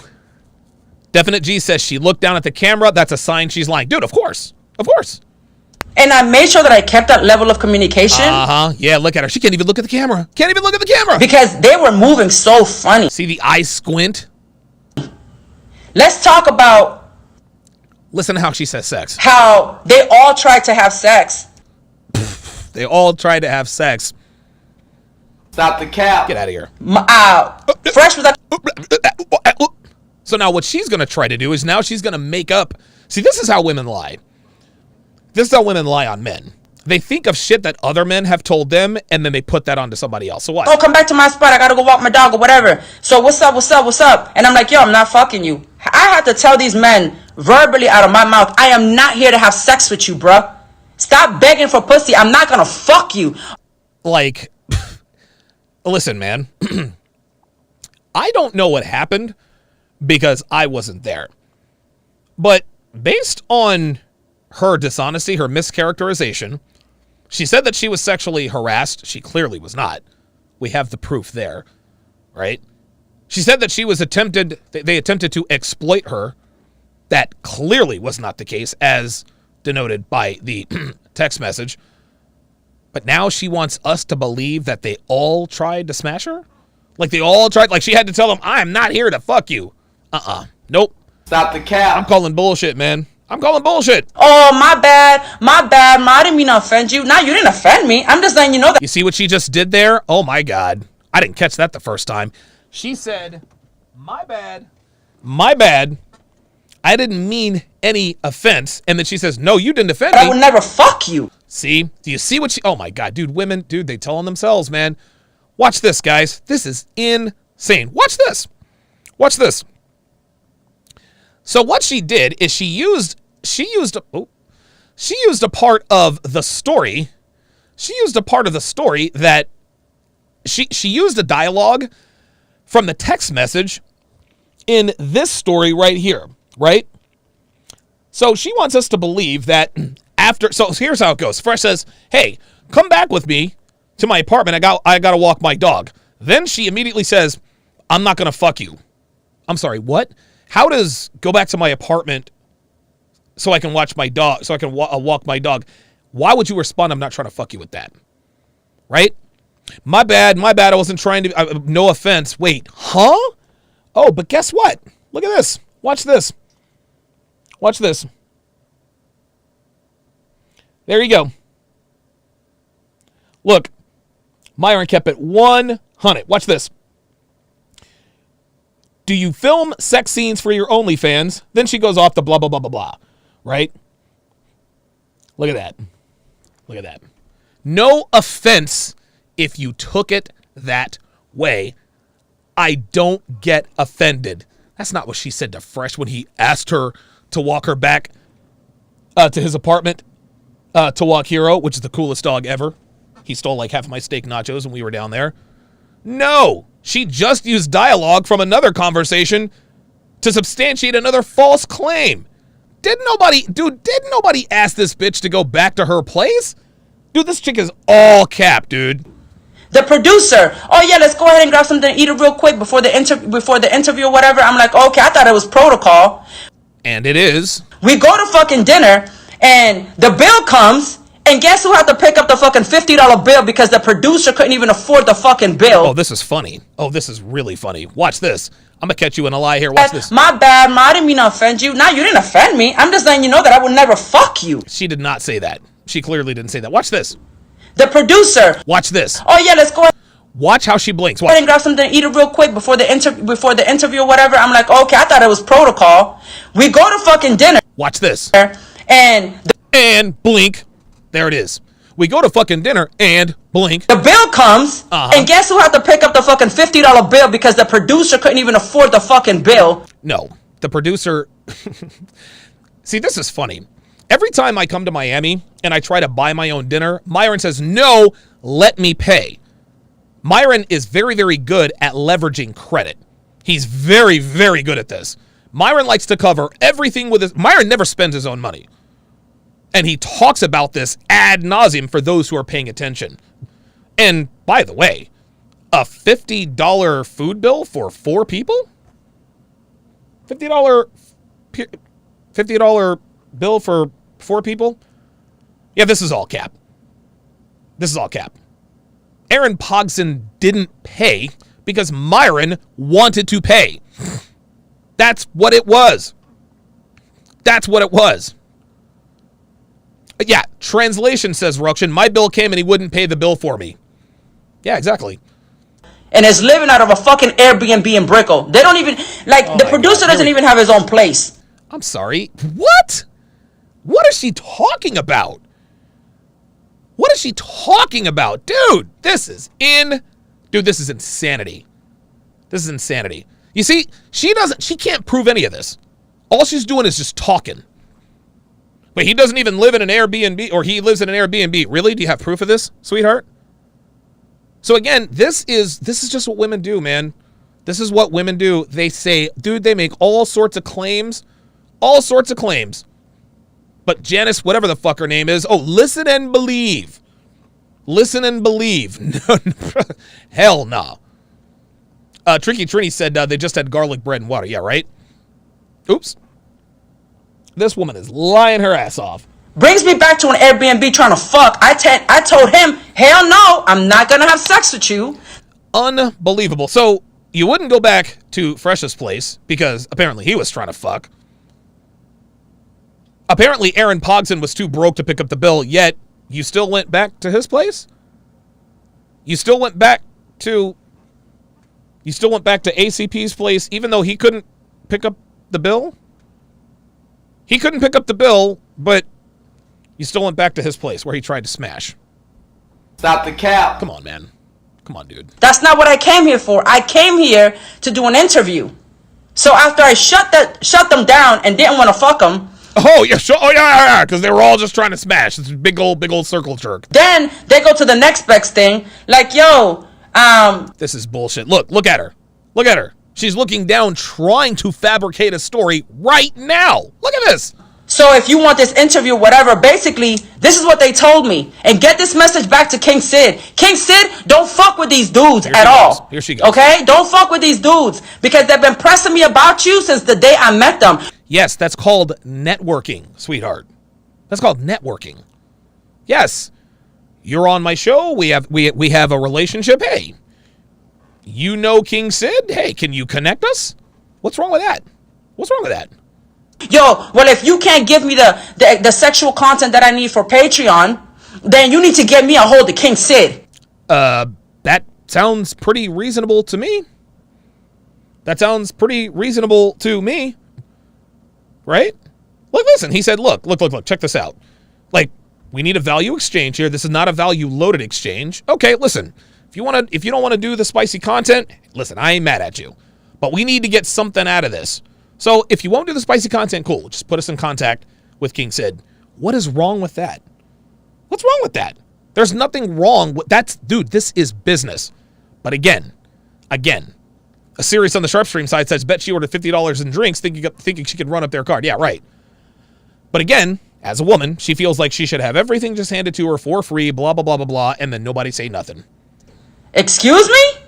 Definite G says she looked down at the camera. That's a sign she's lying. Dude, of course. Of course. And I made sure that I kept that level of communication. Uh-huh. Yeah, look at her. She can't even look at the camera. Can't even look at the camera. Because they were moving so funny. See the eye squint? Let's talk about... Listen to how she says sex. How they all tried to have sex. They all tried to have sex. Stop the cap. Get out of here. Fresh was like... So now what she's going to try to do is now she's going to make up. See, this is how women lie. This is how women lie on men. They think of shit that other men have told them, and then they put that onto somebody else. So what? Oh, come back to my spot. I got to go walk my dog or whatever. So what's up? And I'm like, yo, I'm not fucking you. I have to tell these men verbally out of my mouth, I am not here to have sex with you, bruh. Stop begging for pussy. I'm not going to fuck you. Like, listen, man. I don't know what happened because I wasn't there. But based on her dishonesty, her mischaracterization, she said that she was sexually harassed. She clearly was not. We have the proof there, right? She said that she was they attempted to exploit her. That clearly was not the case, as denoted by the text message. But now she wants us to believe that they all tried to smash her? Like they all tried, like she had to tell them, I'm not here to fuck you. Nope. Stop the cap. I'm calling bullshit, man. I'm calling bullshit. Oh, my bad. I didn't mean to offend you. No, you didn't offend me. I'm just letting you know that. You see what she just did there? Oh my God. I didn't catch that the first time. She said, my bad. I didn't mean any offense. And then she says, no, you didn't offend me. I would never fuck you. See? Do you see what she... Oh my God, dude, women, dude, they tell on themselves, man. Watch this, guys. This is insane. Watch this. So what she did is she used a part of the story. She used a part of the story that she used a dialogue from the text message in this story right here, right? So she wants us to believe that so here's how it goes. Fresh says, hey, come back with me to my apartment. I got to walk my dog. Then she immediately says, I'm not going to fuck you. I'm sorry, what? How does go back to my apartment so I can watch my dog, so I can walk my dog? Why would you respond, I'm not trying to fuck you with that? Right? My bad. I wasn't trying to, no offense. Wait, huh? Oh, but guess what? Look at this. Watch this. There you go. Look, Myron kept it 100. Watch this. Do you film sex scenes for your OnlyFans? Then she goes off to blah, blah, blah, blah, blah. Right? Look at that. No offense if you took it that way. I don't get offended. That's not what she said to Fresh when he asked her to walk her back to his apartment to walk Hero, which is the coolest dog ever. He stole like half of my steak nachos when we were down there. No, she just used dialogue from another conversation to substantiate another false claim. Didn't nobody ask this bitch to go back to her place? Dude, this chick is all cap, dude. The producer, oh yeah, let's go ahead and grab something to eat it real quick before the interview or whatever. I'm like, okay, I thought it was protocol. And it is. We go to fucking dinner and the bill comes. And guess who had to pick up the fucking $50 bill because the producer couldn't even afford the fucking bill? Oh, this is funny. Oh, this is really funny. Watch this. I'm going to catch you in a lie here. Watch this. My bad. I didn't mean to offend you. No, you didn't offend me. I'm just letting you know that I would never fuck you. She did not say that. She clearly didn't say that. Watch this. The producer. Watch this. Oh, yeah, let's go ahead. Watch how she blinks. Watch. Go ahead and grab something to eat it real quick before the interview or whatever. I'm like, okay, I thought it was protocol. We go to fucking dinner. Watch this. And blink. There it is. We go to fucking dinner and blink. The bill comes, and guess who had to pick up the fucking $50 bill because the producer couldn't even afford the fucking bill? No, the producer... See, this is funny. Every time I come to Miami and I try to buy my own dinner, Myron says, no, let me pay. Myron is very, very good at leveraging credit. He's very, very good at this. Myron likes to cover everything with his... Myron never spends his own money. And he talks about this ad nauseum for those who are paying attention. And by the way, a $50 food bill for 4 people? $50 bill for 4 people? Yeah, this is all cap. This is all cap. Aaron Pogson didn't pay because Myron wanted to pay. That's what it was. That's what it was. Yeah, translation, says Ruction. My bill came and he wouldn't pay the bill for me. Yeah, exactly. And is living out of a fucking Airbnb in Brickell. They don't even, the producer doesn't even have his own place. I'm sorry. What? What is she talking about? What is she talking about? Dude, this is insanity. This is insanity. You see, she can't prove any of this. All she's doing is just talking. Wait, he doesn't even live in an Airbnb, or he lives in an Airbnb. Really? Do you have proof of this, sweetheart? So again, this is just what women do, man. This is what women do. They say, dude, they make all sorts of claims. All sorts of claims. But Janus, whatever the fuck her name is, listen and believe. Listen and believe. Hell no. Tricky Trini said they just had garlic bread and water. Yeah, right? Oops. This woman is lying her ass off. Brings me back to an Airbnb trying to fuck. I told him, hell no, I'm not going to have sex with you. Unbelievable. So you wouldn't go back to Fresh's place because apparently he was trying to fuck. Apparently Aaron Pogson was too broke to pick up the bill, yet you still went back to his place? You still went back to ACP's place even though he couldn't pick up the bill? He couldn't pick up the bill, but you still went back to his place where he tried to smash. Stop the cap. Come on, man. Come on, dude. That's not what I came here for. I came here to do an interview. So after I shut them down and didn't want to fuck them. Oh, yeah, sure. Oh, yeah, because they were all just trying to smash. This big old circle jerk. Then they go to the next best thing. Like, yo, This is bullshit. Look at her. Look at her. She's looking down, trying to fabricate a story right now. Look at this. So if you want this interview, whatever, basically, this is what they told me. And get this message back to King Sid. King Sid, don't fuck with these dudes at all. Here she goes. Okay? Don't fuck with these dudes. Because they've been pressing me about you since the day I met them. Yes, that's called networking, sweetheart. That's called networking. Yes. You're on my show. We have a relationship. Hey. You know King Sid? Hey, can you connect us? What's wrong with that? What's wrong with that? Yo, well, if you can't give me the sexual content that I need for Patreon, then you need to get me a hold of King Sid. That sounds pretty reasonable to me. That sounds pretty reasonable to me. Right? Look, listen, he said, look, check this out. Like, we need a value exchange here. This is not a value loaded exchange. Okay, listen. If you don't want to do the spicy content, listen, I ain't mad at you. But we need to get something out of this. So if you won't do the spicy content, cool. Just put us in contact with King Sid. What is wrong with that? What's wrong with that? There's nothing wrong with that. Dude, this is business. But again, a series on the Sharpstream side says, bet she ordered $50 in drinks thinking she could run up their card. Yeah, right. But again, as a woman, she feels like she should have everything just handed to her for free, blah, blah, blah, blah, blah, and then nobody say nothing. Excuse me?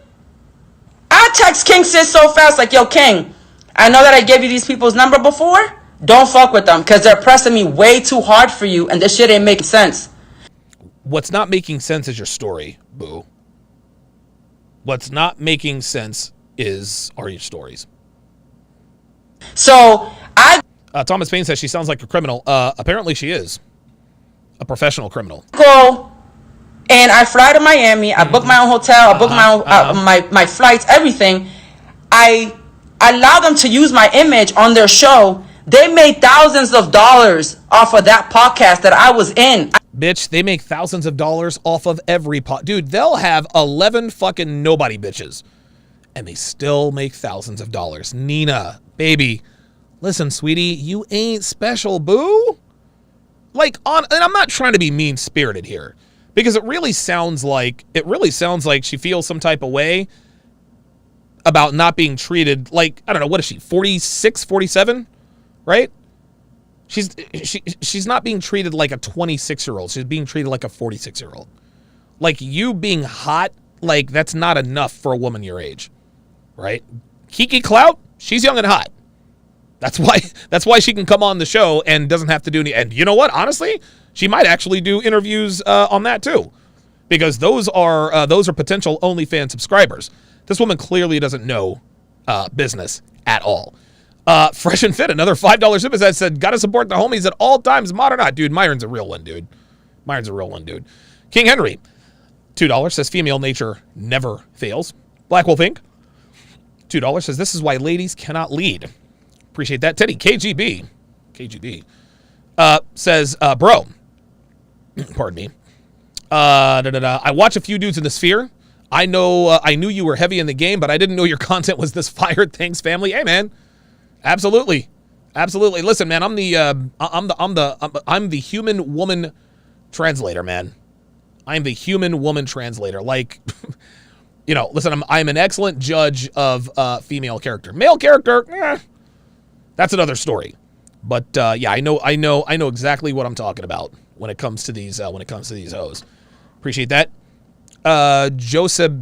I text King Sid so fast like, yo, King, I know that I gave you these people's number before. Don't fuck with them because they're pressing me way too hard for you and this shit ain't making sense. What's not making sense is your story, boo. What's not making sense are your stories. So, Thomas Payne says she sounds like a criminal. Apparently she is. A professional criminal. Go and I fly to Miami. I book my own hotel. I book my own my flights, everything. I allow them to use my image on their show. They made thousands of dollars off of that podcast that I was in. Bitch, they make thousands of dollars off of every Dude, they'll have 11 fucking nobody bitches, and they still make thousands of dollars. Nina, baby, listen, sweetie, you ain't special, boo. Like, and I'm not trying to be mean-spirited here, because it really sounds like she feels some type of way about not being treated like, I don't know, what is she, 46, 47, right? She's not being treated like a 26-year-old. She's being treated like a 46-year-old. Like, you being hot, like, that's not enough for a woman your age, right? Kiki Clout, she's young and hot. That's why she can come on the show and doesn't have to do any. And you know what? Honestly, she might actually do interviews on that too, because those are potential OnlyFans subscribers. This woman clearly doesn't know business at all. Fresh and Fit, another $5 super that said, gotta support the homies at all times, modern not. Dude, Myron's a real one, dude. Myron's a real one, dude. King Henry, $2, says female nature never fails. Black Wolf Inc., $2, says this is why ladies cannot lead. Appreciate that. Teddy, KGB, says, bro, pardon me. I watch a few dudes in the sphere. I knew you were heavy in the game, but I didn't know your content was this fire. Thanks, family. Hey, man. Absolutely. Listen, man, I'm the human woman translator, man. I'm the human woman translator. Like, you know, listen, I'm an excellent judge of female character. Male character, that's another story. But yeah, I know exactly what I'm talking about when it comes to these hoes. Appreciate that. Joseph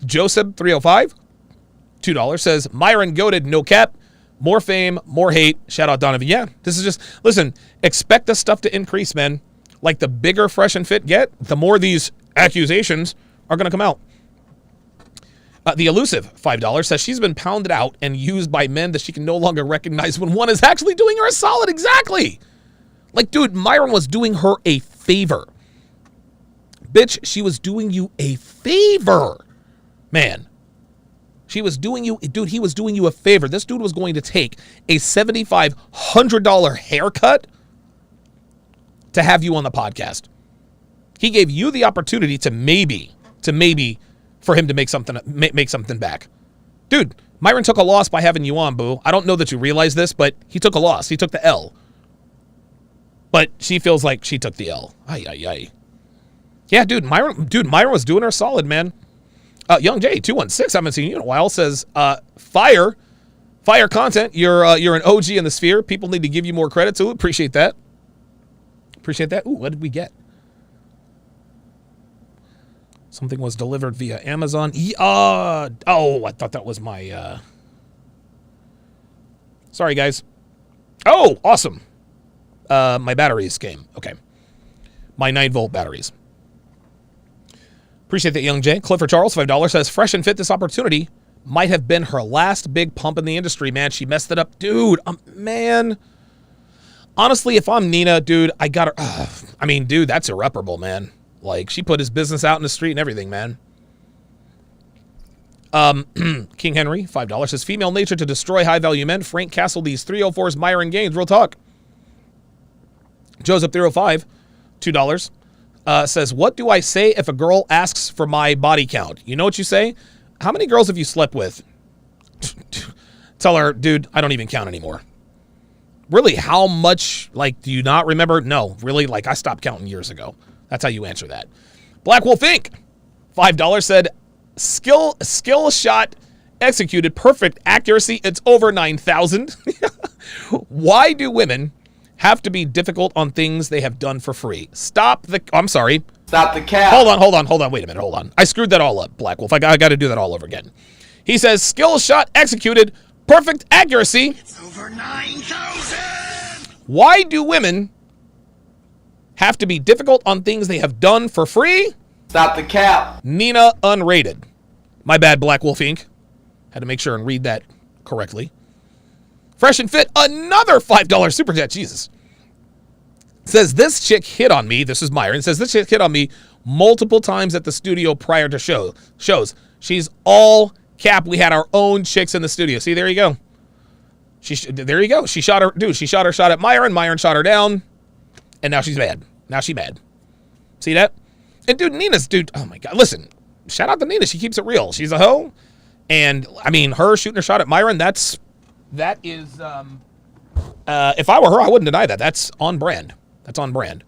305, $2, says Myron goated, no cap. More fame, more hate. Shout out Donovan. Yeah, this is just, listen, expect the stuff to increase, man. Like, the bigger Fresh and Fit get, the more these accusations are going to come out. The Elusive, $5, says she's been pounded out and used by men that she can no longer recognize when one is actually doing her a solid. Exactly. Like, dude, Myron was doing her a favor. Bitch, she was doing you a favor. Man. She was doing you, dude, he was doing you a favor. This dude was going to take a $7,500 haircut to have you on the podcast. He gave you the opportunity to maybe for him to make something back. Dude, Myron took a loss by having you on, boo. I don't know that you realize this, but he took a loss. He took the L. But she feels like she took the L. Ay. Yeah, dude, Myron was doing her solid, man. Young J 216, I haven't seen you in a while, says fire content. You're an OG in the sphere. People need to give you more credit to it. Appreciate that. Ooh, what did we get? Something was delivered via Amazon. Oh, I thought that was my sorry guys. Oh, awesome. My batteries came. Okay. My 9-volt batteries. Appreciate that, Young Jay. Clifford Charles, $5, says Fresh and Fit, this opportunity might have been her last big pump in the industry, man. She messed it up. Dude, man. Honestly, if I'm Nina, dude, I got her. I mean, dude, that's irreparable, man. Like, she put his business out in the street and everything, man. King Henry, $5, says female nature to destroy high-value men. Frank Castle, these 304s, Myron Gaines. Real talk. Joseph 305, $2. Says, what do I say if a girl asks for my body count? You know what you say? How many girls have you slept with? Tell her, dude, I don't even count anymore. Really, how much, like, do you not remember? No, really, like, I stopped counting years ago. That's how you answer that. Black Wolf Inc., $5, said, skill shot executed, perfect accuracy. It's over 9,000. Why do women have to be difficult on things they have done for free? I'm sorry. Stop the cap. Hold on. Wait a minute. Hold on. I screwed that all up, Black Wolf. I got to do that all over again. He says, skill shot executed, perfect accuracy. It's over 9,000. Why do women have to be difficult on things they have done for free? Stop the cap. Nina Unrated. My bad, Black Wolf Inc. Had to make sure and read that correctly. Fresh and Fit, another $5 super chat. Jesus. Says, this chick hit on me. This is Myron. Says, this chick hit on me multiple times at the studio prior to shows. She's all cap. We had our own chicks in the studio. See, there you go. There you go. She shot her, dude. She shot her shot at Myron. Myron shot her down, and now she's mad. Now she's mad. See that? And dude, Nina's dude. Oh my God! Listen, shout out to Nina. She keeps it real. She's a hoe, and I mean, her shooting her shot at Myron. That is. If I were her, I wouldn't deny that. That's on brand. That's on brand.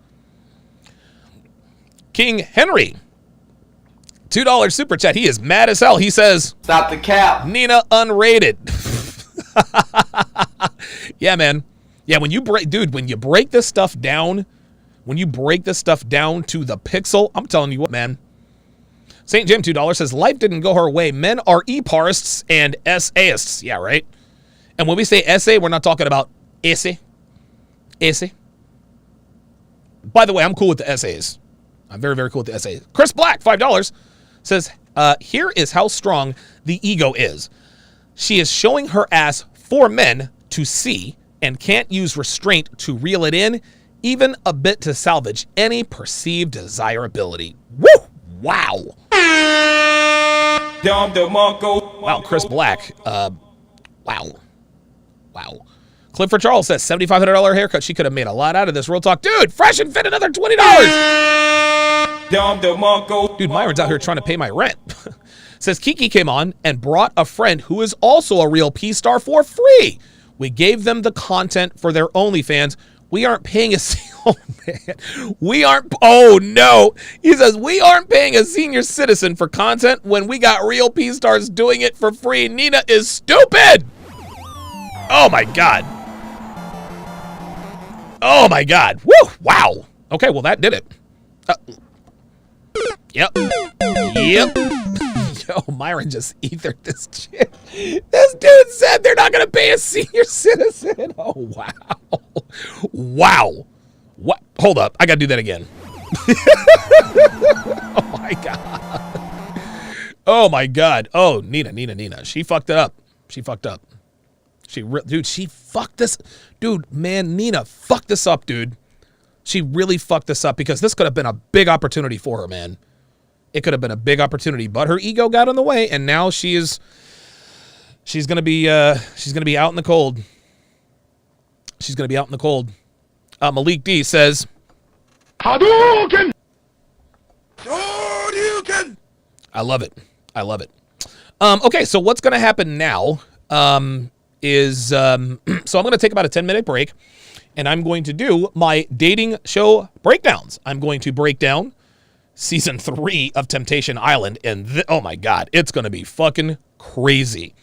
King Henry, $2 super chat. He is mad as hell. He says, "Stop the cap." Nina unrated. Yeah, man. Yeah, when you break this stuff down, to the pixel, I'm telling you what, man. St. Jim, $2 says, life didn't go her way. Men are e-parists and essayists. Yeah, right? And when we say essay, we're not talking about essay. Essay. By the way, I'm cool with the essays. I'm very, very cool with the essays. Chris Black, $5, says, here is how strong the ego is. She is showing her ass for men to see and can't use restraint to reel it in, even a bit to salvage any perceived desirability. Woo! Wow. Wow, Chris Black. Wow. Clifford Charles says, $7,500 haircut. She could have made a lot out of this. Real talk. Dude, fresh and fit, another $20. Dude, Myron's out here trying to pay my rent. Says, Kiki came on and brought a friend who is also a real P-star for free. We gave them the content for their OnlyFans. We aren't paying a single man. Oh no. He says, we aren't paying a senior citizen for content when we got real P-stars doing it for free. Nina is stupid. Oh my God. Oh my God. Woo. Wow. Okay, well that did it. Yep. Yo, Myron just ethered this chick. This dude said they're not going to pay a senior citizen. Oh, wow. Wow. What? Hold up. I got to do that again. Oh, my God. Oh, my God. Oh, Nina. She fucked it up. She fucked up. Dude, she fucked this. Dude, man, Nina fucked this up, dude. She really fucked this up because this could have been a big opportunity for her, man. It could have been a big opportunity, but her ego got in the way, and now she's gonna be out in the cold. She's gonna be out in the cold. Malik D says, Hadouken! Hadouken! I love it. Okay, so what's gonna happen now is so I'm gonna take about a 10-minute break, and I'm going to do my dating show breakdowns. I'm going to break down Season 3 of Temptation Island, and oh my God, it's going to be fucking crazy.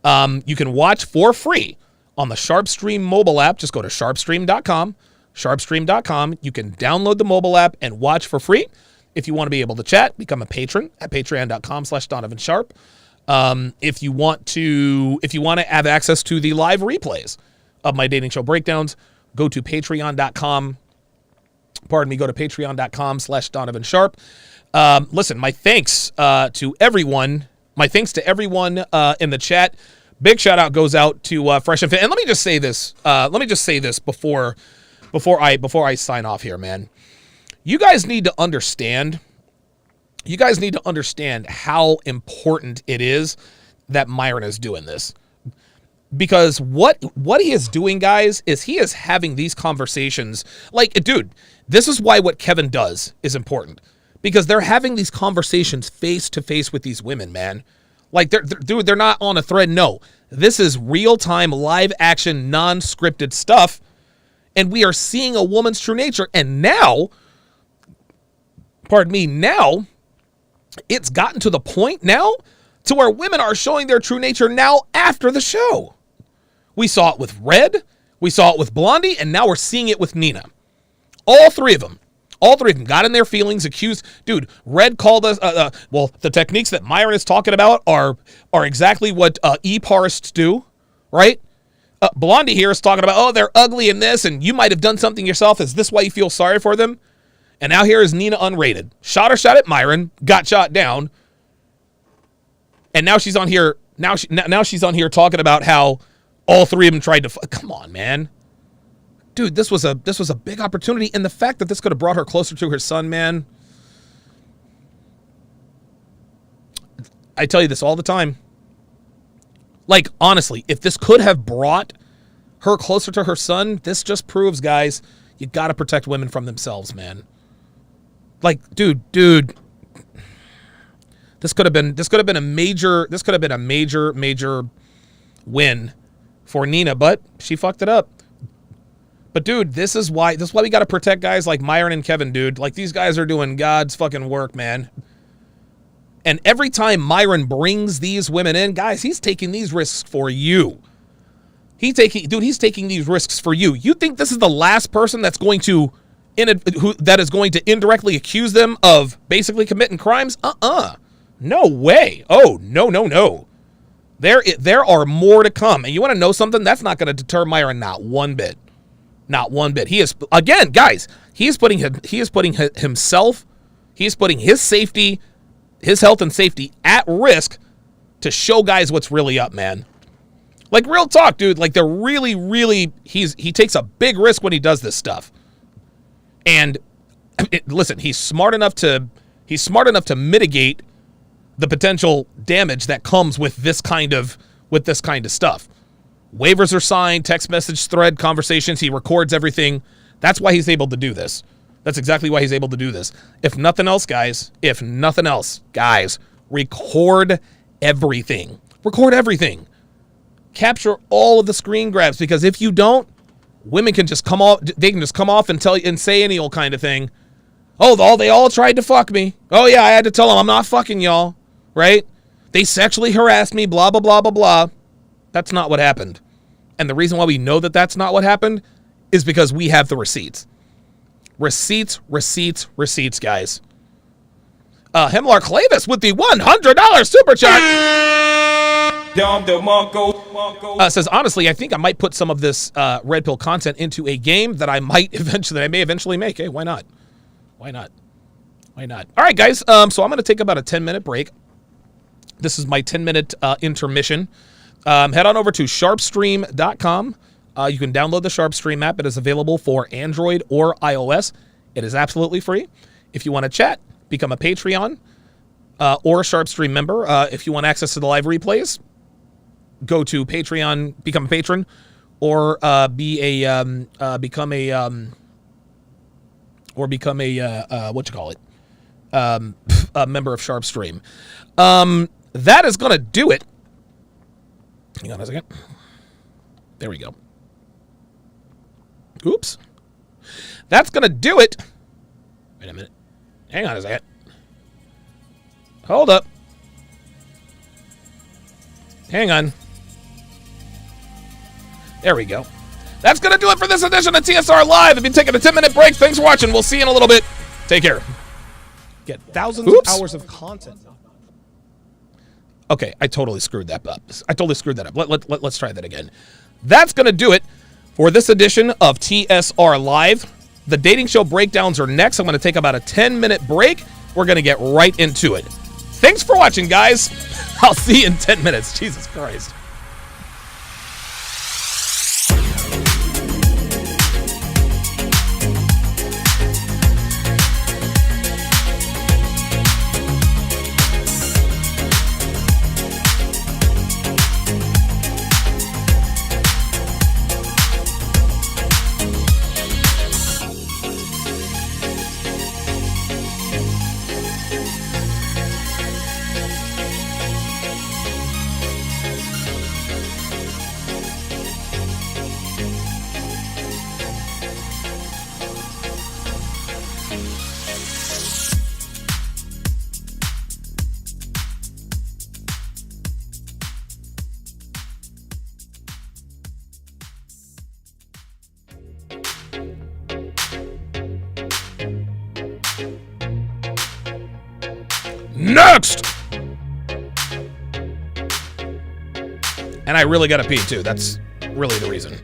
You can watch for free on the SharpStream mobile app. Just go to sharpstream.com, sharpstream.com. You can download the mobile app and watch for free. If you want to be able to chat, become a patron at patreon.com/DonovanSharp. If you want to have access to the live replays of my dating show breakdowns, go to patreon.com. Go to patreon.com/DonovanSharp. Listen, my thanks to everyone. My thanks to everyone in the chat. Big shout out goes out to Fresh and Fit. And let me just say this. Before I sign off here, man. You guys need to understand. You guys need to understand how important it is that Myron is doing this. Because what he is doing, guys, is he is having these conversations. Like, dude, this is why what Kevin does is important. Because they're having these conversations face to face with these women, man. Like, they're not on a thread. No, this is real-time, live-action, non-scripted stuff. And we are seeing a woman's true nature. And now, now, it's gotten to the point now to where women are showing their true nature now after the show. We saw it with Red, we saw it with Blondie, and now we're seeing it with Nina. All three of them got in their feelings, accused. Dude, Red called us, well, the techniques that Myron is talking about are exactly what e-parists do, right? Blondie here is talking about, oh, they're ugly in this, and you might have done something yourself. Is this why you feel sorry for them? And now here is Nina unrated. Shot at Myron, got shot down, and now she's on here. Now she's on here talking about how all three of them tried to. Come on, man, dude. This was a big opportunity, and the fact that this could have brought her closer to her son, man. I tell you this all the time. Like, honestly, if this could have brought her closer to her son, this just proves, guys, you got to protect women from themselves, man. Like, dude, this could have been a major win for Nina, but she fucked it up. But dude, this is why we got to protect guys like Myron and Kevin, dude. Like, these guys are doing God's fucking work, man. And every time Myron brings these women in, guys, he's taking these risks for you. He's taking these risks for you. You think this is the last person that's going to indirectly accuse them of basically committing crimes? No way. Oh, no. There are more to come. And you want to know something? That's not going to deter Myron not one bit. Not one bit. He is, again, guys, he is putting himself, he is putting his safety, his health and safety at risk to show guys what's really up, man. Like, real talk, dude. Like, they're really, he takes a big risk when he does this stuff. And listen, he's smart enough to mitigate the potential damage that comes with this kind of stuff. Waivers are signed, text message thread conversations. He records everything. That's why he's able to do this. That's exactly why he's able to do this. If nothing else, guys, record everything. Record everything. Capture all of the screen grabs, because if you don't, women can just come off. They can just come off and tell you and say any old kind of thing. Oh, they all tried to fuck me. Oh yeah, I had to tell them I'm not fucking y'all, right? They sexually harassed me. Blah blah blah blah blah. That's not what happened. And the reason why we know that that's not what happened is because we have the receipts. Receipts, guys. Hemlar Clavis with the $100 super chat. Says, honestly, I think I might put some of this Red Pill content into a game that I may eventually make. Hey, why not? Why not? All right, guys. So I'm going to take about a 10-minute break. This is my 10-minute intermission. Head on over to sharpstream.com. You can download the SharpStream app. It is available for Android or iOS. It is absolutely free. If you want to chat, become a Patreon or a SharpStream member. If you want access to the live replays, go to Patreon, become a patron, or become a member of SharpStream. That is gonna do it. Hang on a second. There we go. Oops. That's gonna do it. Wait a minute. Hang on a second. Hold up. Hang on. There we go. That's going to do it for this edition of TSR Live. I've been taking a 10-minute break. Thanks for watching. We'll see you in a little bit. Take care. Get thousands of hours of content. Okay, I totally screwed that up. Let's try that again. That's going to do it for this edition of TSR Live. The dating show breakdowns are next. I'm going to take about a 10-minute break. We're going to get right into it. Thanks for watching, guys. I'll see you in 10 minutes. Jesus Christ. Next! And I really gotta pee too. That's really the reason.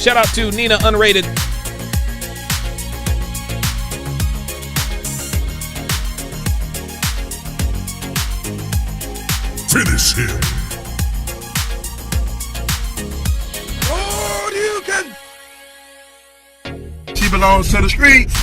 Shout out to Nina Unrated. Finish him. She belongs to the streets.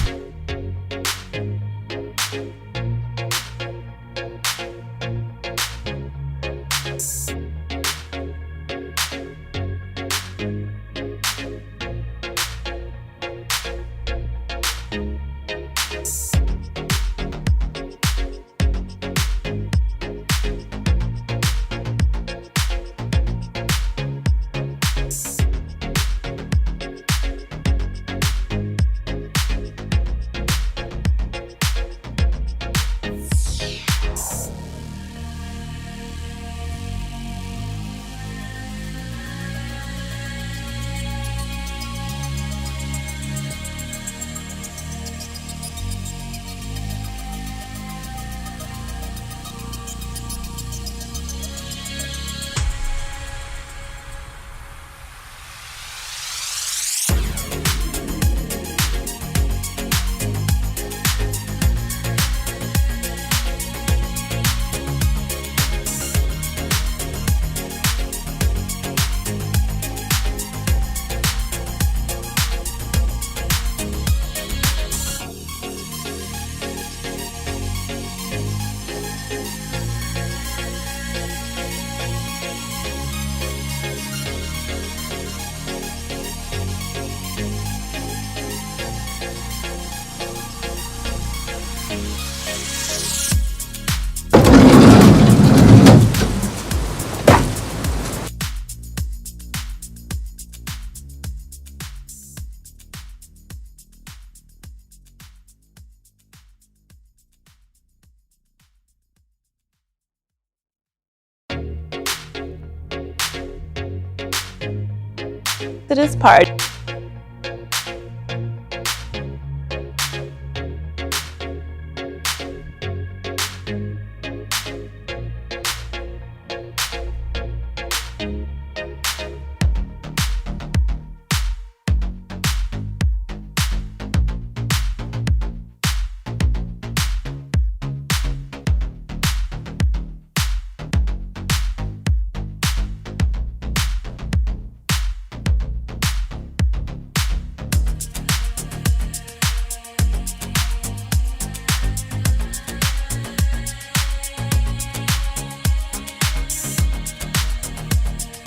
To this part.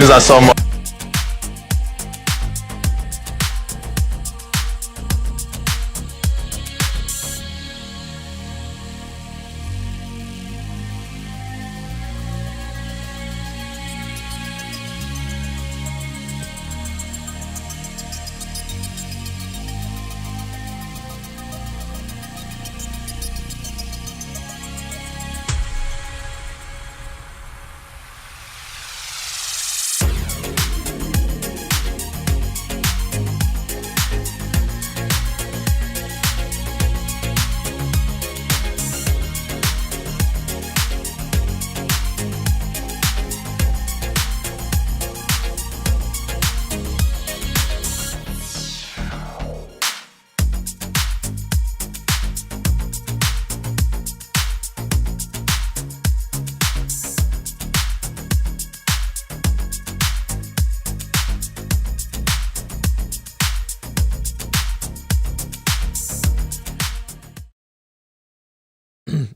Because I saw my.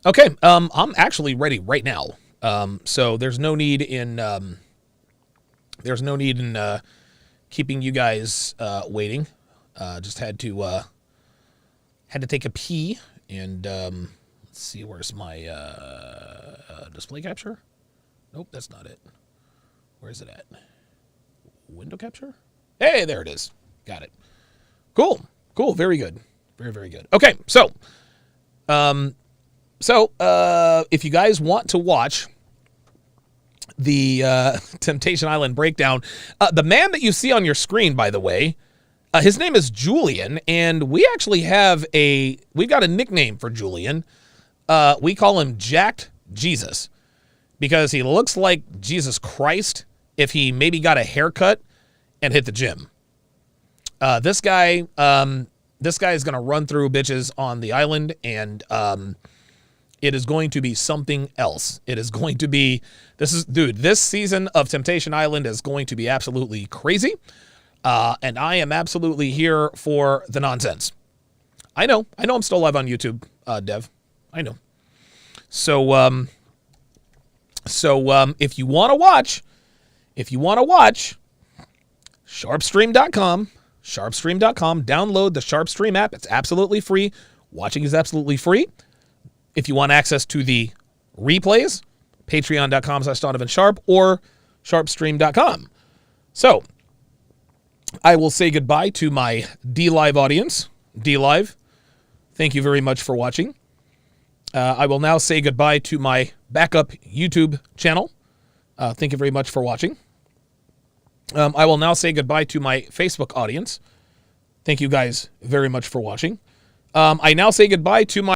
Okay, I'm actually ready right now. So there's no need in keeping you guys waiting. Just had to take a pee, and let's see, where's my display capture? Nope, that's not it. Where's it at? Window capture? Hey, there it is. Got it. Cool. Very good. Very good. Okay, so if you guys want to watch the Temptation Island breakdown, the man that you see on your screen, by the way, his name is Julian, and we actually we've got a nickname for Julian. We call him Jacked Jesus, because he looks like Jesus Christ if he maybe got a haircut and hit the gym. This guy is going to run through bitches on the island, and it is going to be something else. It is going to be, this season of Temptation Island is going to be absolutely crazy. And I am absolutely here for the nonsense. I know I'm still live on YouTube, Dev. I know. So if you want to watch, sharpstream.com, download the Sharpstream app. It's absolutely free. Watching is absolutely free. If you want access to the replays, patreon.com/DonovanSharp or sharpstream.com. So I will say goodbye to my D-Live audience. D-Live, thank you very much for watching. I will now say goodbye to my backup YouTube channel. Thank you very much for watching. I will now say goodbye to my Facebook audience. Thank you guys very much for watching. I now say goodbye to my